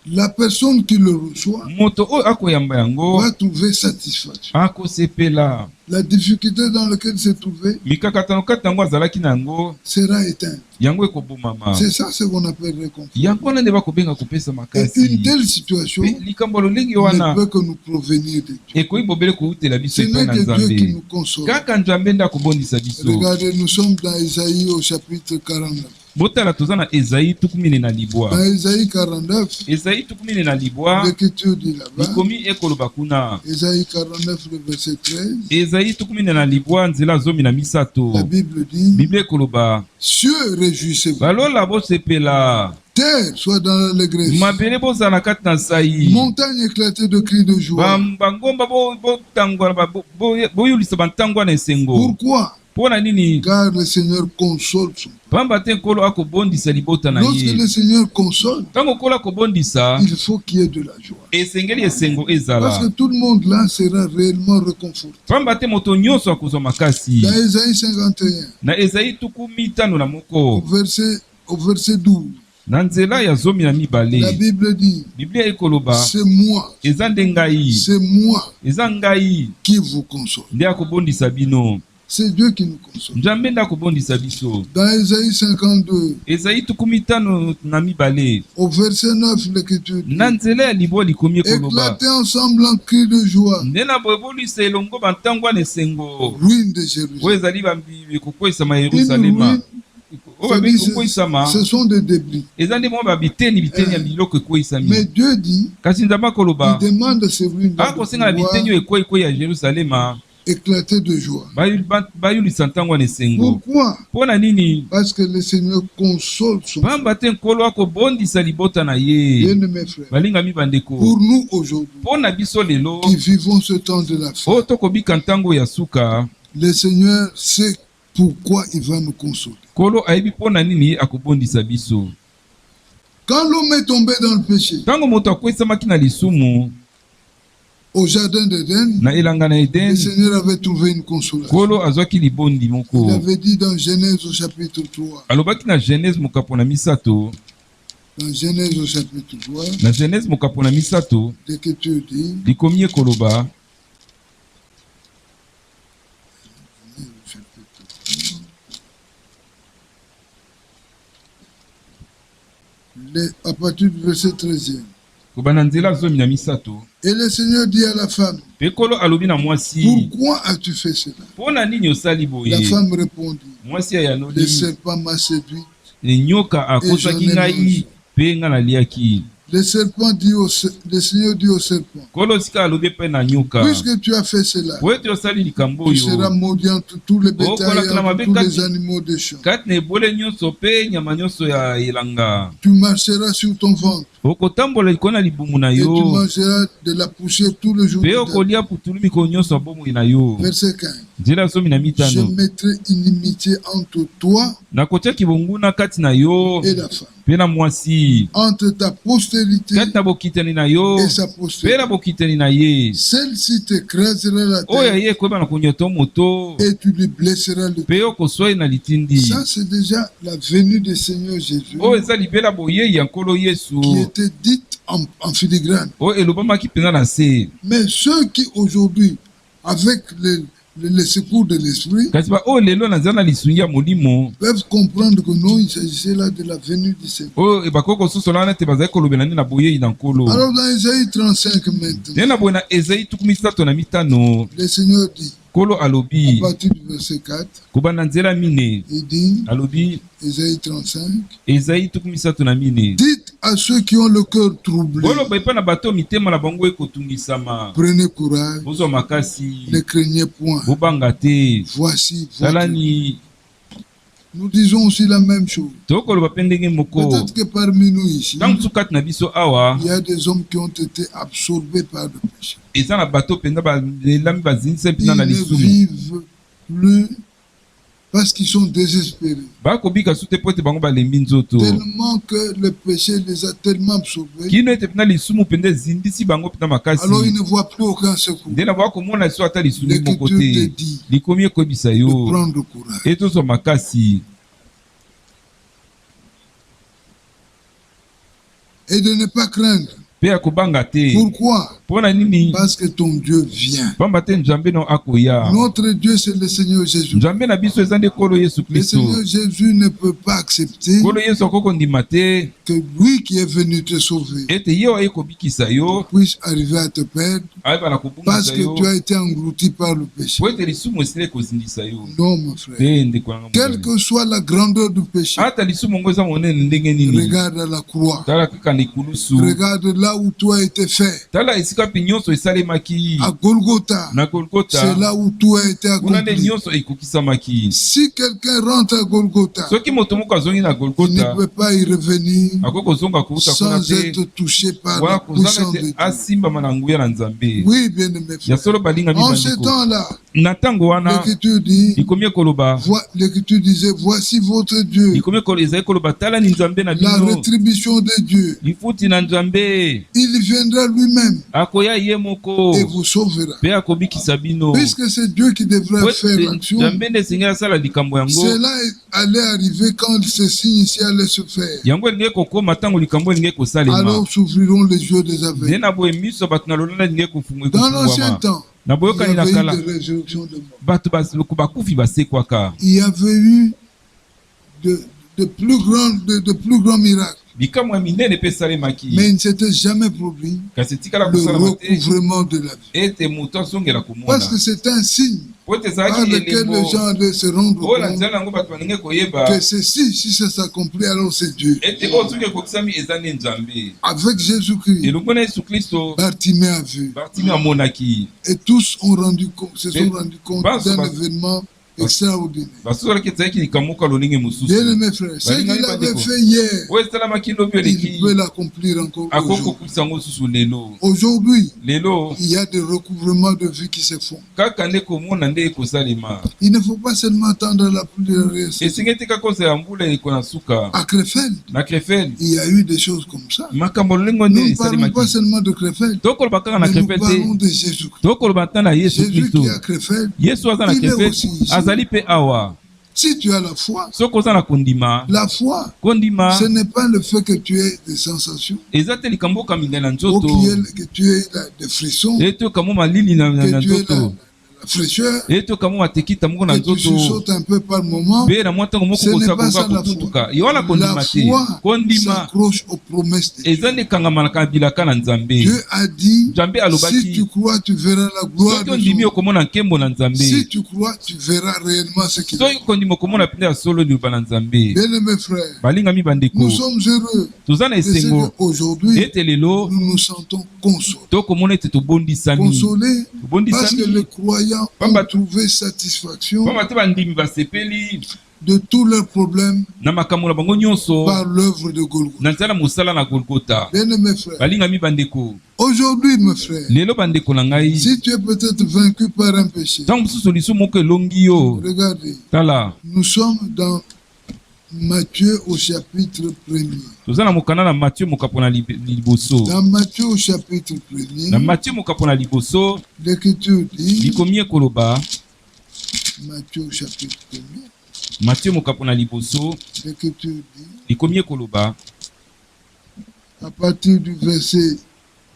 Speaker 1: la personne qui le reçoit
Speaker 2: moto oyo akoyamba yango
Speaker 1: va trouver satisfaction.
Speaker 2: akosepela
Speaker 1: La difficulté dans laquelle s'est trouvé
Speaker 2: mikakatano kati yango azalaki na yango
Speaker 1: sera éteinte.
Speaker 2: yango ekobomama
Speaker 1: C'est ça ce qu'on appelle réconfort.
Speaker 2: yango wana nde bakobenga kopesa
Speaker 1: Et une
Speaker 2: makasi
Speaker 1: telle situation
Speaker 2: mpe likambo ya lolenge
Speaker 1: ne
Speaker 2: wana
Speaker 1: peut que nous provenir de Dieu.
Speaker 2: ekoki bobele koutela biso
Speaker 1: Ce
Speaker 2: epai
Speaker 1: n'est
Speaker 2: na
Speaker 1: que Dieu qui
Speaker 2: nzambe
Speaker 1: nous console.
Speaker 2: kaka nzambe nde akobondisa biso
Speaker 1: Regardez, nous sommes dans Isaïe au chapitre 49.
Speaker 2: botala toza na ezayi tuku mine na
Speaker 1: Dans
Speaker 2: libwa
Speaker 1: Isaïe 49,
Speaker 2: ezayi tuku mine na libwa
Speaker 1: l'Écriture dit là-bas,
Speaker 2: likomi ekoloba kuna
Speaker 1: Isaïe 49, le verset 13,
Speaker 2: ezayi tuku mine na libwa nzela zomi na
Speaker 1: la
Speaker 2: misato
Speaker 1: Bible dit,
Speaker 2: biblia ekoloba
Speaker 1: cieux réjouissez-vous,
Speaker 2: balola bosepela
Speaker 1: terre soit dans l'allégresse,
Speaker 2: mabele bozala na kati na sai
Speaker 1: montagne éclatée de cris de joie.
Speaker 2: bangomba boyulisa bantango wana esengo
Speaker 1: Pourquoi?
Speaker 2: mpo na nini
Speaker 1: Car le Seigneur console son peuple.
Speaker 2: pamba te nkolo akobondisa libota na
Speaker 1: Lorsque
Speaker 2: ye
Speaker 1: le Seigneur console,
Speaker 2: ntango nkolo akobondisa
Speaker 1: il faut qu'il y ait de la joie.
Speaker 2: esengeli esengo
Speaker 1: Parce
Speaker 2: ezala
Speaker 1: que tout le monde là sera réellement réconforté.
Speaker 2: pamba te moto nyonso akozwa makasi
Speaker 1: Dans Isaïe 51,
Speaker 2: na ezayi tuku mitano na
Speaker 1: au
Speaker 2: moko
Speaker 1: verset 12,
Speaker 2: na nzela ya zomi na
Speaker 1: la
Speaker 2: mibale
Speaker 1: Bible dit,
Speaker 2: biblia ekoloba
Speaker 1: c'est moi,
Speaker 2: eza nde ngai
Speaker 1: c'est moi
Speaker 2: eza ngai
Speaker 1: qui vous console.
Speaker 2: nde akobondisa bino
Speaker 1: C'est Dieu qui nous console.
Speaker 2: nzambe nde akobondisa biso
Speaker 1: Dans Isaïe 52,
Speaker 2: ezayi tuku mitano na mibale
Speaker 1: au verset 9, l'Écriture dit,
Speaker 2: na nzela ya libwa likomi ekoloba
Speaker 1: éclatez ensemble en cris de joie,
Speaker 2: nde na boyebolisa elongo bantango wana esengo
Speaker 1: ruine de
Speaker 2: oyo
Speaker 1: Jérusalem.
Speaker 2: ezali kokweyisama
Speaker 1: Une
Speaker 2: yerusalema
Speaker 1: ruine,
Speaker 2: oyo babengi
Speaker 1: c'est-à-dire,
Speaker 2: kokweyisama
Speaker 1: ce sont des débris.
Speaker 2: eza nde mwa biteni ya biloko
Speaker 1: Mais
Speaker 2: ekweyisami
Speaker 1: Dieu dit,
Speaker 2: kasi nzambe akoloba
Speaker 1: il demande à ces ruines de
Speaker 2: akosenga na
Speaker 1: pouvoir
Speaker 2: biteni oyo ekweyikwei ya yerusalema
Speaker 1: éclater de joie.
Speaker 2: bayulisa ntango wana esengo
Speaker 1: Pourquoi?
Speaker 2: mpo na nini
Speaker 1: Parce que le Seigneur console son peuple.
Speaker 2: pamba te nkolo akobondisa libota na ye
Speaker 1: Bien, mes frères,
Speaker 2: balingami bandeko
Speaker 1: pour nous aujourd'hui,
Speaker 2: mpo na biso lelo
Speaker 1: qui vivons ce temps de la fin,
Speaker 2: oyo tokobika ntango ya suka
Speaker 1: le Seigneur sait pourquoi il va nous consoler.
Speaker 2: nkolo ayebi mpo na nini akobondisa biso
Speaker 1: Quand l'homme est tombé dans le péché,
Speaker 2: ntango moto akwesamaki na lisumu
Speaker 1: au jardin d'Éden,
Speaker 2: na elanga na
Speaker 1: le
Speaker 2: Eden,
Speaker 1: Seigneur avait trouvé une consolation.
Speaker 2: Nkolo azwaki libondi
Speaker 1: Il
Speaker 2: moko.
Speaker 1: avait dit dans Genèse au chapitre 3,
Speaker 2: Alobaki na Genèse mokapo na misato,
Speaker 1: dans Genèse au chapitre 3,
Speaker 2: na Genèse mokapo na misato,
Speaker 1: l'Écriture dit,
Speaker 2: likomi ekoloba,
Speaker 1: à partir du verset 13e.
Speaker 2: kobana nzela zomi na misato.
Speaker 1: Et le Seigneur dit à la femme,
Speaker 2: Pe Nkolo alobi na mwasi,
Speaker 1: pourquoi as-tu fait cela?
Speaker 2: pona nini osali
Speaker 1: La
Speaker 2: boye?
Speaker 1: femme répondit,
Speaker 2: Mwasi
Speaker 1: le
Speaker 2: ayanoli,
Speaker 1: serpent m'a séduit.
Speaker 2: nyoka akosaki ngai mpe nga naliaki.
Speaker 1: Le Seigneur dit au serpent,
Speaker 2: Nkolo sika alobi mpe na nyoka,
Speaker 1: puisque tu as fait cela,
Speaker 2: po ete osali likambo
Speaker 1: tu seras
Speaker 2: oyo,
Speaker 1: maudit entre tous les bétails
Speaker 2: Okola
Speaker 1: et
Speaker 2: kala
Speaker 1: entre
Speaker 2: mabe
Speaker 1: tous
Speaker 2: kati.
Speaker 1: les animaux des champs.
Speaker 2: kati na ebole nyonso mpe nyama nyonso ya elanga.
Speaker 1: Tu marcheras sur ton ventre
Speaker 2: Okotambola likolo na libumu na
Speaker 1: et tu
Speaker 2: yo,
Speaker 1: mangeras de la poussière tous les jours.
Speaker 2: mpe
Speaker 1: de ta vie.
Speaker 2: okolia putulu mikolo nyonso ya bomoi na yo.
Speaker 1: Verset 15.
Speaker 2: Nzela zomi na
Speaker 1: Je
Speaker 2: mitano,
Speaker 1: mettrai inimitié entre toi
Speaker 2: nakotiaki bonguna kati na yo
Speaker 1: et la femme,
Speaker 2: mpe na mwasi,
Speaker 1: entre ta postérité
Speaker 2: kati na bokitani na yo
Speaker 1: et sa
Speaker 2: mpe
Speaker 1: postérité.
Speaker 2: na bokitani na ye.
Speaker 1: Celle-ci t'écrasera la
Speaker 2: Oyo
Speaker 1: tête
Speaker 2: ye ekoyeba na konyoto moto
Speaker 1: et tu lui blesseras le
Speaker 2: mpe okoswai na litindi.
Speaker 1: Ça, c'est déjà la venue du Seigneur Jésus
Speaker 2: Oyo eza libela boyei ya Nkolo Yesu,
Speaker 1: qui était dite en filigrane.
Speaker 2: oyo elobamaki mpenza na se.
Speaker 1: Mais ceux qui aujourd'hui, avec le secours de l'Esprit,
Speaker 2: Kasi ba oyo lelo naza na lisungi ya molimo,
Speaker 1: peuvent comprendre que non, il s'agissait là de la venue du Seigneur.
Speaker 2: oyo bakoki kososola wana te bazali kolobela nde na boyei na Nkolo.
Speaker 1: Alors dans Isaïe 35 maintenant,
Speaker 2: Nde na boye na Ezayi 35,
Speaker 1: le Seigneur dit,
Speaker 2: Nkolo
Speaker 1: à
Speaker 2: alobi
Speaker 1: partir du verset 4,
Speaker 2: kobanda nzela mine,
Speaker 1: il dit,
Speaker 2: alobi
Speaker 1: Isaïe 35,
Speaker 2: Ezayi 34,
Speaker 1: dites à ceux qui ont le cœur troublé,
Speaker 2: boloba epai na bato mitema na bango ekotungisama,
Speaker 1: prenez courage,
Speaker 2: bozwa makasi,
Speaker 1: ne craignez point.
Speaker 2: bobanga te.
Speaker 1: Voici votre...
Speaker 2: Talani
Speaker 1: Nous disons aussi la même chose.
Speaker 2: tokoloba mpe ndenge moko.
Speaker 1: Peut-être que parmi nous ici,
Speaker 2: Ntango mosusu kati na biso awa,
Speaker 1: il y a des hommes qui ont été absorbés par le péché.
Speaker 2: eza na bato mpenza balelami bazindisa mpena
Speaker 1: Ils
Speaker 2: na
Speaker 1: ne
Speaker 2: lisumu,
Speaker 1: vivent plus parce qu'ils sont désespérés.
Speaker 2: bakobika su te po ete bango balembi nzoto,
Speaker 1: Tellement que le péché les a tellement absorbés.
Speaker 2: kino ete mpena lisumu mpenza ezindisi bango mpena makasi.
Speaker 1: Alors ils ne voient plus aucun secours.
Speaker 2: nde na bwa komona liso ata lisumu moko
Speaker 1: L'Écriture
Speaker 2: te.
Speaker 1: te dit
Speaker 2: Likomi ekoyebisa
Speaker 1: de
Speaker 2: yo
Speaker 1: prendre courage.
Speaker 2: ete ozwa makasi
Speaker 1: Et de ne pas craindre.
Speaker 2: mpe ya kobanga te.
Speaker 1: Pourquoi?
Speaker 2: Mpo na nini?
Speaker 1: Parce que ton Dieu vient.
Speaker 2: Pamba te nzambe no akoya.
Speaker 1: Notre Dieu, c'est le Seigneur Jésus.
Speaker 2: Nzambe na biso eza nde Nkolo Yesu
Speaker 1: Le
Speaker 2: Kristo.
Speaker 1: Seigneur Jésus ne peut pas accepter
Speaker 2: Nkolo Yesu akoki kondima te
Speaker 1: que lui qui est venu te sauver
Speaker 2: ete ye oye kobikisa yo,
Speaker 1: puisse arriver à te perdre
Speaker 2: ayeba na
Speaker 1: parce
Speaker 2: kobungisa
Speaker 1: que
Speaker 2: yo
Speaker 1: tu as été englouti par le péché.
Speaker 2: po ete lisumu esili ekozindisa yo.
Speaker 1: Non, mon frère.
Speaker 2: Te ndeko nanga
Speaker 1: Quelle
Speaker 2: mobali.
Speaker 1: que soit la grandeur du péché,
Speaker 2: Ata lisumu yango eza monene ndenge nini,
Speaker 1: regarde à la croix.
Speaker 2: tala kaka na ekulusu,
Speaker 1: Regarde là où tout a été fait.
Speaker 2: tala esika mpe nyonso esalemaki
Speaker 1: À Golgotha,
Speaker 2: na
Speaker 1: c'est
Speaker 2: Golgota,
Speaker 1: là où tout a été
Speaker 2: kuna nde
Speaker 1: accompli.
Speaker 2: nyonso ekokisamaki.
Speaker 1: Si quelqu'un rentre à Golgotha,
Speaker 2: Soki moto moko azongi na
Speaker 1: il ne
Speaker 2: Golgota,
Speaker 1: peut pas y revenir
Speaker 2: akoki kozonga kouta kuna
Speaker 1: sans
Speaker 2: te,
Speaker 1: être touché par
Speaker 2: wana
Speaker 1: la
Speaker 2: kozanga
Speaker 1: puissance de
Speaker 2: te
Speaker 1: Dieu.
Speaker 2: asimbama na nguya na Nzambe.
Speaker 1: Oui, bien-aimé
Speaker 2: Ya
Speaker 1: frère.
Speaker 2: solo balingami
Speaker 1: En ce
Speaker 2: bandeko,
Speaker 1: temps-là,
Speaker 2: na ntango wana
Speaker 1: l'Écriture dit,
Speaker 2: likomi ekoloba,
Speaker 1: l'Écriture disait, voici votre Dieu,
Speaker 2: likomi ezali koloba tala ni Nzambe na
Speaker 1: la
Speaker 2: bino,
Speaker 1: rétribution de Dieu.
Speaker 2: lifuti na Nzambe
Speaker 1: Il viendra lui-même
Speaker 2: akoya ye moko
Speaker 1: et vous sauvera.
Speaker 2: mpe akobikisa bino.
Speaker 1: Puisque c'est Dieu qui devrait
Speaker 2: Po
Speaker 1: faire
Speaker 2: ete
Speaker 1: l'action,
Speaker 2: Nzambe nde esengeli asala likambo yango,
Speaker 1: cela allait arriver quand ce signe ici allait se faire.
Speaker 2: yango elingi kokoma ntango likambo elingi kosalema.
Speaker 1: Alors s'ouvriront les yeux des
Speaker 2: Nde
Speaker 1: aveugles.
Speaker 2: na boye miso bato na lolanda elingi
Speaker 1: Dans l'ancien
Speaker 2: ekofungwama.
Speaker 1: temps,
Speaker 2: Na
Speaker 1: il y
Speaker 2: boyokani na
Speaker 1: avait
Speaker 2: kala
Speaker 1: eu des résurrections de morts.
Speaker 2: bato bakufi basekwaka,
Speaker 1: Il y avait eu de plus grands miracles.
Speaker 2: bikamwa minene mpe esalemaki,
Speaker 1: Mais il ne s'était jamais produit
Speaker 2: kasi etikala
Speaker 1: le
Speaker 2: kosalama te
Speaker 1: recouvrement de la vie.
Speaker 2: ete moto azongela komona.
Speaker 1: Parce que c'est un signe
Speaker 2: Po ete
Speaker 1: par
Speaker 2: ezalaki
Speaker 1: lequel
Speaker 2: elembo
Speaker 1: les gens allaient se rendre
Speaker 2: oyo na
Speaker 1: compte
Speaker 2: nzela yango bato balingi koyeba
Speaker 1: que ceci, si ça s'accomplit, alors c'est Dieu.
Speaker 2: ete oyo soki ekokisami eza nde Nzambe.
Speaker 1: Avec Jésus-Christ,
Speaker 2: Elongo na Yesu Kristo,
Speaker 1: Bartimée a vu.
Speaker 2: Bartimi amonaki,
Speaker 1: Et tous se sont rendus compte
Speaker 2: Baso
Speaker 1: d'un
Speaker 2: bas-
Speaker 1: événement extraordinaire.
Speaker 2: basukala ezalaki likambo moko lolenge mosusu.
Speaker 1: Bien-aimés frères, ce qu'il avait fait hier,
Speaker 2: oyo esalamaki lobi
Speaker 1: il
Speaker 2: eleki
Speaker 1: peut l'accomplir encore
Speaker 2: akoki
Speaker 1: aujourd'hui.
Speaker 2: kokulisa yango lisusu lelo.
Speaker 1: Aujourd'hui,
Speaker 2: lelo
Speaker 1: il y a des recouvrements de vie qui se font.
Speaker 2: kaka nde komona nde ekosalema.
Speaker 1: Il ne faut pas seulement attendre la pluie de réussite.
Speaker 2: esengi te kaka kozala mbula eleko na suka.
Speaker 1: À Krefeld,
Speaker 2: na Krefeld
Speaker 1: il y a eu des choses comme ça.
Speaker 2: makambo lolengo
Speaker 1: Nous
Speaker 2: nde
Speaker 1: ne parlons pas
Speaker 2: esalemaki.
Speaker 1: seulement de Krefeld,
Speaker 2: tokoloba kaka na
Speaker 1: mais nous
Speaker 2: Krefeld
Speaker 1: parlons
Speaker 2: te
Speaker 1: de Jésus-Christ.
Speaker 2: tokoloba ntan na yesu
Speaker 1: Jésus
Speaker 2: kristo.
Speaker 1: qui est à Krefeld,
Speaker 2: yesu aza na
Speaker 1: il est
Speaker 2: Krefeld
Speaker 1: aussi ici.
Speaker 2: azali mpe awa.
Speaker 1: Si tu as la foi,
Speaker 2: soki oza na kondima
Speaker 1: la foi,
Speaker 2: kondima
Speaker 1: ce n'est pas le fait que tu aies des sensations,
Speaker 2: eza te likambo okamingana na
Speaker 1: ou
Speaker 2: nzoto
Speaker 1: que tu aies des frissons,
Speaker 2: ete okamwa malili na
Speaker 1: que tu aies
Speaker 2: nzoto
Speaker 1: la fraîcheur,
Speaker 2: ete okamwa matekita moko na
Speaker 1: que tu
Speaker 2: nzoto
Speaker 1: sautes un peu par moment.
Speaker 2: mpe na mwa ntango moko
Speaker 1: Ce n'est pas
Speaker 2: kosakoka
Speaker 1: ça la
Speaker 2: kotuntuka
Speaker 1: foi.
Speaker 2: yo wana kondima
Speaker 1: La
Speaker 2: te
Speaker 1: foi
Speaker 2: kondima
Speaker 1: s'accroche aux promesses de Dieu.
Speaker 2: eza nde ekangamanaka na bilaka na nzambe.
Speaker 1: Dieu a dit,
Speaker 2: nzambe
Speaker 1: si
Speaker 2: alobaki
Speaker 1: tu crois, tu verras la gloire
Speaker 2: soki
Speaker 1: de
Speaker 2: ondimi
Speaker 1: Dieu.
Speaker 2: okomona nkembo na nzambe.
Speaker 1: Si tu crois, tu verras réellement ce qu'il
Speaker 2: soki
Speaker 1: est.
Speaker 2: kondima okomona mpenza ya solo liloba na nzambe.
Speaker 1: Bien-aimés frères,
Speaker 2: balingami bandeko
Speaker 1: nous sommes heureux
Speaker 2: toza na
Speaker 1: de ce
Speaker 2: esengo
Speaker 1: qu'aujourd'hui,
Speaker 2: ete lelo
Speaker 1: nous nous sentons consolés.
Speaker 2: tokomona ete tobondisami
Speaker 1: Consolés parce que les croyants ont
Speaker 2: Pamba-
Speaker 1: trouvé satisfaction
Speaker 2: pamba te bandimi basepeli
Speaker 1: de tous leurs problèmes
Speaker 2: na makambo na bango nyonso
Speaker 1: par l'œuvre de Golgotha.
Speaker 2: na nzela mosala na Golgotha.
Speaker 1: Bien-aimés frères,
Speaker 2: balingami bandeko
Speaker 1: aujourd'hui, mes frères,
Speaker 2: lelo bandeko na ngai
Speaker 1: si tu es peut-être vaincu par un péché,
Speaker 2: ntango mosusu lisu moko elongi yo
Speaker 1: regardez,
Speaker 2: tala
Speaker 1: nous sommes dans Matthieu au chapitre 1er.
Speaker 2: toza na mokanda na Matthieu mokapo na liboso.
Speaker 1: Dans Matthieu au chapitre 1er,
Speaker 2: na Matthieu mokapo na liboso
Speaker 1: l'Écriture dit,
Speaker 2: likomi ekoloba.
Speaker 1: Matthieu au chapitre 1er,
Speaker 2: Matthieu mokapo na liboso
Speaker 1: l'Écriture dit,
Speaker 2: likomi ekoloba
Speaker 1: à partir du verset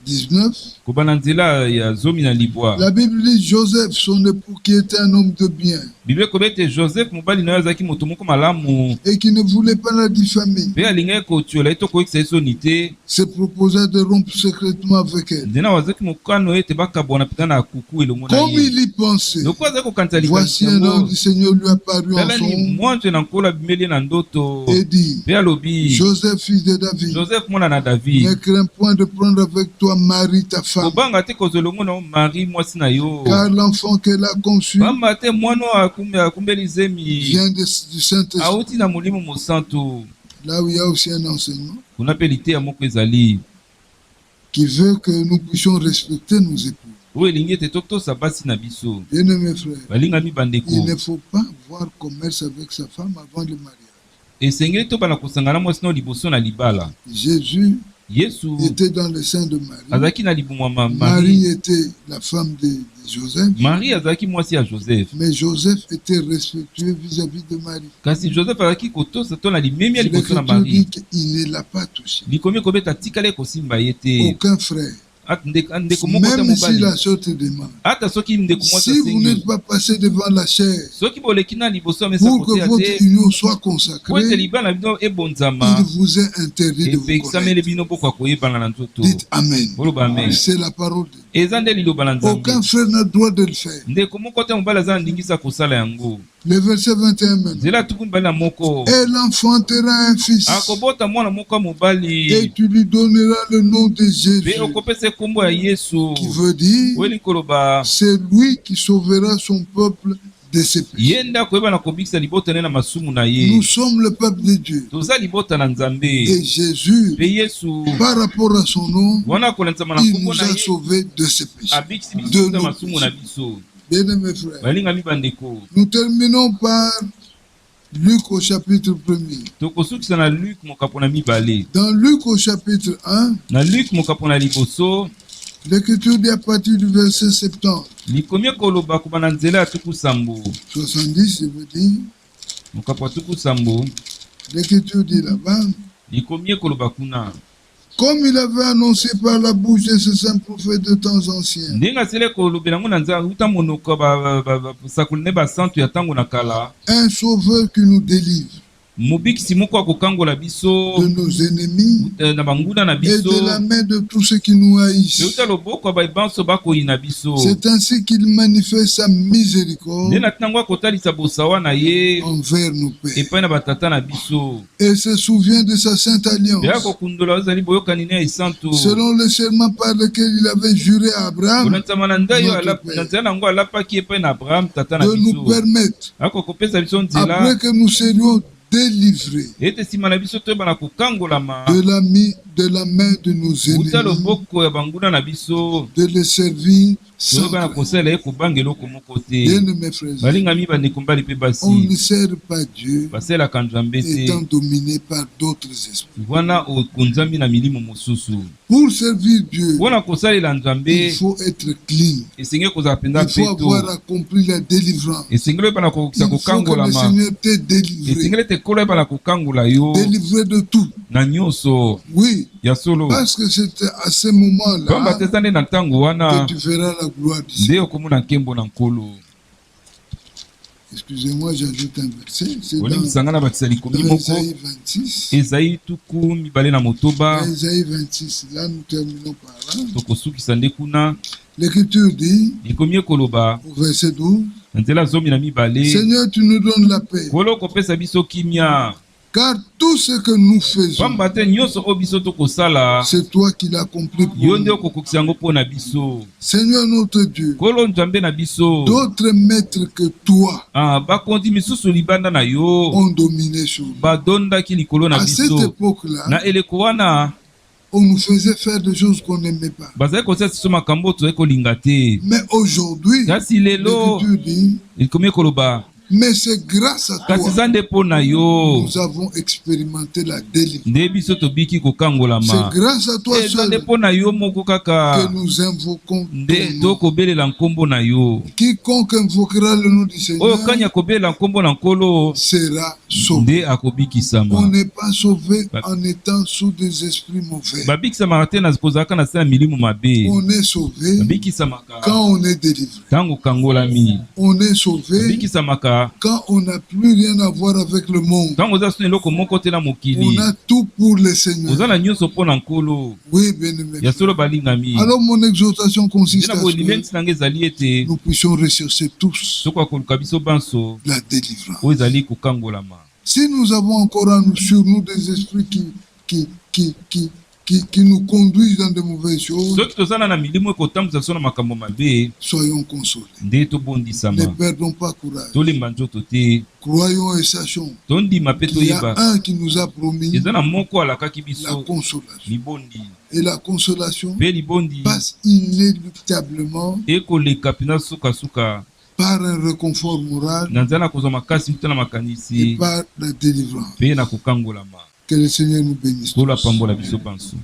Speaker 1: 19,
Speaker 2: kobana nzela ya zomi na libwa.
Speaker 1: la Bible dit Joseph, son époux, qui était un homme de bien
Speaker 2: bible ekobi ete Joseph mobali na yo azalaki moto moko malamu
Speaker 1: et qui ne voulait pas la diffamer,
Speaker 2: mpe alingaki kotiola ye to koyekisa ye soni te.
Speaker 1: se proposa de rompre secrètement avec elle.
Speaker 2: nzena wazalaki mokano ete bakabwana mpenza na kuku elongo na
Speaker 1: Comme
Speaker 2: ye.
Speaker 1: il y pensait,
Speaker 2: loko azalaki kokanisa
Speaker 1: voici un ange du Seigneur lui apparut en
Speaker 2: tala ni
Speaker 1: son
Speaker 2: mwanzo na nkolo abimeli ye na ndoto
Speaker 1: et dit,
Speaker 2: mpe alobi
Speaker 1: Joseph, fils de David,
Speaker 2: Joseph mwana na David,
Speaker 1: ne crains point de prendre avec toi Marie, ta femme,
Speaker 2: kobanga te kozwa elongo na yo Marie mwasi na yo,
Speaker 1: car l'enfant qu'elle a conçu
Speaker 2: pamba te mwana oyo akumbeli zemi
Speaker 1: vient du Saint-Esprit.
Speaker 2: auti na molimo mosantu.
Speaker 1: Là où il y a aussi un enseignement
Speaker 2: kuna mpe liteya moko ezali
Speaker 1: qui veut que nous puissions respecter nos époux.
Speaker 2: oyo elingi ete totosa basi na biso.
Speaker 1: Bien-aimés frères,
Speaker 2: balingami bandeko
Speaker 1: il ne faut pas voir commerce avec sa femme avant le mariage.
Speaker 2: esengeli tobana kosangana mwasi na yo liboso na libala.
Speaker 1: Jésus
Speaker 2: yesu
Speaker 1: était dans le sein de Marie.
Speaker 2: azalaki na libumwa
Speaker 1: Marie
Speaker 2: Marie.
Speaker 1: était la femme de Joseph,
Speaker 2: Marie azalaki mwasi ya Joseph,
Speaker 1: mais Joseph était respectueux vis-à-vis de Marie.
Speaker 2: kasi Joseph azalaki kotosa to na limemi ya liboso na
Speaker 1: L'Écriture dit
Speaker 2: Marie.
Speaker 1: qu'il ne l'a pas touché.
Speaker 2: likomi ekobeta atikali kosimba ye te.
Speaker 1: Aucun frère,
Speaker 2: ndeko moko te
Speaker 1: même si
Speaker 2: mobali,
Speaker 1: la sœur te demande,
Speaker 2: ata soki ndeko mwasi
Speaker 1: si vous
Speaker 2: asengi,
Speaker 1: n'êtes pas passé devant la chair
Speaker 2: soki boleki na liboso ya mesa
Speaker 1: pour que
Speaker 2: koteya
Speaker 1: votre
Speaker 2: te
Speaker 1: union soit
Speaker 2: po ete
Speaker 1: consacrée,
Speaker 2: libala na bino ebonzama,
Speaker 1: il vous est interdit de vous
Speaker 2: epekisameli
Speaker 1: connaître.
Speaker 2: bino mpo koyebana na nzoto.
Speaker 1: Dites Amen.
Speaker 2: Boloba amen.
Speaker 1: C'est la parole de Dieu.
Speaker 2: eza nde liloba na nzambe.
Speaker 1: Aucun frère n'a droit de le faire.
Speaker 2: ndeko moko te mobali aza na ndingisa kosala yango.
Speaker 1: Le verset 21 maintenant.
Speaker 2: nzela tuku mibali na moko
Speaker 1: Elle enfantera un fils
Speaker 2: akobota mwana moko ya mobali
Speaker 1: et tu lui donneras le nom de Jésus,
Speaker 2: mpe okopesa kombo ya Yesu,
Speaker 1: qui veut dire
Speaker 2: oyo likoloba
Speaker 1: c'est lui qui sauvera son peuple de ses péchés.
Speaker 2: ye nde akoyeba na kobikisa libota ne na masumu na ye.
Speaker 1: Nous sommes le peuple de Dieu.
Speaker 2: toza libota na nzambe
Speaker 1: Et Jésus,
Speaker 2: mpe Yesu
Speaker 1: par rapport à son nom,
Speaker 2: wana akolanzama na
Speaker 1: il
Speaker 2: kombo
Speaker 1: nous
Speaker 2: na
Speaker 1: a
Speaker 2: ye
Speaker 1: sauvés de ses péchés.
Speaker 2: abikisi
Speaker 1: De
Speaker 2: biso ta
Speaker 1: nos
Speaker 2: masumu na
Speaker 1: péchés.
Speaker 2: biso.
Speaker 1: Bien-aimés frères,
Speaker 2: balingami bandeko,
Speaker 1: nous terminons par Luc au chapitre 1er.
Speaker 2: tokosukisa na Luke mokapo na mibale.
Speaker 1: Dans Luc au chapitre 1,
Speaker 2: na Luke mokapo na liboso
Speaker 1: l'Écriture dit à partir du verset 70,
Speaker 2: likomi ekoloba koba na nzela ya tuku sambo,
Speaker 1: 70, je veux dire,
Speaker 2: mokapo ya tuku sambo
Speaker 1: l'Écriture dit là-bas,
Speaker 2: likomi ekoloba kuna
Speaker 1: comme il avait annoncé par la bouche de ses saints prophètes de temps anciens,
Speaker 2: ndenge asili ekolobela yango na nzela uta monoko basakoli ne basantu ya ntango na kala,
Speaker 1: un sauveur qui nous délivre
Speaker 2: mobikisi moko akokangola biso
Speaker 1: de nos ennemis
Speaker 2: na banguna na
Speaker 1: et
Speaker 2: biso
Speaker 1: de la main de tous ceux qui nous haïssent.
Speaker 2: euta loboko ya banso bakoyi na biso
Speaker 1: C'est ainsi qu'il manifeste sa miséricorde
Speaker 2: nde na ntango akotalisa bosawa na ye
Speaker 1: envers nos pères
Speaker 2: epai na batata na biso
Speaker 1: et se souvient de sa sainte
Speaker 2: mpe
Speaker 1: alliance,
Speaker 2: akokundola ozali boyokani ne ya esantu
Speaker 1: selon le serment par lequel il avait juré à Abraham
Speaker 2: mpona nzama na nda yo
Speaker 1: notre père,
Speaker 2: na nzela nango alapaki epai na abraham tata na
Speaker 1: de nous
Speaker 2: biso
Speaker 1: permettre,
Speaker 2: akokopesa biso nzela
Speaker 1: après que nous serions délivrés
Speaker 2: ete nsima na biso toyebana kokangolama
Speaker 1: de la main de nos
Speaker 2: uta
Speaker 1: ennemis,
Speaker 2: loboko ya banguna na biso
Speaker 1: de les servir sans
Speaker 2: toyebana
Speaker 1: crainte.
Speaker 2: kosala ye kobanga eloko moko te
Speaker 1: Bien-aimés frères et sœurs,
Speaker 2: balingami bandeko mbali mpe
Speaker 1: on ne
Speaker 2: basi
Speaker 1: sert pas Dieu
Speaker 2: basalaka nzambe te
Speaker 1: étant dominé par d'autres esprits.
Speaker 2: wana okonzambi na milimo mosusu
Speaker 1: Pour servir Dieu,
Speaker 2: mpona kosalela nzambe
Speaker 1: il faut être clean.
Speaker 2: esengeli kozala mpenza
Speaker 1: Il faut avoir
Speaker 2: peto
Speaker 1: accompli la délivrance.
Speaker 2: esengeli oyebana kokisa
Speaker 1: Il faut que le
Speaker 2: kokangolama
Speaker 1: Seigneur t'ait délivré.
Speaker 2: esengeli ete kolo oyebana kokangola yo
Speaker 1: Délivré de tout.
Speaker 2: na nyonso
Speaker 1: Oui,
Speaker 2: ya solo
Speaker 1: parce que c'est à ce
Speaker 2: pamba te
Speaker 1: moment-là
Speaker 2: eza nde na ntango wana
Speaker 1: que tu verras la gloire du
Speaker 2: nde
Speaker 1: Seigneur.
Speaker 2: okomona nkembo na nkolo
Speaker 1: Excusez-moi, j'ajoute un verset. C'est
Speaker 2: olimbisanga na bakisa likomi
Speaker 1: dans
Speaker 2: moko
Speaker 1: Isaïe 26.
Speaker 2: ezai tuku mibale na motoba
Speaker 1: Dans Isaïe 26, là nous terminons par là.
Speaker 2: tokosukisa nde kuna
Speaker 1: L'Écriture dit,
Speaker 2: likomi ekoloba
Speaker 1: au verset 12,
Speaker 2: na nzela zomi na mibale
Speaker 1: Seigneur, tu nous donnes la paix,
Speaker 2: kolo okopesa biso kimia
Speaker 1: car tout ce que nous faisons,
Speaker 2: pamba te nyonso oyo biso tokosala
Speaker 1: c'est toi qui l'as accompli pour
Speaker 2: yo nde
Speaker 1: nous.
Speaker 2: okokokisa yango mpo na biso
Speaker 1: Seigneur notre Dieu,
Speaker 2: kolo nzambe na biso
Speaker 1: d'autres maîtres que toi
Speaker 2: bakonzi misusu libanda na yo
Speaker 1: ont dominé sur nous.
Speaker 2: badondaki likolo na
Speaker 1: À cette
Speaker 2: biso
Speaker 1: époque-là,
Speaker 2: na eleko wana
Speaker 1: on nous faisait faire des choses qu'on n'aimait pas.
Speaker 2: bazali kosalisa biso makambo oyo tozali kolinga te
Speaker 1: Mais aujourd'hui,
Speaker 2: kasi lelo
Speaker 1: l'Écriture dit,
Speaker 2: likomi ekoloba
Speaker 1: mais c'est grâce à
Speaker 2: kasi
Speaker 1: toi
Speaker 2: eza nde mpo na yo
Speaker 1: nous avons expérimenté la délivrance.
Speaker 2: nde biso tobiki
Speaker 1: C'est
Speaker 2: kokangolama
Speaker 1: grâce à toi
Speaker 2: eza nde
Speaker 1: seul
Speaker 2: mpo na yo moko kaka
Speaker 1: que nous invoquons ton
Speaker 2: nde
Speaker 1: nom.
Speaker 2: tokobelela nkombo na yo
Speaker 1: Quiconque invoquera le nom du
Speaker 2: oyo
Speaker 1: Seigneur
Speaker 2: kani akobelela nkombo na nkolo
Speaker 1: sera sauvé.
Speaker 2: nde
Speaker 1: On
Speaker 2: akobikisama
Speaker 1: n'est pas sauvé
Speaker 2: Bah.
Speaker 1: en étant sous des esprits mauvais.
Speaker 2: babikisamaka te na kozalaka na se ya milimo mabe
Speaker 1: On est sauvé
Speaker 2: babikisamaka
Speaker 1: quand on est délivré.
Speaker 2: ntango okangolami
Speaker 1: On est sauvé
Speaker 2: babikisamaka
Speaker 1: quand on n'a plus rien à voir avec le monde.
Speaker 2: ntango oza soni eloko moko te na
Speaker 1: On
Speaker 2: mokili
Speaker 1: a tout pour le Seigneur.
Speaker 2: oza na nyonso mpo na nkolo
Speaker 1: Oui, bien-aimé.
Speaker 2: ya solo balingami
Speaker 1: Alors mon exhortation consiste
Speaker 2: nde
Speaker 1: à
Speaker 2: na
Speaker 1: ce
Speaker 2: bolingi
Speaker 1: que
Speaker 2: ntina nga ezali ete
Speaker 1: nous puissions rechercher tous
Speaker 2: soko akoluka biso banso
Speaker 1: la délivrance.
Speaker 2: oyo ezali kokangolama
Speaker 1: Si nous avons encore sur nous des esprits qui nous conduisent dans de mauvaises choses,
Speaker 2: soki tozala na milimo ekotambwisa biso na makambo mabe
Speaker 1: soyons consolés.
Speaker 2: nde
Speaker 1: Ne
Speaker 2: tobondisama
Speaker 1: perdons pas courage.
Speaker 2: tolemba nzoto te
Speaker 1: Croyons et sachons
Speaker 2: tondima mpe
Speaker 1: qu'il y a
Speaker 2: toyeba
Speaker 1: un qui nous a promis
Speaker 2: eza na moko alakaki
Speaker 1: la
Speaker 2: biso
Speaker 1: consolation.
Speaker 2: libondi
Speaker 1: Et la consolation
Speaker 2: mpe libondi
Speaker 1: passe inéluctablement
Speaker 2: ekoleka mpenza sukasuka
Speaker 1: par un réconfort moral
Speaker 2: na nzela na kozwa makasi mpe na
Speaker 1: et
Speaker 2: makanisi
Speaker 1: par la délivrance.
Speaker 2: mpe na kokangolama
Speaker 1: Que le Seigneur nous bénisse.
Speaker 2: kolo
Speaker 1: tous.
Speaker 2: apambola biso banso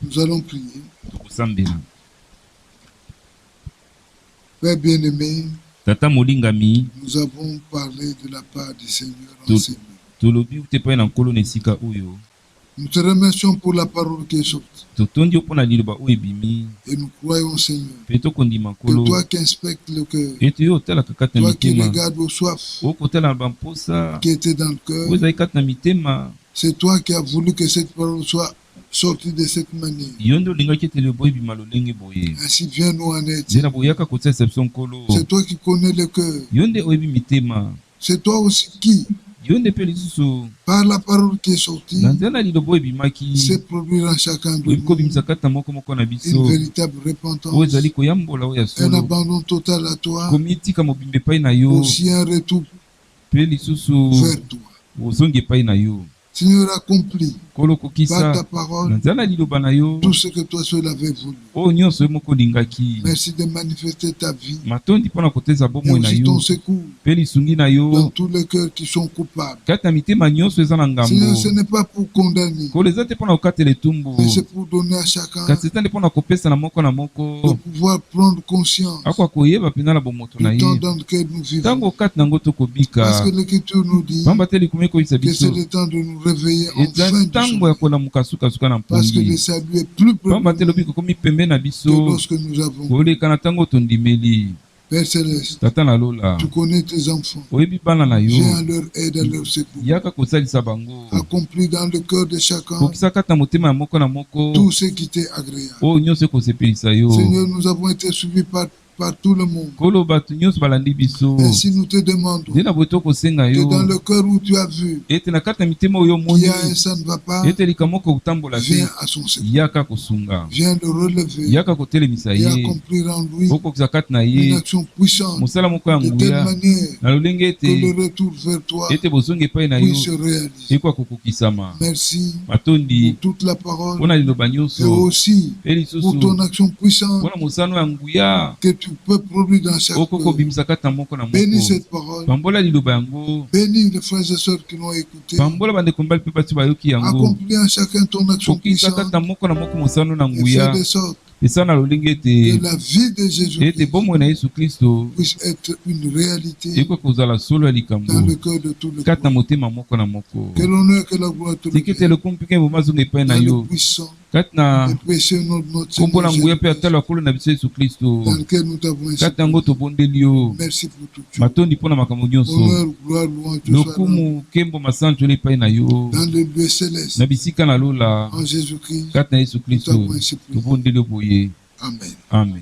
Speaker 1: Nous allons prier.
Speaker 2: tokosambela
Speaker 1: Père bien-aimé,
Speaker 2: tata molingami
Speaker 1: nous avons parlé de la part du Seigneur en
Speaker 2: Tout.
Speaker 1: ces mots.
Speaker 2: tolobi ute epai na nkolo na esika oyo
Speaker 1: Nous te remercions pour la parole qui est sortie.
Speaker 2: totondi yo mpo na liloba oyo ebimi
Speaker 1: Et nous croyons, Seigneur,
Speaker 2: mpe tokondima
Speaker 1: que
Speaker 2: nkolo
Speaker 1: toi qui inspectes le cœur,
Speaker 2: ete yo otalaka kati na
Speaker 1: toi qui
Speaker 2: mitema
Speaker 1: regardes aux soifs
Speaker 2: okotala na bamposa
Speaker 1: qui étaient dans le
Speaker 2: oyo
Speaker 1: cœur,
Speaker 2: ezali kati na mitema
Speaker 1: c'est toi qui as voulu que cette parole soit sortie de cette manière.
Speaker 2: yo nde olingaki ete liloba ebima lolenge boye
Speaker 1: Ainsi, viens-nous en aide.
Speaker 2: nzela boyaka kosalisa biso nkolo
Speaker 1: C'est toi qui connais le cœur.
Speaker 2: yo nde oyebi mitema
Speaker 1: C'est toi aussi qui,
Speaker 2: yo nde mpe lisusu
Speaker 1: par la parole qui est sortie,
Speaker 2: na nzela na liloba oyo ebimaki
Speaker 1: sait produire en chacun de
Speaker 2: oyebi
Speaker 1: nous
Speaker 2: kobimisa kati na moko na
Speaker 1: une
Speaker 2: biso
Speaker 1: véritable
Speaker 2: oyo
Speaker 1: repentance,
Speaker 2: ezali koyambola oyo ya
Speaker 1: un
Speaker 2: solo
Speaker 1: abandon total à toi,
Speaker 2: komi etika mobimba epai na yo
Speaker 1: aussi un retour
Speaker 2: mpe lisusu
Speaker 1: vers toi.
Speaker 2: ozongi epai na yo
Speaker 1: Seigneur, accomplis
Speaker 2: nkolo
Speaker 1: par ta
Speaker 2: kokisa na
Speaker 1: parole
Speaker 2: nzela na liloba na yo
Speaker 1: tout ce que toi seul avais voulu.
Speaker 2: oyo nyonso yo moko olingaki
Speaker 1: Merci de manifester ta vie,
Speaker 2: matondi mpo na koteza
Speaker 1: mais
Speaker 2: bomoi na
Speaker 1: aussi
Speaker 2: yo
Speaker 1: ton secours
Speaker 2: mpe lisungi na
Speaker 1: dans
Speaker 2: yo
Speaker 1: tous les cœurs qui sont coupables.
Speaker 2: kati na mitema nyonso eza na ngambo
Speaker 1: Seigneur, ce n'est pas pour condamner,
Speaker 2: nkolo eza te mpo na kokatela etumbu
Speaker 1: mais c'est pour donner à chacun
Speaker 2: kasi eza nde mpo na kopesa na moko
Speaker 1: de pouvoir prendre conscience
Speaker 2: akoka koyeba mpenza na bomoto na
Speaker 1: du
Speaker 2: ye
Speaker 1: temps dans lequel nous vivons.
Speaker 2: ntango kati nango
Speaker 1: Parce
Speaker 2: tokobika
Speaker 1: que l'Écriture nous dit
Speaker 2: pamba te likomi ekoyisa
Speaker 1: que c'est
Speaker 2: biso
Speaker 1: le temps de nous réveiller en
Speaker 2: eza
Speaker 1: fin du
Speaker 2: ntango ya
Speaker 1: sommeil.
Speaker 2: kolamuka sukasuka na
Speaker 1: Parce que le
Speaker 2: mpongi
Speaker 1: salut est plus
Speaker 2: pamba te
Speaker 1: profond
Speaker 2: lobiko komi pembe na
Speaker 1: que
Speaker 2: biso
Speaker 1: lorsque nous avons.
Speaker 2: koleka na ntango tondimeli
Speaker 1: Père Céleste,
Speaker 2: tata na lola
Speaker 1: tu connais tes enfants.
Speaker 2: oyebi bana na yo
Speaker 1: Viens à leur aide, à leur secours.
Speaker 2: yaka kosalisa bango
Speaker 1: Accomplis dans le cœur de chacun
Speaker 2: kokisa kati na motema ya moko na moko
Speaker 1: tout ce qui t'est agréable.
Speaker 2: oyo nyonso ekosepelisa yo
Speaker 1: Seigneur, nous avons été suivis par tout le monde.
Speaker 2: kolo bato nyonso balandi biso
Speaker 1: Ainsi, nous te demandons
Speaker 2: nde na boye tokosenga
Speaker 1: que
Speaker 2: yo
Speaker 1: dans le cœur où tu as vu
Speaker 2: ete na kati na mitema oyo
Speaker 1: qu'il
Speaker 2: omoni
Speaker 1: y a un ça ne va pas,
Speaker 2: ete likambo kotambola te
Speaker 1: viens à son secours.
Speaker 2: yaka kosunga
Speaker 1: Viens le relever
Speaker 2: yaka kotelemisa
Speaker 1: et
Speaker 2: ye
Speaker 1: accomplir en lui
Speaker 2: okokisa kati na
Speaker 1: une
Speaker 2: ye
Speaker 1: action puissante
Speaker 2: mosala moko ya
Speaker 1: de telle
Speaker 2: nguya
Speaker 1: manière
Speaker 2: na lolenge
Speaker 1: que le
Speaker 2: ete
Speaker 1: retour vers toi
Speaker 2: ete bozonga epai na yo
Speaker 1: puisse se réaliser.
Speaker 2: ekwa kokokisama
Speaker 1: Merci
Speaker 2: matondi
Speaker 1: pour toute la parole
Speaker 2: mpona liloba
Speaker 1: et
Speaker 2: nyonso
Speaker 1: aussi
Speaker 2: mpe
Speaker 1: pour
Speaker 2: lisusu
Speaker 1: ton action puissante
Speaker 2: mpona mosano ya nguya
Speaker 1: que tu peux produire dans chaque
Speaker 2: oko
Speaker 1: cœur.
Speaker 2: kobimisa kati na moko na
Speaker 1: Bénis
Speaker 2: moko
Speaker 1: cette parole.
Speaker 2: pambola liloba yango
Speaker 1: Bénis les frères et sœurs qui l'ont écouté.
Speaker 2: pambola bandeko mibali mpe basi bayoki yango
Speaker 1: Accomplis en chacun ton action
Speaker 2: kokisa kati
Speaker 1: puissante
Speaker 2: na moko mosano na
Speaker 1: et fais
Speaker 2: nguya
Speaker 1: de sorte
Speaker 2: esala na lolenge
Speaker 1: que
Speaker 2: ete
Speaker 1: la vie de
Speaker 2: ete
Speaker 1: Jésus-Christ
Speaker 2: bomoi na yesu kristo
Speaker 1: puisse être une réalité
Speaker 2: ekoki kozala solo ya
Speaker 1: dans
Speaker 2: likambo
Speaker 1: le cœur de tout le
Speaker 2: kati na
Speaker 1: monde.
Speaker 2: motema moko na moko
Speaker 1: Que l'honneur, que la gloire te
Speaker 2: tika ete
Speaker 1: revienne.
Speaker 2: lokumu mpe kembo mazonga epai na
Speaker 1: Dans le
Speaker 2: yo
Speaker 1: puissant
Speaker 2: kati na
Speaker 1: et précieux nom de notre
Speaker 2: nkombo
Speaker 1: Seigneur
Speaker 2: na nguya mpe
Speaker 1: Jésus-Christ,
Speaker 2: atalo ya kolo na biso yesu kristo
Speaker 1: dans lequel nous t'avons ainsi.
Speaker 2: kati yango tobondeli yo
Speaker 1: Merci pour tout.
Speaker 2: matondi mpo na makambo nyonso
Speaker 1: Honneur, gloire, louange, te soit rendu
Speaker 2: lokumu nkembo masanzoli epai na yo
Speaker 1: dans le lieu céleste.
Speaker 2: na bisika na lola
Speaker 1: En Jésus-Christ,
Speaker 2: kati na yesu
Speaker 1: nous
Speaker 2: kristo
Speaker 1: t'avons ainsi prié.
Speaker 2: tobondeli yo boye
Speaker 1: Amen.
Speaker 2: amen